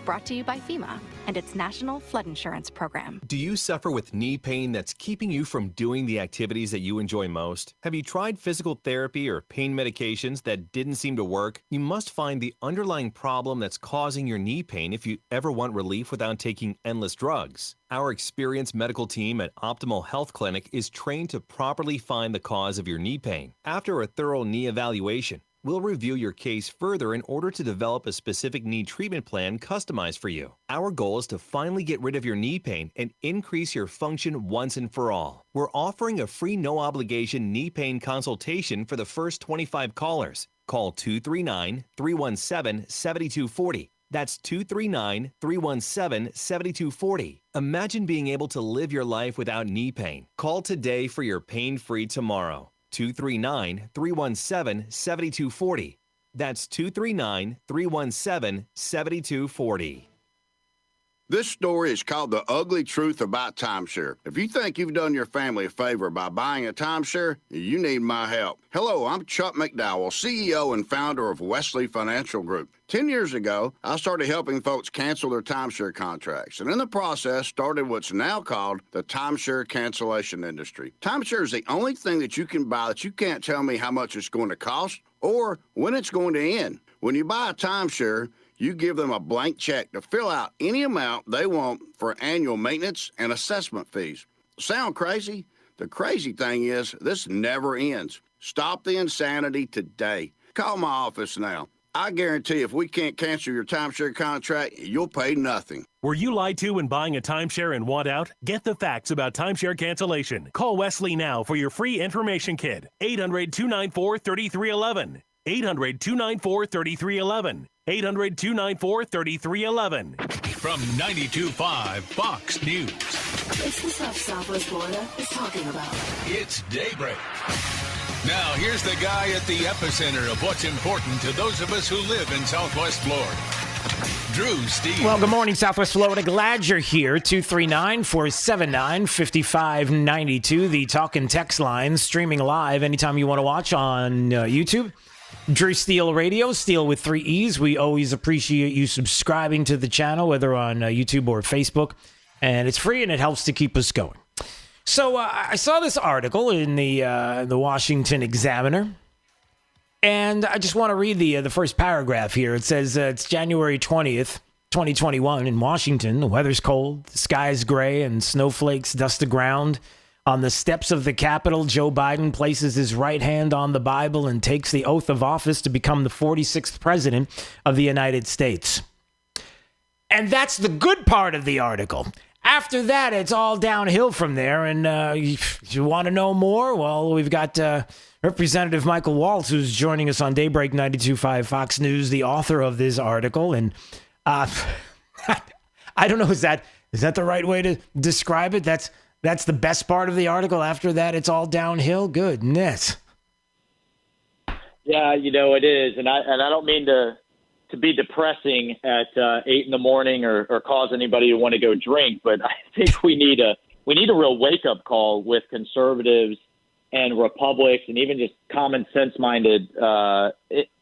S14: Brought to you by FEMA and its National Flood Insurance Program.
S25: Do you suffer with knee pain that's keeping you from doing the activities that you enjoy most? Have you tried physical therapy or pain medications that didn't seem to work? You must find the underlying problem that's causing your knee pain if you ever want relief without taking endless drugs. Our experienced medical team at Optimal Health Clinic is trained to properly find the cause of your knee pain. After a thorough knee evaluation, We'll review your case further in order to develop a specific knee treatment plan customized for you. Our goal is to finally get rid of your knee pain and increase your function once and for all. We're offering a free no-obligation knee pain consultation for the first 25 callers. Call 239-317-7240. That's 239-317-7240. Imagine being able to live your life without knee pain. Call today for your pain-free tomorrow. 239-317-7240. That's 239-317-7240.
S7: This story is called The Ugly Truth About Timeshare. If you think you've done your family a favor by buying a timeshare, you need my help. Hello, I'm Chuck McDowell, CEO and founder of Wesley Financial Group. 10 years ago, I started helping folks cancel their timeshare contracts, and in the process started what's now called the timeshare cancellation industry. Timeshare is the only thing that you can buy that you can't tell me how much it's going to cost or when it's going to end. When you buy a timeshare, you give them a blank check to fill out any amount they want for annual maintenance and assessment fees. Sound crazy? The crazy thing is, this never ends. Stop the insanity today. Call my office now. I guarantee if we can't cancel your timeshare contract, you'll pay nothing.
S16: Were you lied to when buying a timeshare and want out? Get the facts about timeshare cancellation. Call Wesley now for your free information kit. 800-294-3311. 800-294-3311. 800-294-3311.
S3: From 92.5 Fox News.
S22: It's the stuff Southwest Florida is talking about.
S3: It's Daybreak. Now, here's the guy at the epicenter of what's important to those of us who live in Southwest Florida. Drew Steve.
S12: Well, good morning, Southwest Florida. Glad you're here. 239-479-5592. The talk and text line, streaming live anytime you want to watch on YouTube. Drew Steele Radio, Steele with 3 E's. We always appreciate you subscribing to the channel, whether on YouTube or Facebook. And it's free and it helps to keep us going. So I saw this article in the Washington Examiner. And I just want to read the first paragraph here. It says it's January 20th, 2021 in Washington. The weather's cold, the sky is gray, and snowflakes dust the ground. On the steps of the Capitol, Joe Biden places his right hand on the Bible and takes the oath of office to become the 46th president of the United States. And that's the good part of the article. After that, it's all downhill from there. And you want to know more? Well, we've got Representative Michael Waltz, who's joining us on Daybreak 92.5 Fox News, the author of this article. And I don't know, is that the right way to describe it? That's the best part of the article. After that, it's all downhill. Goodness.
S17: Yeah, it is. And I don't mean to be depressing at 8 in the morning or cause anybody to want to go drink, but I think we need a real wake up call with conservatives and Republicans and even just common sense minded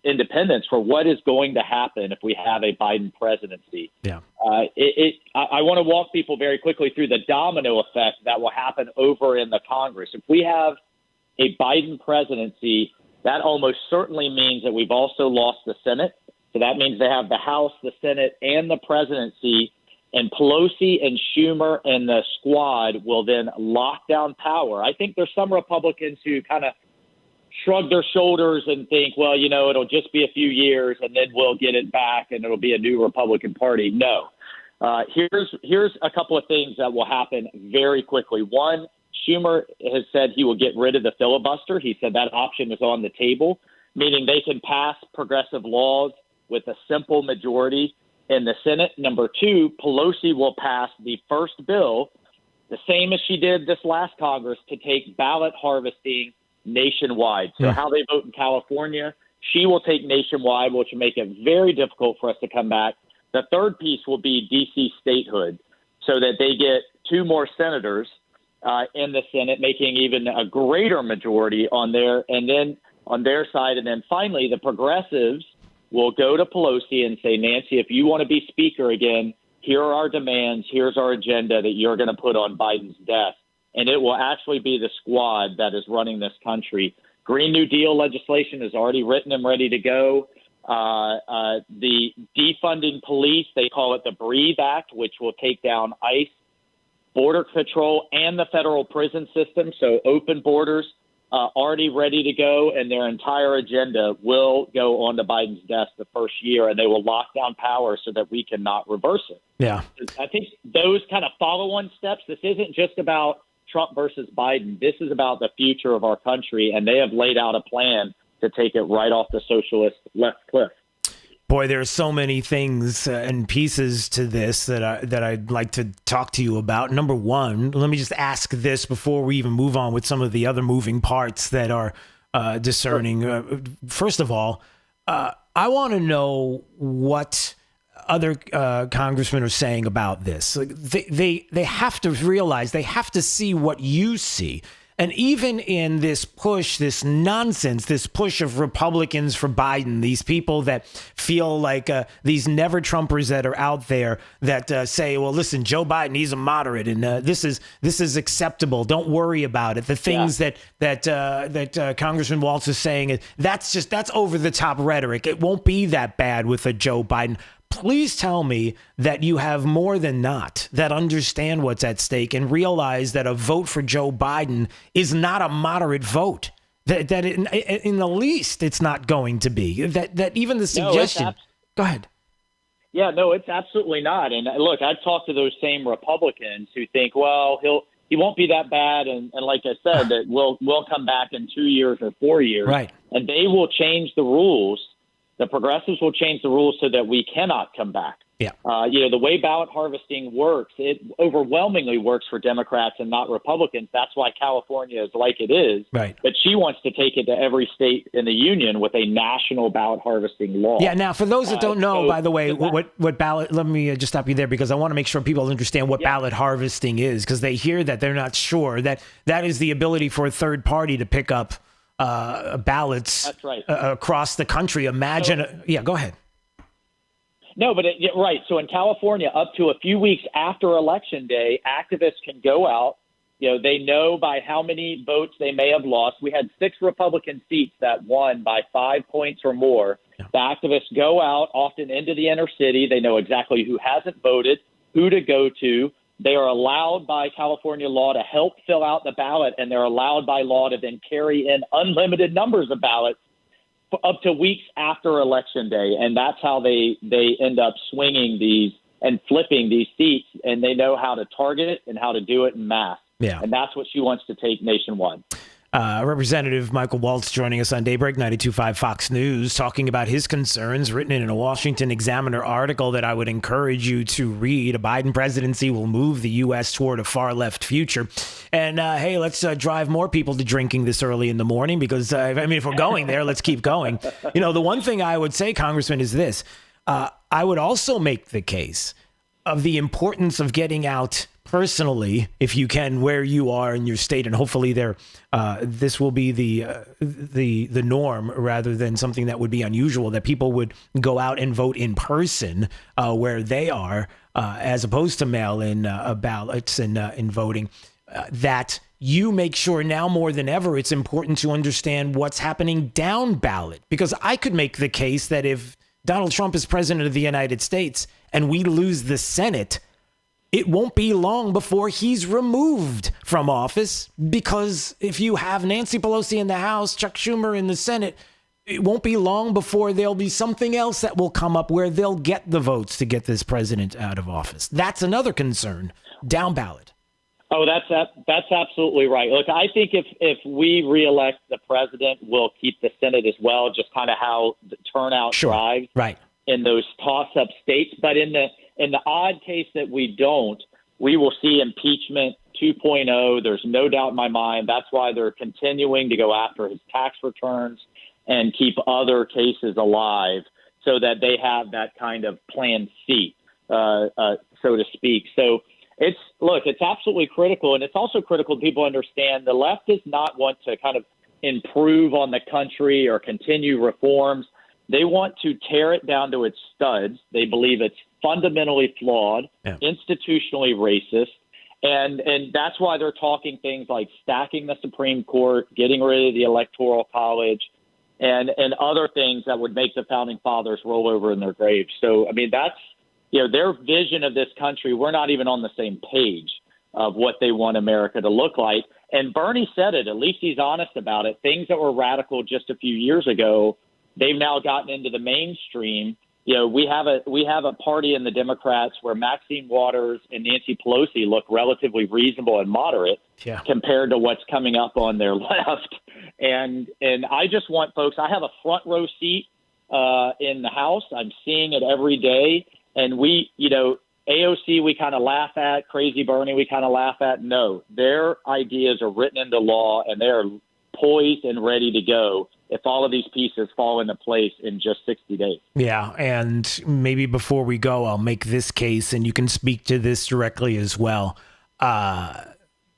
S17: independents for what is going to happen if we have a Biden presidency.
S12: Yeah.
S17: I want to walk people very quickly through the domino effect that will happen over in the Congress. If we have a Biden presidency, that almost certainly means that we've also lost the Senate. So that means they have the House, the Senate, and the presidency. And Pelosi and Schumer and the squad will then lock down power. I think there's some Republicans who kind of shrug their shoulders and think, well, it'll just be a few years and then we'll get it back and it'll be a new Republican Party. No. Here's a couple of things that will happen very quickly. One, Schumer has said he will get rid of the filibuster. He said that option is on the table, meaning they can pass progressive laws with a simple majority in the Senate. Number two, Pelosi will pass the first bill, the same as she did this last Congress, to take ballot harvesting nationwide. So how they vote in California, she will take nationwide, which will make it very difficult for us to come back. The third piece will be D.C. statehood, so that they get 2 more senators in the Senate, making even a greater majority on their side. And then finally, the progressives will go to Pelosi and say, Nancy, if you want to be speaker again, here are our demands. Here's our agenda that you're going to put on Biden's desk. And it will actually be the squad that is running this country. Green New Deal legislation is already written and ready to go. The defunding police, they call it the Breathe Act, which will take down ICE, Border Patrol, and the federal prison system. So open borders, already ready to go, and their entire agenda will go onto Biden's desk the first year, and they will lock down power so that we cannot reverse it.
S12: Yeah.
S17: I think those kind of follow-on steps, this isn't just about Trump versus Biden. This is about the future of our country, and they have laid out a plan to take it right off the socialist left cliff.
S12: Boy, there are so many things and pieces to this that I'd like to talk to you about. Number one, let me just ask this before we even move on with some of the other moving parts that are discerning. First of all, I want to know what other congressmen are saying about this. Like, they have to realize, they have to see what you see. And even in this push, this nonsense, this push of Republicans for Biden, these people that feel like these never Trumpers that are out there that say, well, listen, Joe Biden, he's a moderate, and this is acceptable. Don't worry about it. The things that Congressman Waltz is saying, that's over the top rhetoric. It won't be that bad with a Joe Biden. Please tell me that you have more than not that understand what's at stake and realize that a vote for Joe Biden is not a moderate vote. That in the least, it's not going to be. That even the suggestion. Go ahead.
S17: Yeah, no, it's absolutely not. And look, I've talked to those same Republicans who think, well, he won't be that bad, and like I said, that we'll come back in 2 years or 4 years,
S12: right?
S17: And they will change the rules. The progressives will change the rules so that we cannot come back.
S12: Yeah.
S17: The way ballot harvesting works, it overwhelmingly works for Democrats and not Republicans. That's why California is like it is.
S12: Right.
S17: But she wants to take it to every state in the union with a national ballot harvesting law.
S12: Yeah. Now, for those that don't know, by the way, what ballot, let me just stop you there because I want to make sure people understand what ballot harvesting is, because they hear that they're not sure that is the ability for a third party to pick up ballots.
S17: That's right.
S12: Across the country. Imagine. Go ahead.
S17: No, but right. So in California, up to a few weeks after Election Day, activists can go out. They know by how many votes they may have lost. We had 6 Republican seats that won by 5 points or more. Yeah. The activists go out, often into the inner city. They know exactly who hasn't voted, who to go to. They are allowed by California law to help fill out the ballot, and they're allowed by law to then carry in unlimited numbers of ballots for up to weeks after Election Day. And that's how they end up swinging these and flipping these seats, and they know how to target it and how to do it in mass.
S12: Yeah.
S17: And that's what she wants to take nationwide.
S12: Representative Michael Waltz joining us on Daybreak 92.5 Fox News, talking about his concerns written in a Washington Examiner article that I would encourage you to read. A Biden presidency will move the U.S. toward a far left future. And hey, let's drive more people to drinking this early in the morning because, if we're going there, let's keep going. The one thing I would say, Congressman, is this. I would also make the case of the importance of getting out personally, if you can, where you are in your state, and hopefully this will be the norm rather than something that would be unusual, that people would go out and vote in person where they are, as opposed to mail-in ballots and voting. That you make sure now more than ever it's important to understand what's happening down ballot, because I could make the case that if Donald Trump is president of the United States and we lose the Senate, it won't be long before he's removed from office, because if you have Nancy Pelosi in the House, Chuck Schumer in the Senate, it won't be long before there'll be something else that will come up where they'll get the votes to get this president out of office. That's another concern down ballot.
S17: Oh, that's absolutely right. Look, I think if we reelect the president, we'll keep the Senate as well, just kind of how the turnout drives in those toss-up states. But in the odd case that we don't, we will see impeachment 2.0. There's no doubt in my mind. That's why they're continuing to go after his tax returns and keep other cases alive so that they have that kind of plan C, so to speak. So it's absolutely critical. And it's also critical that people understand the left does not want to kind of improve on the country or continue reforms. They want to tear it down to its studs. They believe it's fundamentally flawed, institutionally racist. And that's why they're talking things like stacking the Supreme Court, getting rid of the Electoral College, and other things that would make the founding fathers roll over in their graves. So, that's, their vision of this country. We're not even on the same page of what they want America to look like. And Bernie said it. At least he's honest about it. Things that were radical just a few years ago, they've now gotten into the mainstream. You know, we have a party in the Democrats where Maxine Waters and Nancy Pelosi look relatively reasonable and moderate compared to what's coming up on their left. And I just want folks, I have a front row seat in the House. I'm seeing it every day. And we, you know, AOC we kind of laugh at, Crazy Bernie we kind of laugh at. No, their ideas are written into law and they're poised and ready to go if all of these pieces fall into place in just 60 days.
S12: Yeah, and maybe before we go, I'll make this case, and you can speak to this directly as well.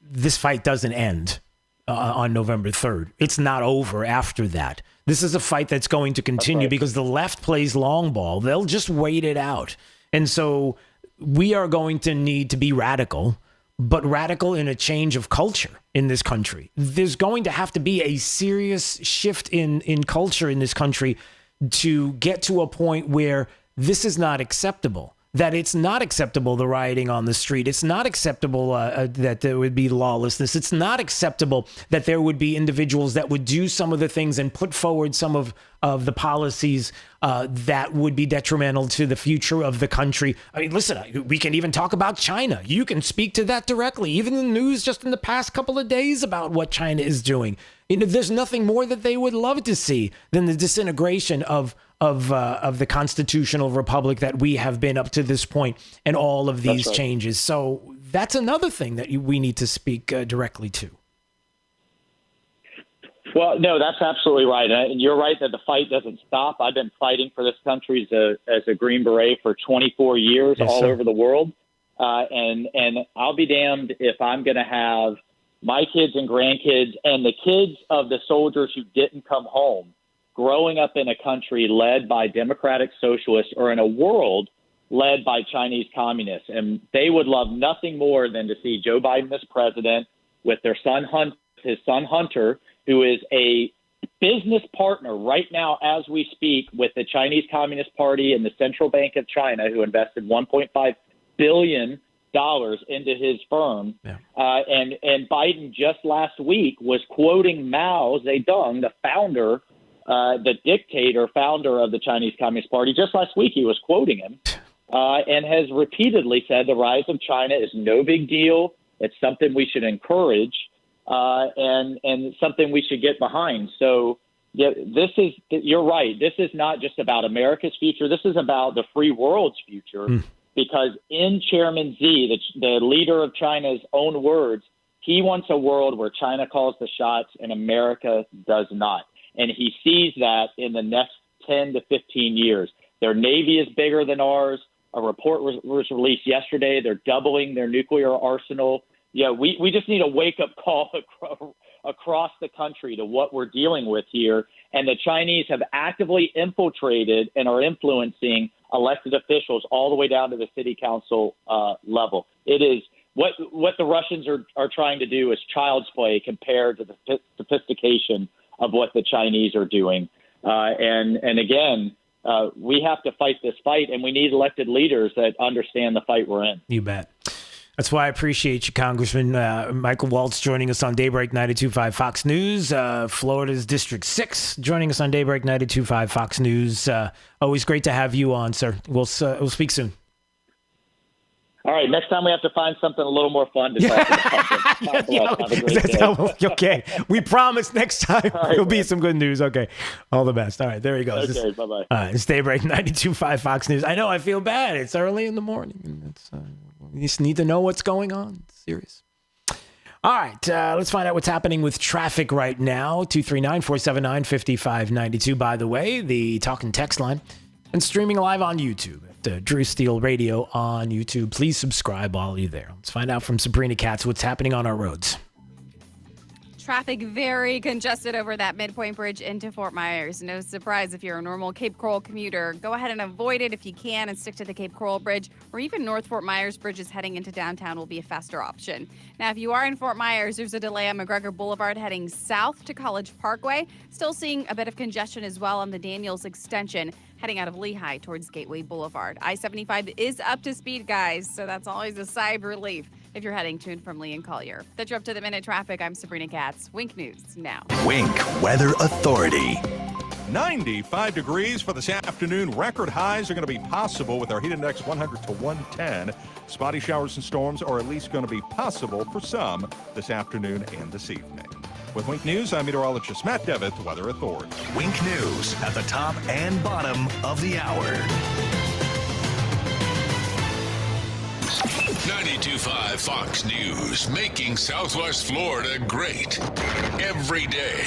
S12: This fight doesn't end on November 3rd. It's not over after that. This is a fight that's going to continue because the left plays long ball. They'll just wait it out. And so we are going to need to be radical, but radical in a change of culture in this country. There's going to have to be a serious shift in culture in this country to get to a point where this is not acceptable, that it's not acceptable, the rioting on the street. It's not acceptable that there would be lawlessness. It's not acceptable that there would be individuals that would do some of the things and put forward some of the policies that would be detrimental to the future of the country. I mean, listen, we can even talk about China. You can speak to that directly. Even the news just in the past couple of days about what China is doing. You know, there's nothing more that they would love to see than the disintegration of the constitutional republic that we have been up to this point and all of these changes. So that's another thing that we need to speak directly to.
S17: Well, no, that's absolutely right. And you're right that the fight doesn't stop. I've been fighting for this country as a Green Beret for 24 years all over the world. And I'll be damned if I'm going to have my kids and grandkids and the kids of the soldiers who didn't come home growing up in a country led by democratic socialists or in a world led by Chinese communists. And they would love nothing more than to see Joe Biden as president with their son, his son Hunter, who is a business partner right now as we speak with the Chinese Communist Party and the Central Bank of China, who invested $1.5 billion into his firm. And Biden just last week was quoting Mao Zedong, the founder, the dictator founder of the Chinese Communist Party. Just last week he was quoting him and has repeatedly said the rise of China is no big deal. It's something we should encourage. And something we should get behind. So you're right. This is not just about America's future. This is about the free world's future, because in Chairman Xi, the leader of China's own words, he wants a world where China calls the shots and America does not. And he sees that in the next 10 to 15 years. Their Navy is bigger than ours. A report was released yesterday. They're doubling their nuclear arsenal. Yeah, we just need a wake-up call across the country to what we're dealing with here. And the Chinese have actively infiltrated and are influencing elected officials all the way down to the city council level. It is what the Russians are trying to do is child's play compared to the sophistication of what the Chinese are doing. And again, we have to fight this fight, and we need elected leaders that understand the fight we're in.
S12: You bet. That's why I appreciate you, Congressman Michael Waltz, joining us on Daybreak 92.5 Fox News. Florida's District 6 joining us on Daybreak 92.5 Fox News. Always great to have you on, sir. We'll speak soon.
S17: All right. Next time we have to find something a little more fun to talk about.
S12: Okay. We promise next time there'll be some good news. Okay. All the best. All right. There he goes.
S17: Okay. Bye-bye.
S12: It's Daybreak 92.5 Fox News. I know I feel bad. It's early in the morning. We just need to know what's going on. It's serious. All right. Let's find out what's happening with traffic right now. 239-479-5592. By the way, the talk and text line, and streaming live on YouTube at Drew Steele Radio on YouTube. Please subscribe while you're there. Let's find out from Sabrina Katz what's happening on our roads.
S4: Traffic very congested over that Midpoint Bridge into Fort Myers. No surprise if you're a normal Cape Coral commuter. Go ahead and avoid it if you can and stick to the Cape Coral Bridge, or even North Fort Myers bridges heading into downtown will be a faster option. Now, if you are in Fort Myers, there's a delay on McGregor Boulevard heading south to College Parkway. Still seeing a bit of congestion as well on the Daniels extension heading out of Lehigh towards Gateway Boulevard. I-75 is up to speed, guys, so that's always a sigh of relief. if you're heading to and from Lee and Collier. That's your up-to-the-minute traffic. I'm Sabrina Katz. Wink News now.
S10: Wink Weather Authority.
S1: 95 degrees for this afternoon. Record highs are going to be possible with our heat index 100 to 110. Spotty showers and storms are at least going to be possible for some this afternoon and this evening. With Wink News, I'm meteorologist Matt Devitt, Weather Authority.
S10: Wink News at the top and bottom of the hour.
S3: 92.5 Fox News, making Southwest Florida great every day.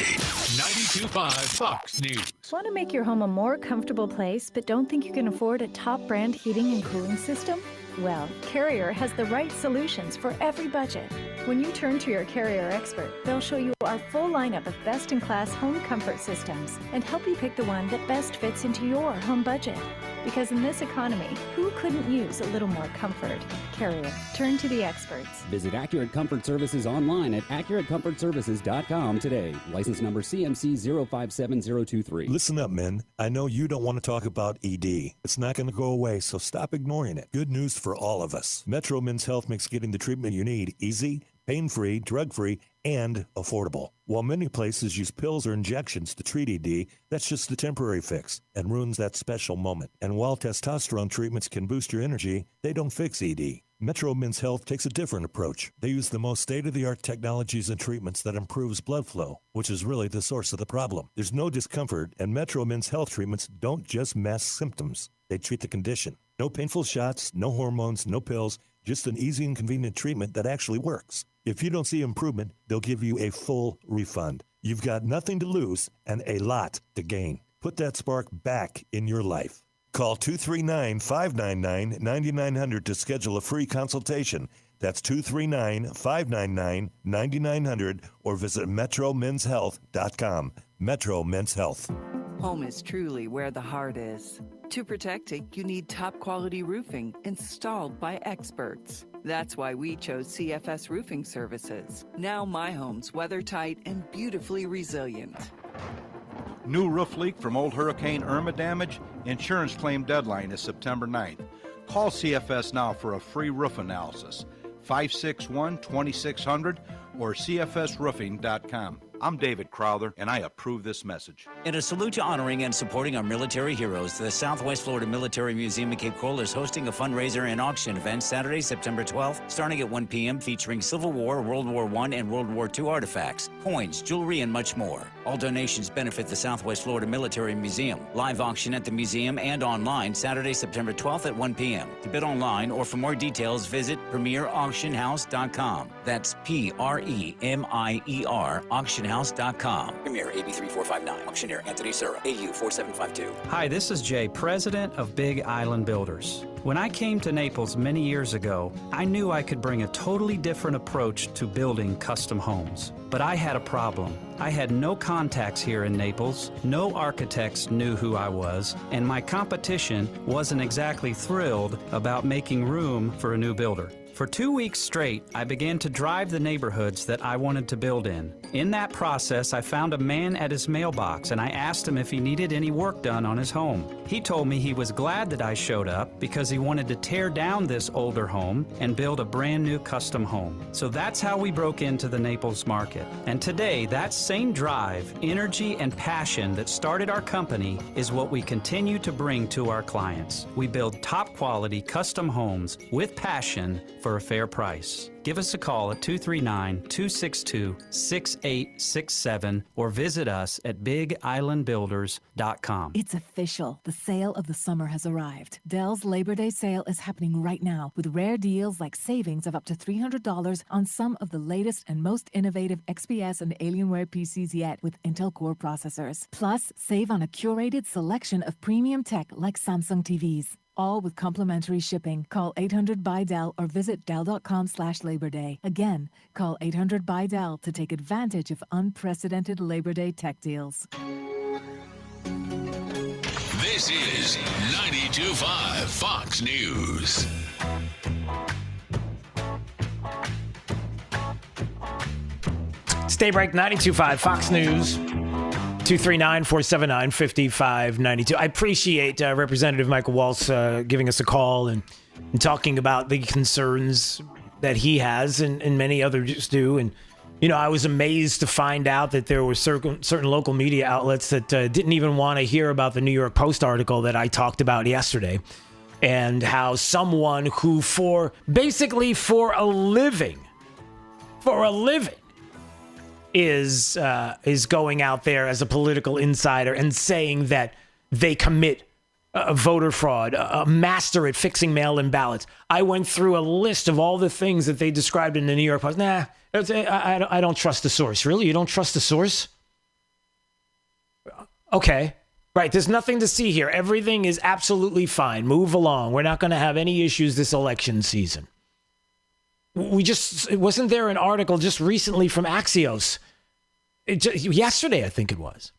S3: 92.5 Fox News.
S15: Want to make your home a more comfortable place, but don't think you can afford a top brand heating and cooling system? Well, Carrier has the right solutions for every budget. When you turn to your Carrier expert, they'll show you our full lineup of best-in-class home comfort systems and help you pick the one that best fits into your home budget. Because in this economy, who couldn't use a little more comfort? Carrier. Turn to the experts.
S18: Visit Accurate Comfort Services online at AccurateComfortServices.com today. License number CMC 057023.
S19: Listen up, men. I know you don't want to talk about ED. It's not going to go away, so stop ignoring it. Good news for all of us. Metro Men's Health makes getting the treatment you need easy, pain-free, drug-free, and affordable. While many places use pills or injections to treat ED, that's just a temporary fix and ruins that special moment. And while testosterone treatments can boost your energy, they don't fix ED. Metro Men's Health takes a different approach. They use the most state-of-the-art technologies and treatments that improves blood flow, which is really the source of the problem. There's no discomfort, and Metro Men's Health treatments don't just mask symptoms. They treat the condition. No painful shots, no hormones, no pills, just an easy and convenient treatment that actually works. If you don't see improvement, they'll give you a full refund. You've got nothing to lose and a lot to gain. Put that spark back in your life. Call 239-599-9900 to schedule a free consultation. That's 239-599-9900 or visit metromenshealth.com. Metro Men's Health.
S20: Home is truly where the heart is. To protect it, you need top quality roofing installed by experts. That's why we chose CFS Roofing Services. Now my home's weathertight and beautifully resilient.
S21: New roof leak from old Hurricane Irma damage? Insurance claim deadline is September 9th. Call CFS now for a free roof analysis. 561-2600 or cfsroofing.com. I'm David Crowther, and I approve this message.
S6: In a salute to honoring and supporting our military heroes, the Southwest Florida Military Museum in Cape Coral is hosting a fundraiser and auction event Saturday, September 12th, starting at 1 p.m., featuring Civil War, World War I, and World War II artifacts, coins, jewelry, and much more. All donations benefit the Southwest Florida Military Museum. Live auction at the museum and online Saturday, September 12th at 1 p.m. To bid online or for more details, visit premierauctionhouse.com. That's Premier auctionhouse.com. Premier AB 3459. Auctioneer Anthony Serra. AU 4752.
S26: Hi, this is Jay, president of Big Island Builders. When I came to Naples many years ago, I knew I could bring a totally different approach to building custom homes. But I had a problem. I had no contacts here in Naples, no architects knew who I was, and my competition wasn't exactly thrilled about making room for a new builder. For 2 weeks straight, I began to drive the neighborhoods that I wanted to build in. In that process, I found a man at his mailbox and I asked him if he needed any work done on his home. He told me he was glad that I showed up because he wanted to tear down this older home and build a brand new custom home. So that's how we broke into the Naples market. And today, that same drive, energy, and passion that started our company is what we continue to bring to our clients. We build top quality custom homes with passion for a fair price. Give us a call at 239-262-6867 or visit us at bigislandbuilders.com.
S27: It's official. The sale of the summer has arrived. Dell's Labor Day sale is happening right now with rare deals like savings of up to $300 on some of the latest and most innovative XPS and Alienware PCs yet with Intel Core processors. Plus, save on a curated selection of premium tech like Samsung TVs. All with complimentary shipping. Call 800-BUY-DELL or visit Dell.com/Labor Day. Again, call 800-BUY-DELL to take advantage of unprecedented Labor Day tech deals.
S3: This is 92.5 Fox News.
S12: Stay right, 92.5 Fox News. 239-479-5592. I appreciate Representative Michael Waltz giving us a call and talking about the concerns that he has and many others do. And, I was amazed to find out that there were certain local media outlets that didn't even want to hear about the New York Post article that I talked about yesterday, and how someone who for a living is going out there as a political insider and saying that they commit voter fraud, a master at fixing mail-in ballots. I went through a list of all the things that they described in the New York Post. I don't trust the source. Really? You don't trust the source? Okay. Right. There's nothing to see here. Everything is absolutely fine. Move along. We're not going to have any issues this election season. Wasn't there an article just recently from Axios? Yesterday, I think it was,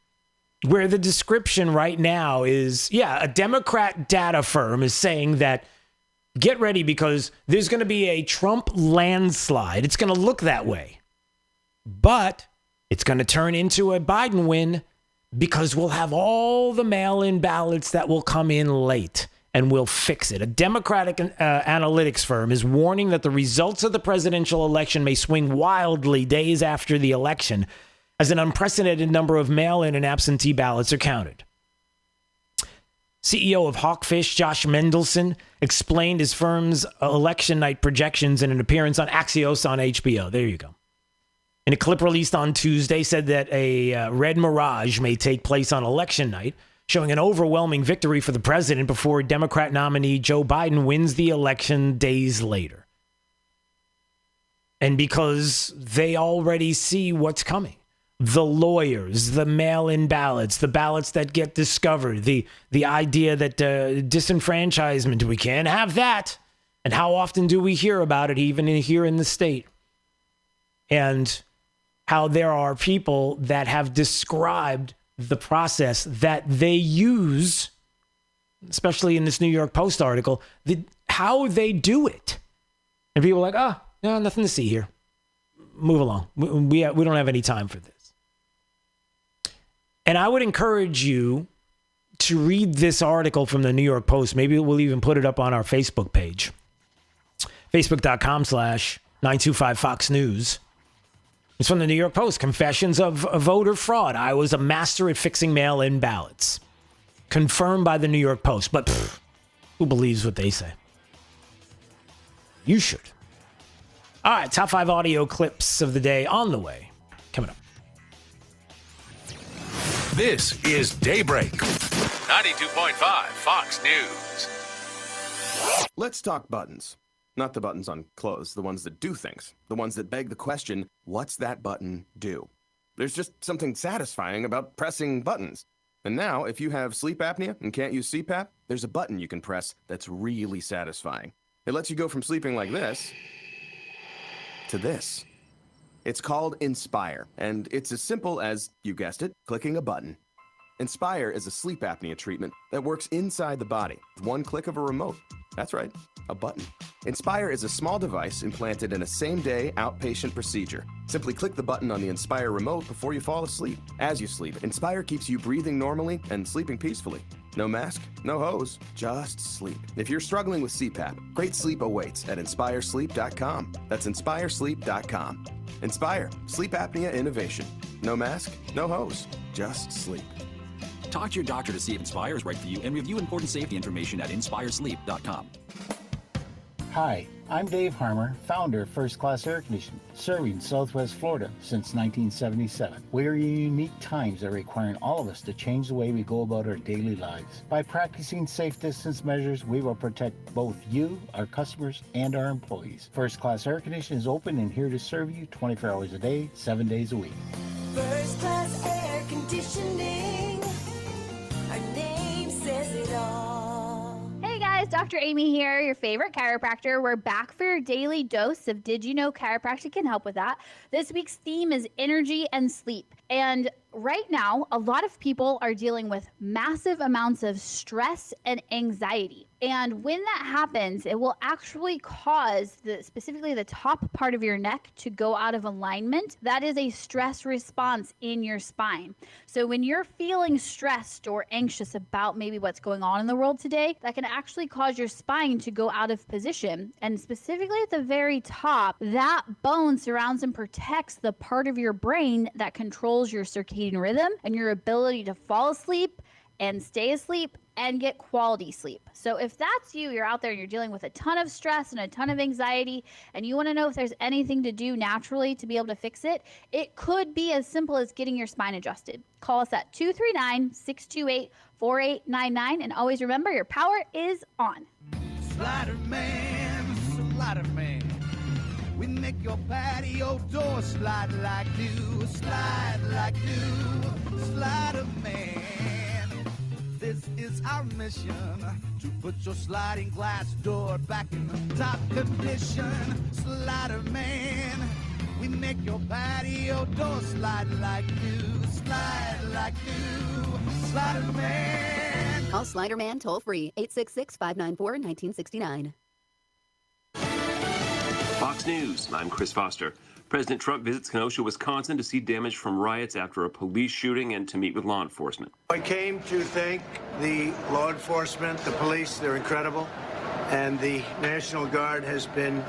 S12: where the description right now is, a Democrat data firm is saying that get ready because there's going to be a Trump landslide. It's going to look that way. But it's going to turn into a Biden win because we'll have all the mail-in ballots that will come in late and we'll fix it. A Democratic analytics firm is warning that the results of the presidential election may swing wildly days after the election as an unprecedented number of mail-in and absentee ballots are counted. CEO of Hawkfish, Josh Mendelson, explained his firm's election night projections in an appearance on Axios on HBO. There you go. In a clip released on Tuesday, said that a red mirage may take place on election night, showing an overwhelming victory for the president before Democrat nominee Joe Biden wins the election days later. And because they already see what's coming. The lawyers, the mail-in ballots, the ballots that get discovered, the idea that disenfranchisement, we can't have that. And how often do we hear about it, even here in the state? And how there are people that have described the process that they use, especially in this New York Post article, how they do it. And people are like, no, nothing to see here. Move along. We don't have any time for this. And I would encourage you to read this article from the New York Post. Maybe we'll even put it up on our Facebook page. Facebook.com/925 Fox News. It's from the New York Post. Confessions of voter fraud. I was a master at fixing mail-in ballots. Confirmed by the New York Post. But who believes what they say? You should. All right, top 5 audio clips of the day on the way. Coming up.
S3: This is Daybreak. 92.5 Fox News.
S2: Let's talk buttons. Not the buttons on clothes, the ones that do things. The ones that beg the question, what's that button do? There's just something satisfying about pressing buttons. And now, if you have sleep apnea and can't use CPAP, there's a button you can press that's really satisfying. It lets you go from sleeping like this to this. It's called Inspire, and it's as simple as, you guessed it, clicking a button. Inspire is a sleep apnea treatment that works inside the body with one click of a remote. That's right, a button. Inspire is a small device implanted in a same-day outpatient procedure. Simply click the button on the Inspire remote before you fall asleep. As you sleep, Inspire keeps you breathing normally and sleeping peacefully. No mask, no hose, just sleep. If you're struggling with CPAP, great sleep awaits at InspireSleep.com. That's InspireSleep.com. Inspire, sleep apnea innovation. No mask, no hose, just sleep.
S5: Talk to your doctor to see if Inspire is right for you and review important safety information at InspireSleep.com.
S8: Hi, I'm Dave Harmer, founder of First Class Air Conditioning, serving Southwest Florida since 1977. We're in unique times that are requiring all of us to change the way we go about our daily lives. By practicing safe distance measures, we will protect both you, our customers, and our employees. First Class Air Conditioning is open and here to serve you 24 hours a day, 7 days a week.
S22: First Class Air Conditioning. Our name says it all.
S9: Hey guys, Dr. Amy here, your favorite chiropractor. We're back for your daily dose of Did You Know Chiropractic can help with that. This week's theme is energy and sleep. And right now, a lot of people are dealing with massive amounts of stress and anxiety. And when that happens, it will actually cause specifically the top part of your neck to go out of alignment. That is a stress response in your spine. So when you're feeling stressed or anxious about maybe what's going on in the world today, that can actually cause your spine to go out of position. And specifically at the very top, that bone surrounds and protects the part of your brain that controls your circadian rhythm and your ability to fall asleep and stay asleep and get quality sleep. So if that's you, you're out there and you're dealing with a ton of stress and a ton of anxiety, and you want to know if there's anything to do naturally to be able to fix it, it could be as simple as getting your spine adjusted. Call us at 239-628-4899, and always remember, your power is on.
S22: Slider man, slider man. We make your patio door slide like new, slide like new. Slider man. This is our mission, to put your sliding glass door back in the top condition. Slider man, we make your patio door slide like new, slide like new. Slider man.
S7: Call Slider Man toll free, 866-594-1969.
S11: Fox News, I'm Chris Foster. President Trump visits Kenosha, Wisconsin to see damage from riots after a police shooting and to meet with law enforcement.
S13: I came to thank the law enforcement, the police, they're incredible, and the National Guard has been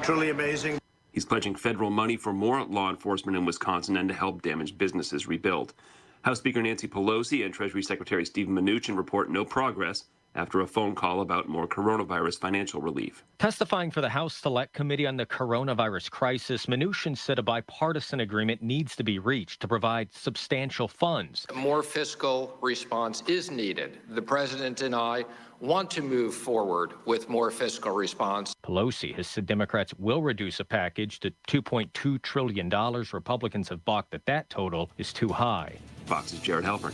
S13: truly amazing.
S11: He's pledging federal money for more law enforcement in Wisconsin and to help damaged businesses rebuild. House Speaker Nancy Pelosi and Treasury Secretary Steven Mnuchin report no progress after a phone call about more coronavirus financial relief.
S14: Testifying for the House Select Committee on the Coronavirus Crisis, Mnuchin said a bipartisan agreement needs to be reached to provide substantial funds.
S23: More fiscal response is needed. The president and I want to move forward with more fiscal response.
S14: Pelosi has said Democrats will reduce a package to $2.2 trillion. Republicans have balked that total is too high.
S11: Fox's Jared Halpern.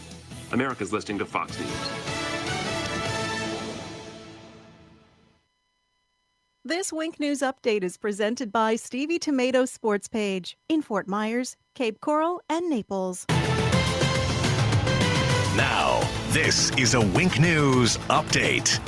S11: America's listening to Fox News.
S24: This Wink News update is presented by Stevie Tomato Sports Page in Fort Myers, Cape Coral, and Naples.
S10: Now, this is a Wink News update.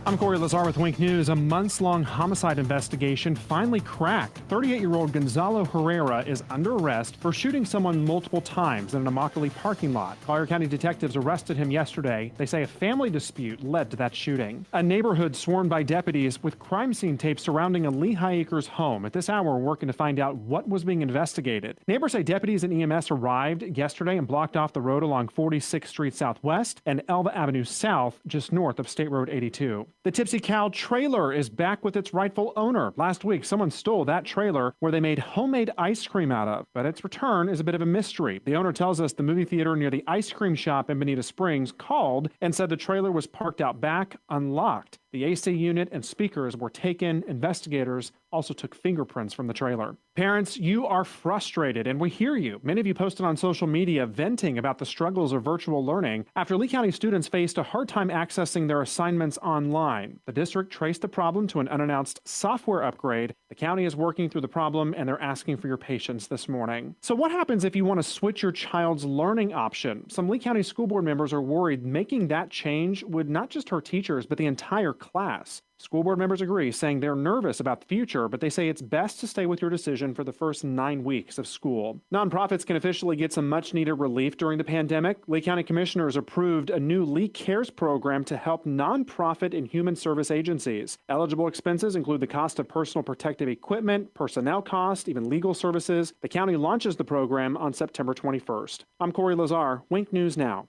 S25: I'm Corey Lazar with Wink News. A months-long homicide investigation finally cracked. 38-year-old Gonzalo Herrera is under arrest for shooting someone multiple times in an Immokalee parking lot. Collier County detectives arrested him yesterday. They say a family dispute led to that shooting. A neighborhood swarmed by deputies with crime scene tapes surrounding a Lehigh Acres home. At this hour, we're working to find out what was being investigated. Neighbors say deputies and EMS arrived yesterday and blocked off the road along 46th Street Southwest and Elva Avenue South, just north of State Road 82. The Tipsy Cow trailer is back with its rightful owner. Last week, someone stole that trailer where they made homemade ice cream out of, but its return is a bit of a mystery. The owner tells us the movie theater near the ice cream shop in Bonita Springs called and said the trailer was parked out back, unlocked. The AC unit and speakers were taken. Investigators also took fingerprints from the trailer. Parents, you are frustrated, and we hear you. Many of you posted on social media venting about the struggles of virtual learning after Lee County students faced a hard time accessing their assignments online. The district traced the problem to an unannounced software upgrade. The county is working through the problem, and they're asking for your patience this morning. So what happens if you want to switch your child's learning option? Some Lee County school board members are worried making that change would not just hurt teachers, but the entire class. School board members agree, saying they're nervous about the future, but they say it's best to stay with your decision for the first 9 weeks of school. Nonprofits can officially get some much-needed relief during the pandemic. Lee County Commissioners approved a new Lee Cares program to help nonprofit and human service agencies. Eligible expenses include the cost of personal protective equipment, personnel cost, even legal services. The county launches the program on September 21st. I'm Corey Lazar, Wink News Now.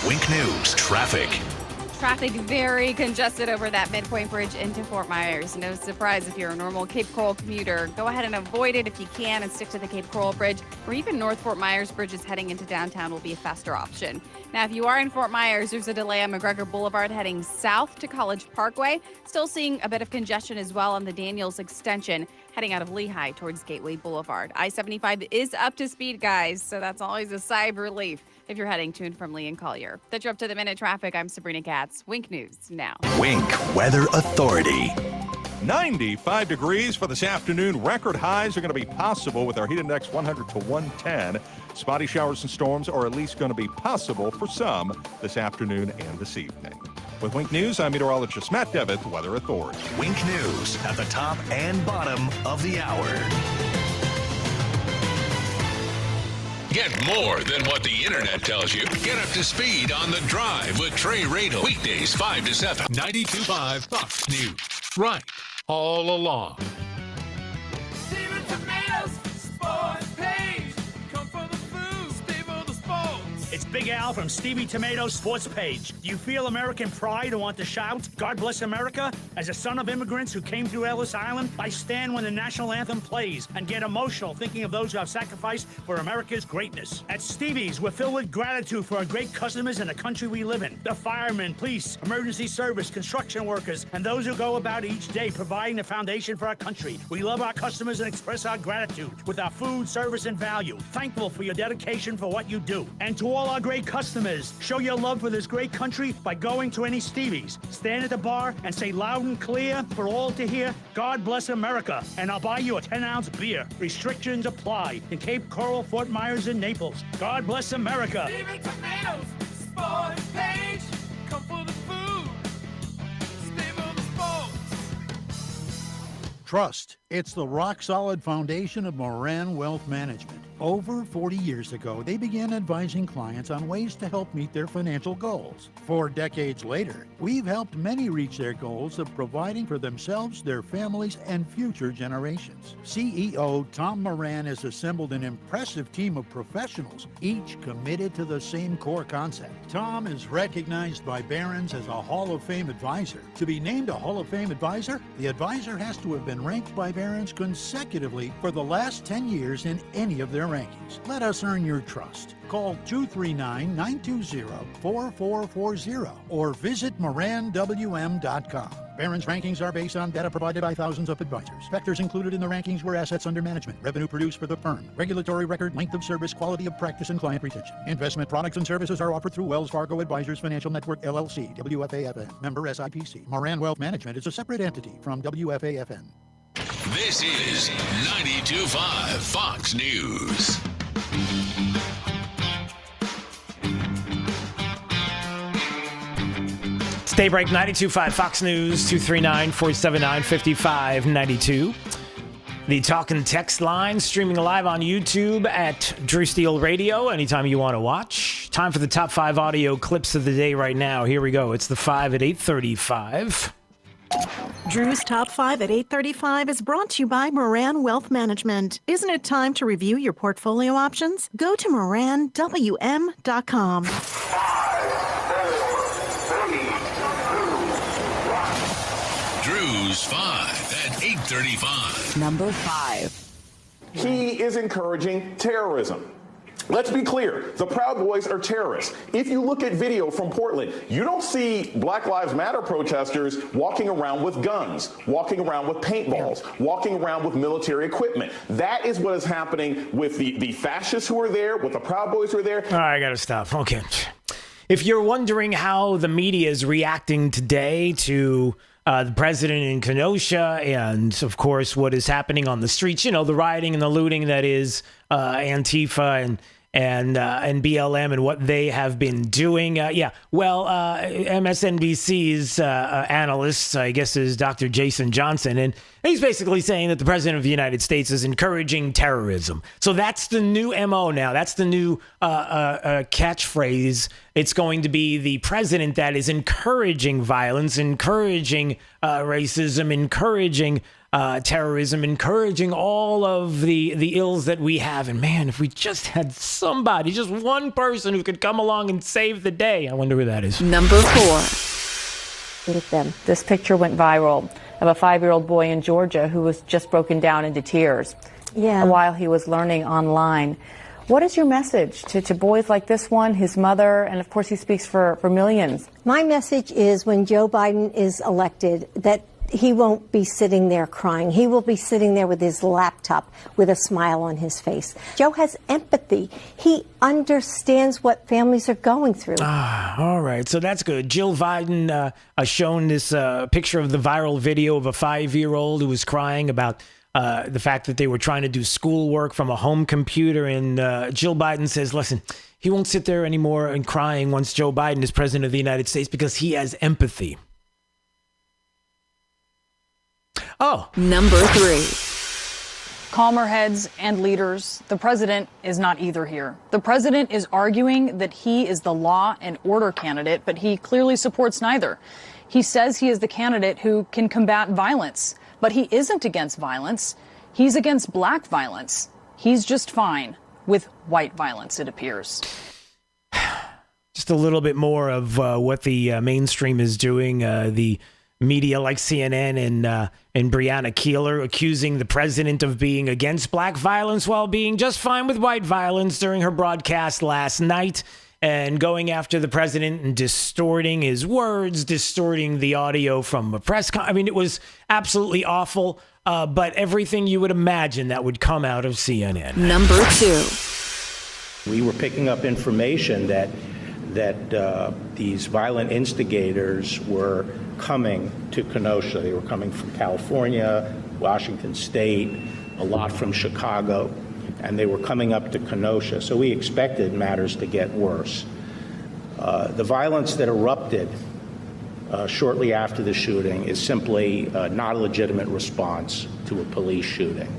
S10: Wink News traffic.
S4: Traffic very congested over that Midpoint Bridge into Fort Myers. No surprise if you're a normal Cape Coral commuter. Go ahead and avoid it if you can and stick to the Cape Coral Bridge, or even North Fort Myers bridges heading into downtown will be a faster option. Now, if you are in Fort Myers, there's a delay on McGregor Boulevard heading south to College Parkway. Still seeing a bit of congestion as well on the Daniels extension heading out of Lehigh towards Gateway Boulevard. I-75 is up to speed, guys, so that's always a sigh of relief if you're heading to and from Lee and Collier. That's your up-to-the-minute traffic. I'm Sabrina Katz. Wink News now.
S10: Wink Weather Authority.
S1: 95 degrees for this afternoon. Record highs are going to be possible with our heat index 100 to 110. Spotty showers and storms are at least going to be possible for some this afternoon and this evening.
S10: With Wink News, I'm meteorologist Matt Devitt, Weather Authority.
S7: Wink News at the top and bottom of the hour.
S3: Get more than what the internet tells you. Get up to speed on The Drive with Trey Radel. Weekdays 5 to 7. 92.5 Fox News. Right. All along.
S15: It's Big Al from Stevie Tomato's Sports Page. Do you feel American pride and want to shout, God bless America? As a son of immigrants who came through Ellis Island, I stand when the national anthem plays and get emotional thinking of those who have sacrificed for America's greatness. At Stevie's, we're filled with gratitude for our great customers and the country we live in. The firemen, police, emergency service, construction workers, and those who go about each day providing the foundation for our country. We love our customers and express our gratitude with our food, service, and value. Thankful for your dedication for what you do. And to all our great customers, show your love for this great country by going to any Stevie's. Stand at the bar and say loud and clear for all to hear, God bless America, and I'll buy you a 10-ounce beer. Restrictions apply in Cape Coral, Fort Myers, and Naples. God bless America.
S22: Stevie Tomatoes, Sports Page. Come for the food. Stay for the sports.
S16: Trust. It's the rock-solid foundation of Moran Wealth Management. Over 40 years ago, they began advising clients on ways to help meet their financial goals. 4 decades later, we've helped many reach their goals of providing for themselves, their families, and future generations. CEO Tom Moran has assembled an impressive team of professionals, each committed to the same core concept. Tom is recognized by Barron's as a Hall of Fame advisor. To be named a Hall of Fame advisor, the advisor has to have been ranked by Barron's consecutively for the last 10 years in any of their rankings. Let us earn your trust. Call 239-920-4440 or visit moranwm.com. Barron's rankings are based on data provided by thousands of advisors. Factors included in the rankings were assets under management, revenue produced for the firm, regulatory record, length of service, quality of practice, and client retention. Investment products and services are offered through Wells Fargo Advisors Financial Network, LLC, WFAFN. Member SIPC. Moran Wealth Management is a separate entity from WFAFN.
S3: This is 92.5 Fox News.
S12: It's Daybreak 92.5 Fox News, 239-479-5592. The talk and text line streaming live on YouTube at Drew Steele Radio anytime you want to watch. Time for the top 5 audio clips of the day right now. Here we go. It's the 5 at 8:35.
S24: Drew's Top 5 at 8:35 is brought to you by Moran Wealth Management. Isn't it time to review your portfolio options? Go to moranwm.com.
S3: Drew's 5 at 8:35.
S17: Number 5.
S18: He is encouraging terrorism. Let's be clear, the Proud Boys are terrorists. If you look at video from Portland, you don't see Black Lives Matter protesters walking around with guns, walking around with paintballs, walking around with military equipment. That is what is happening with the fascists who are there, with the Proud Boys who are there.
S12: All right, I got to stop. Okay. If you're wondering how the media is reacting today to the president in Kenosha and, of course, what is happening on the streets, you know, the rioting and the looting that is Antifa and BLM and what they have been doing. MSNBC's analyst, I guess, is Dr. Jason Johnson, and he's basically saying that the president of the United States is encouraging terrorism. So that's the new MO now. That's the new catchphrase. It's going to be the president that is encouraging violence, encouraging racism, encouraging terrorism, encouraging all of the ills that we have. And man, if we just had somebody, just one person who could come along and save the day. I wonder who that is.
S17: Number 4.
S19: With them. This picture went viral of a 5-year-old boy in Georgia who was just broken down into tears while he was learning online. What is your message to boys like this one, his mother, and of course he speaks for millions?
S20: My message is when Joe Biden is elected, that he won't be sitting there crying. He will be sitting there with his laptop with a smile on his face. Joe has empathy. He understands what families are going through.
S12: All right. So that's good. Jill Biden shown this picture of the viral video of a 5-year-old who was crying about the fact that they were trying to do schoolwork from a home computer. And Jill Biden says, listen, He won't sit there anymore and crying once Joe Biden is president of the United States because he has empathy. Oh.
S2: Number 3. Calmer heads and leaders. The president is not either here. The president is arguing that he is the law and order candidate, but he clearly supports neither. He says he is the candidate who can combat violence, but he isn't against violence. He's against black violence. He's just fine with white violence, it appears.
S12: Just a little bit more of what the mainstream is doing. The media like CNN and Breonna Keeler accusing the president of being against black violence while being just fine with white violence during her broadcast last night, and going after the president and distorting his words, distorting the audio from a press conference. I mean, it was absolutely awful, but everything you would imagine that would come out of CNN.
S2: Number 2.
S5: We were picking up information that these violent instigators were coming to Kenosha. They were coming from California, Washington State, a lot from Chicago, and they were coming up to Kenosha. So we expected matters to get worse. The violence that erupted shortly after the shooting is simply not a legitimate response to a police shooting.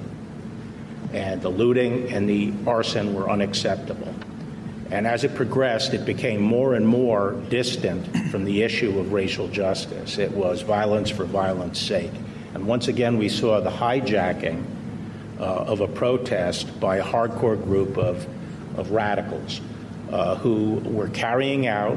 S5: And the looting and the arson were unacceptable. And as it progressed, it became more and more distant from the issue of racial justice. It was violence for violence sake. And once again, we saw the hijacking of a protest by a hardcore group of radicals who were carrying out,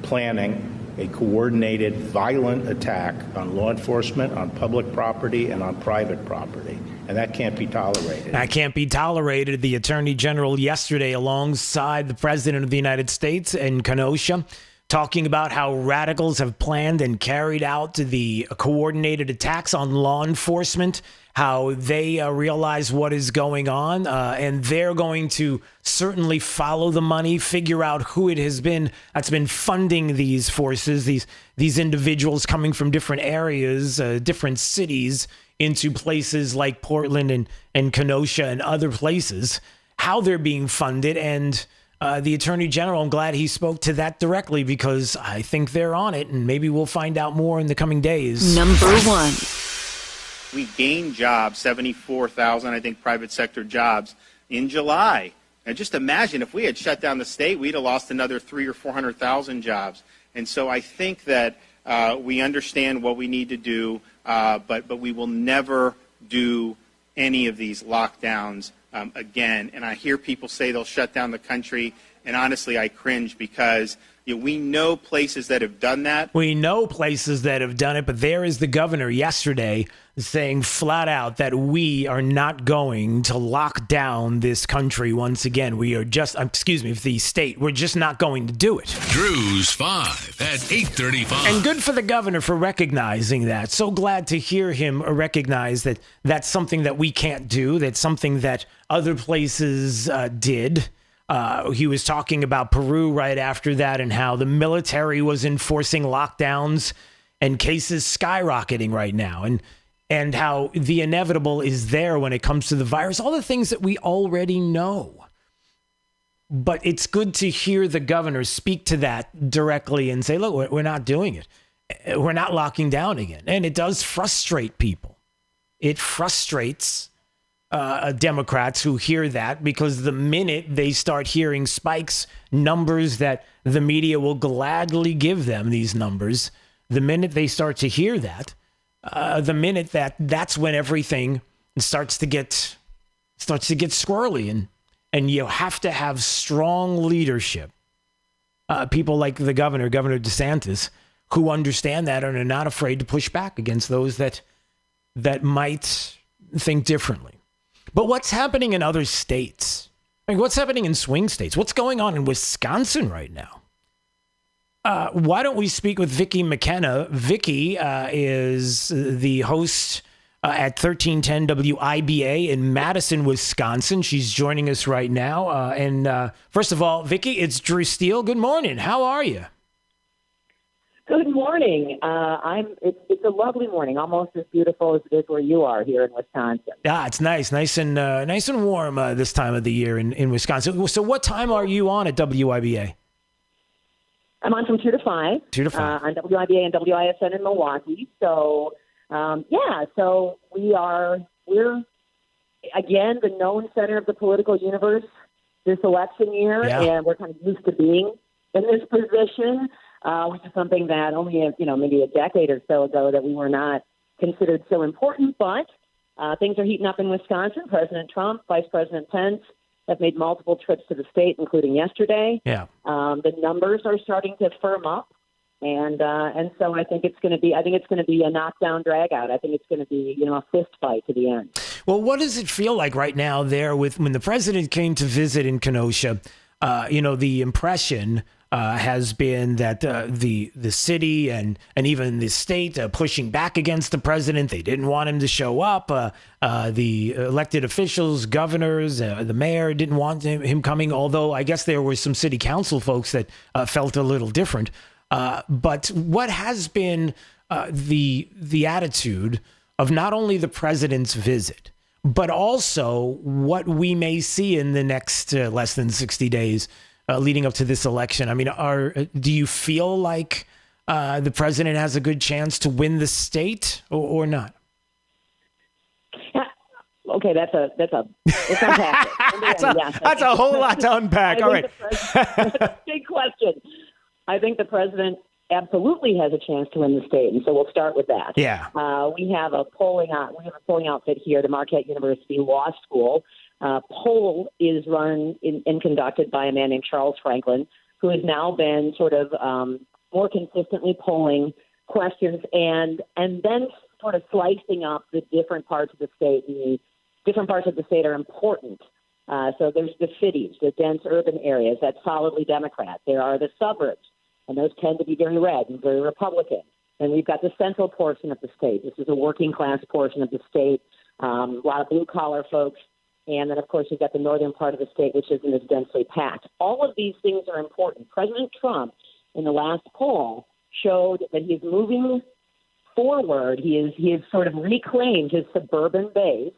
S5: planning a coordinated, violent attack on law enforcement, on public property, and on private property. And that can't be tolerated.
S12: That can't be tolerated. The Attorney General yesterday, alongside the President of the United States in Kenosha, talking about how radicals have planned and carried out the coordinated attacks on law enforcement, how they realize what is going on, and they're going to certainly follow the money, figure out who it has been that's been funding these forces, these individuals coming from different areas, different cities, into places like Portland and Kenosha and other places, how they're being funded. And the Attorney General, I'm glad he spoke to that directly, because I think they're on it, and maybe we'll find out more in the coming days.
S2: Number 1.
S6: We gained jobs, 74,000, I think, private sector jobs in July. And just imagine if we had shut down the state, we'd have lost another 300,000 or 400,000 jobs. And so I think that we understand what we need to do, but we will never do any of these lockdowns again. And I hear people say they'll shut down the country, and honestly, I cringe, because we know places that have done that.
S12: We know places that have done it, but there is the governor yesterday saying flat out that we are not going to lock down this country once again. We are just, the state, we're just not going to do it.
S3: Drew's 5 at 8:35.
S12: And good for the governor for recognizing that. So glad to hear him recognize that that's something that we can't do. That's something that other places did. He was talking about Peru right after that, and how the military was enforcing lockdowns and cases skyrocketing right now, and how the inevitable is there when it comes to the virus, all the things that we already know. But it's good to hear the governor speak to that directly and say, look, we're not doing it. We're not locking down again. And it does frustrate people. It frustrates Democrats who hear that, because the minute they start hearing spikes, numbers that the media will gladly give them, these numbers, the minute they start to hear that, the minute that's when everything starts to get squirrely, and you have to have strong leadership. People like the Governor DeSantis, who understand that and are not afraid to push back against those that might think differently. But what's happening in other states? I mean, what's happening in swing states? What's going on in Wisconsin right now? Why don't we speak with Vicki McKenna? Vicki is the host at 1310 WIBA in Madison, Wisconsin. She's joining us right now. And first of all, Vicki, it's Drew Steele. Good morning. How are you?
S8: Good Good morning. It's a lovely morning, almost as beautiful as it is where you are here in Wisconsin.
S12: Yeah, it's nice and warm this time of the year in Wisconsin. So, what time are you on at WIBA?
S8: I'm on from 2 to 5.
S12: 2 to 5
S8: on WIBA and WISN in Milwaukee. So, so we're again the known center of the political universe this election year, and we're kind of used to being in this position. Which is something that only, maybe a decade or so ago that we were not considered so important. But things are heating up in Wisconsin. President Trump, Vice President Pence have made multiple trips to the state, including yesterday.
S12: Yeah.
S8: The numbers are starting to firm up. And so I think it's going to be a knockdown drag out. I think it's going to be, a fist fight to the end.
S12: Well, what does it feel like right now there when the president came to visit in Kenosha? The impression has been that the city and even the state pushing back against the president. They didn't want him to show up. The elected officials, governors, the mayor didn't want him coming, although I guess there were some city council folks that felt a little different. But what has been the attitude of not only the president's visit, but also what we may see in the next less than 60 days leading up to this election? I mean, do you feel like the president has a good chance to win the state or not?
S8: Okay, that's unpack.
S12: That's a whole lot to unpack. All right.
S8: Big question. I think the president absolutely has a chance to win the state, and so we'll start with that.
S12: Yeah.
S8: We have a polling outfit here, the Marquette University Law School. Poll is run and conducted by a man named Charles Franklin, who has now been sort of more consistently polling questions and then sort of slicing up the different parts of the state. And the different parts of the state are important. So there's the cities, the dense urban areas, that's solidly Democrat. There are the suburbs, and those tend to be very red and very Republican. And we've got the central portion of the state. This is a working class portion of the state, a lot of blue collar folks. And then, of course, you've got the northern part of the state, which isn't as densely packed. All of these things are important. President Trump, in the last poll, showed that he's moving forward. He has sort of reclaimed his suburban base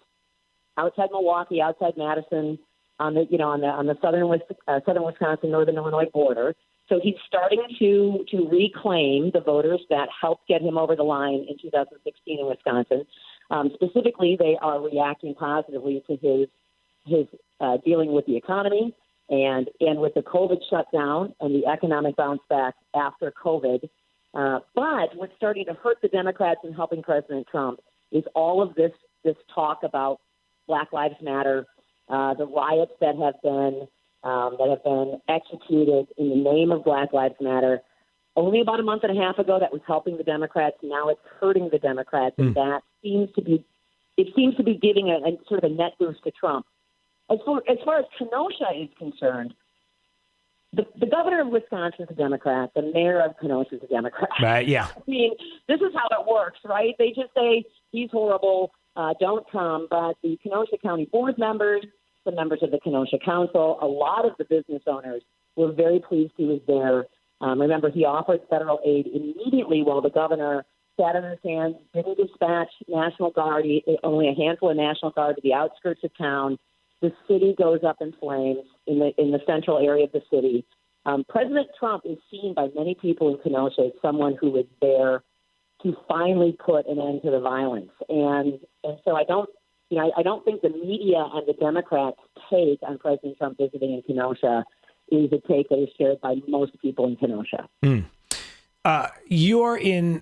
S8: outside Milwaukee, outside Madison, on the southern Wisconsin, northern Illinois border. So he's starting to reclaim the voters that helped get him over the line in 2016 in Wisconsin. Specifically, they are reacting positively to his dealing with the economy and with the COVID shutdown and the economic bounce back after COVID. But what's starting to hurt the Democrats in helping President Trump is all of this talk about Black Lives Matter, the riots that have been executed in the name of Black Lives Matter. Only about a month and a half ago, that was helping the Democrats. Now it's hurting the Democrats, and that seems to be giving a sort of a net boost to Trump. As far as Kenosha is concerned, the governor of Wisconsin is a Democrat. The mayor of Kenosha is a Democrat.
S12: Right? Yeah.
S8: I mean, this is how it works, right? They just say he's horrible, don't come. But the Kenosha County board members, the members of the Kenosha Council, a lot of the business owners were very pleased he was there. Remember, he offered federal aid immediately while the governor sat on his hands, didn't dispatch National Guard, only a handful of National Guard to the outskirts of town. The city goes up in flames in the central area of the city. President Trump is seen by many people in Kenosha as someone who is there to finally put an end to the violence. And so I don't think the media and the Democrats' take on President Trump visiting in Kenosha is a take that is shared by most people in Kenosha.
S12: You're in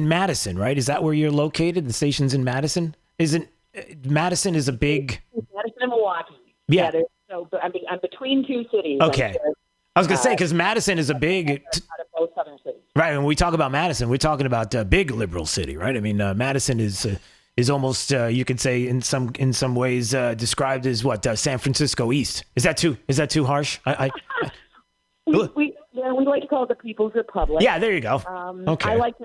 S12: Madison, right? Is that where you're located? The station's in Madison? Madison is a big...
S8: Madison and Milwaukee.
S12: Yeah.
S8: I'm between two cities.
S12: Okay. I was going to say, because Madison is a big...
S8: Out of both southern cities.
S12: Right. When we talk about Madison, we're talking about a big liberal city, right? I mean, Madison is almost, you could say, in some ways described as what, San Francisco East. Is that too harsh?
S8: We like to call it the People's Republic.
S12: Yeah, there you go. Okay.
S8: I like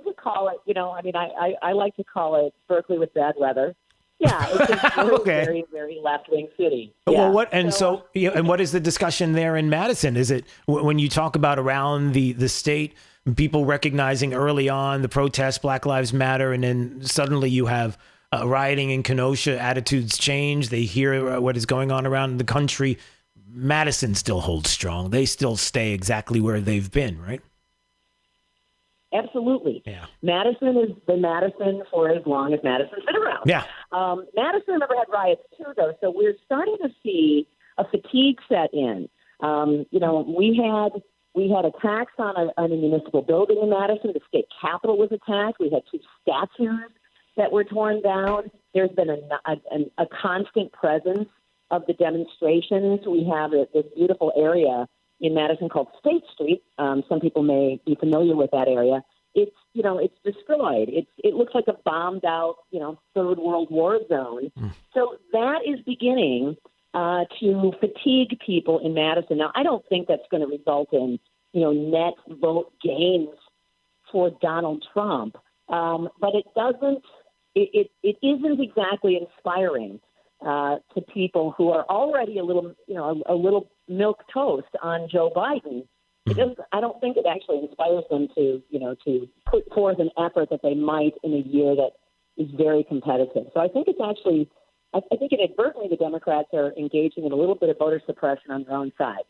S8: to call it, I like to call it Berkeley with bad weather. Yeah, it's a very, very, very left-wing city.
S12: Yeah. Well, and what is the discussion there in Madison? Is it when you talk about around the state, people recognizing early on the protests, Black Lives Matter, and then suddenly you have rioting in Kenosha, attitudes change. They hear what is going on around the country. Madison still holds strong. They still stay exactly where they've been, right?
S8: Absolutely.
S12: Yeah.
S8: Madison is the Madison for as long as Madison's been around.
S12: Yeah.
S8: Madison never had riots too, though, so we're starting to see a fatigue set in. We had attacks on a municipal building in Madison. The state capitol was attacked. We had 2 statues that were torn down. There's been a constant presence of the demonstrations. We have this beautiful area in Madison called State Street. Some people may be familiar with that area. It's destroyed. It looks like a bombed out, Third World War zone. So that is beginning to fatigue people in Madison. Now, I don't think that's going to result in, net vote gains for Donald Trump. But it doesn't. It isn't exactly inspiring to people who are already a little milk toast on Joe Biden. I don't think it actually inspires them to put forth an effort that they might in a year that is very competitive. So I think I think inadvertently the Democrats are engaging in a little bit of voter suppression on their own side.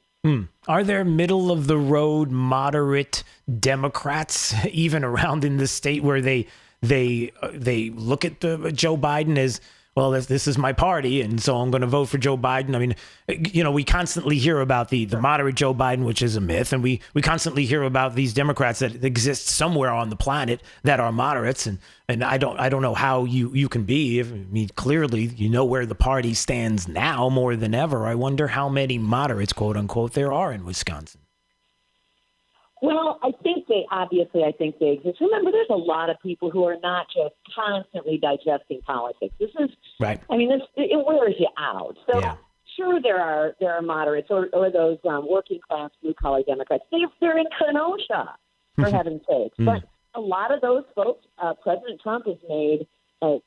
S12: Are there middle of the road moderate Democrats even around in the state where they look at Joe Biden as, well, this is my party, and so I'm going to vote for Joe Biden? I mean, we constantly hear about the moderate Joe Biden, which is a myth, and we constantly hear about these Democrats that exist somewhere on the planet that are moderates, and I don't know how you can be. Clearly, where the party stands now more than ever. I wonder how many moderates, quote unquote, there are in Wisconsin.
S8: Well, I think they exist. Remember, there's a lot of people who are not just constantly digesting politics. This is
S12: right.
S8: It wears you out. So sure, there are moderates or those working class blue collar Democrats. They're in Kenosha, for heaven's sakes. But a lot of those folks, President Trump has made a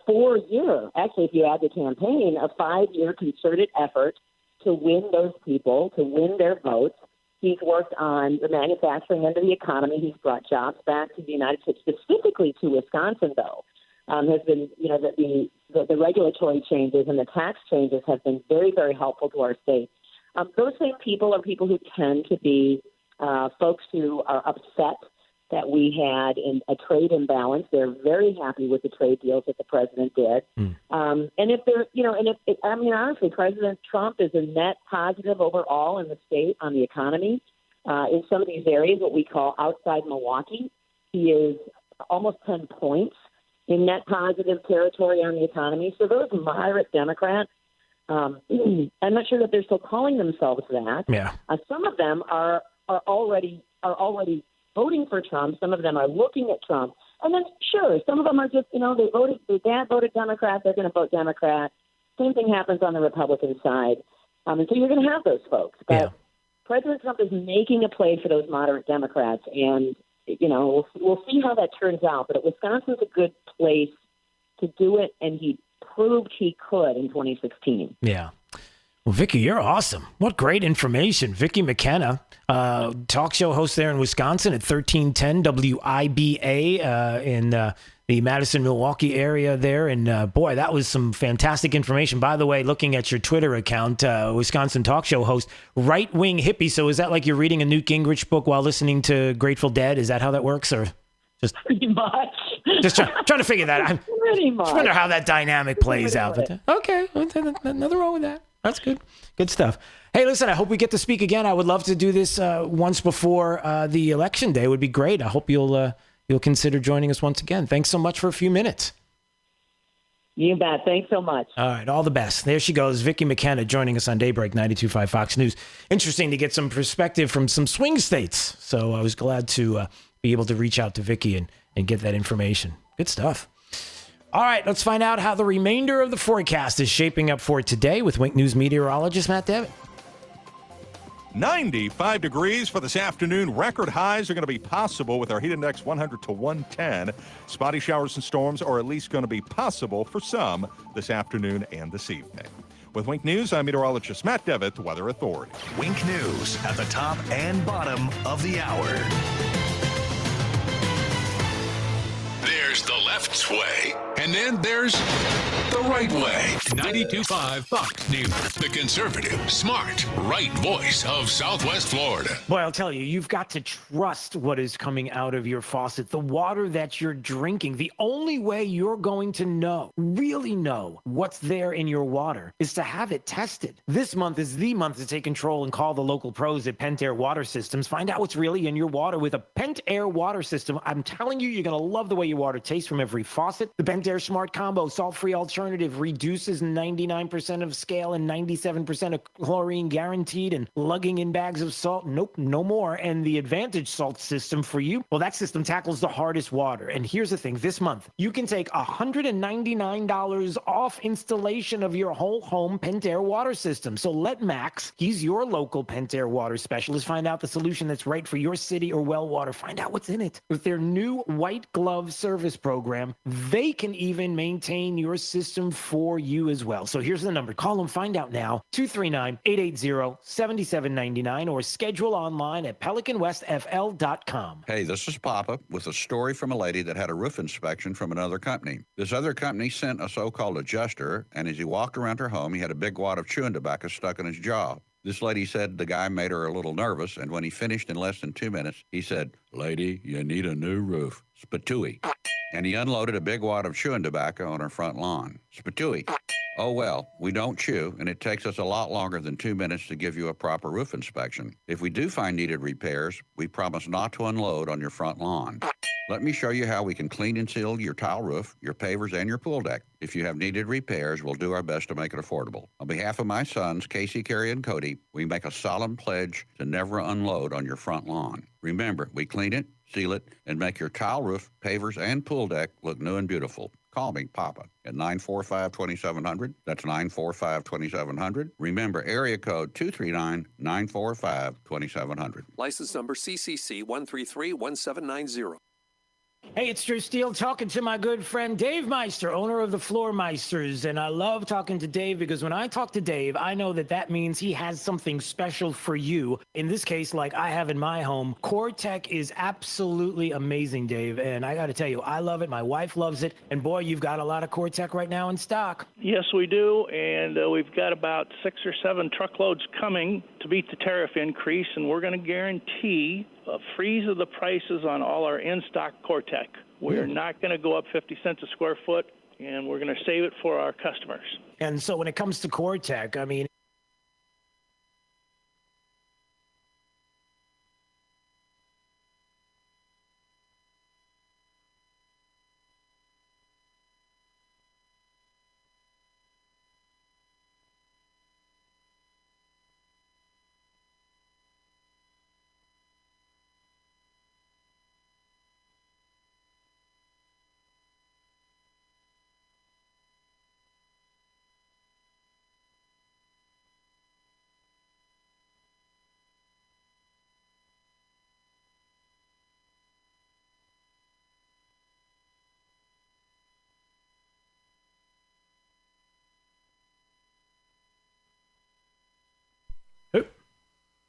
S8: 4-year, actually, if you add the campaign, a 5-year concerted effort to win those people, to win their votes. He's worked on the manufacturing end of the economy. He's brought jobs back to the United States, specifically to Wisconsin, though. Has been, the regulatory changes and the tax changes have been very, very helpful to our state. Those same people are people who tend to be folks who are upset that we had a trade imbalance. They're very happy with the trade deals that the president did. And if they're, honestly, President Trump is a net positive overall in the state on the economy. In some of these areas, what we call outside Milwaukee, he is almost 10 points in net positive territory on the economy. So those moderate Democrats, I'm not sure that they're still calling themselves that. Yeah. Some of them are already voting for Trump. Some of them are looking at Trump. And then, sure, some of them are just, their dad voted Democrat, they're going to vote Democrat. Same thing happens on the Republican side. And so you're going to have those folks. But President Trump is making a play for those moderate Democrats. And, we'll see how that turns out. But Wisconsin's a good place to do it, and he proved he could in 2016.
S12: Yeah. Well, Vicky, you're awesome. What great information. Vicky McKenna, talk show host there in Wisconsin at 1310 WIBA in the Madison, Milwaukee area there. And boy, that was some fantastic information. By the way, looking at your Twitter account, Wisconsin talk show host, right-wing hippie. So is that like you're reading a Newt Gingrich book while listening to Grateful Dead? Is that how that works? Or just
S8: pretty much.
S12: Just trying to figure that out.
S8: Pretty much.
S12: I wonder how that dynamic plays out. But, okay, nothing wrong with that. That's good. Good stuff. Hey, listen, I hope we get to speak again. I would love to do this once before the election day. It would be great. I hope you'll consider joining us once again. Thanks so much for a few minutes.
S8: You bet. Thanks so much.
S12: All right. All the best. There she goes. Vicky McKenna joining us on Daybreak 92.5 Fox News. Interesting to get some perspective from some swing states. So I was glad to be able to reach out to Vicky and get that information. Good stuff. All right, let's find out how the remainder of the forecast is shaping up for today with Wink News meteorologist Matt Devitt.
S1: 95 degrees for this afternoon. Record highs are going to be possible with our heat index 100 to 110. Spotty showers and storms are at least going to be possible for some this afternoon and this evening. With Wink News, I'm meteorologist Matt Devitt, the Weather Authority.
S10: Wink News at the top and bottom of the hour.
S3: left way. And then there's the right way. 92.5 Fox News. The conservative, smart, right voice of Southwest Florida.
S12: Boy, I'll tell you, you've got to trust what is coming out of your faucet, the water that you're drinking. The only way you're going to know, really know what's there in your water is to have it tested. This month is the month to take control and call the local pros at Pentair Water Systems. Find out what's really in your water with a Pentair water system. I'm telling you, you're going to love the way your water tastes from every faucet. The Pentair Smart Combo salt-free alternative reduces 99% of scale and 97% of chlorine guaranteed, and lugging in bags of salt, nope, no more. And the Advantage salt system for you, well, that system tackles the hardest water. And here's the thing, this month, you can take $199 off installation of your whole home Pentair water system. So let Max, he's your local Pentair water specialist, find out the solution that's right for your city or well water. Find out what's in it. With their new white glove service program, they can even maintain your system for you as well. So here's the number. Call them, find out now. 239-880-7799 or schedule online at pelicanwestfl.com.
S9: Hey, this is Papa with a story from a lady that had a roof inspection from another company. This other company sent a so-called adjuster, and as he walked around her home, he had a big wad of chewing tobacco stuck in his jaw. This lady said the guy made her a little nervous, and when he finished in less than 2 minutes, he said, "Lady, you need a new roof." Spatooey. And he unloaded a big wad of chewing tobacco on her front lawn. Spatooey. Oh, well, we don't chew, and it takes us a lot longer than 2 minutes to give you a proper roof inspection. If we do find needed repairs, we promise not to unload on your front lawn. Let me show you how we can clean and seal your tile roof, your pavers, and your pool deck. If you have needed repairs, we'll do our best to make it affordable. On behalf of my sons, Casey, Carrie, and Cody, we make a solemn pledge to never unload on your front lawn. Remember, we clean it, seal it, and make your tile roof, pavers, and pool deck look new and beautiful. Call me, Papa, at 945-2700. That's 945-2700. Remember, area code 239-945-2700.
S13: License number CCC 1331790.
S12: Hey, it's Drew Steele talking to my good friend Dave Meister, owner of the Floor Meisters. And I love talking to Dave because when I talk to Dave, I know that that means he has something special for you. In this case, like I have in my home, Core Tech is absolutely amazing, Dave. And I got to tell you, I love it. My wife loves it. And boy, you've got a lot of Core Tech right now in stock.
S14: Yes, we do. And we've got about 6 or 7 truckloads coming to beat the tariff increase. And we're going to guarantee a freeze of the prices on all our in-stock Core Tech. We're not going to go up 50 cents a square foot, and we're going to save it for our customers.
S12: And so when it comes to Core Tech, I mean,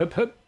S12: Hup, hup.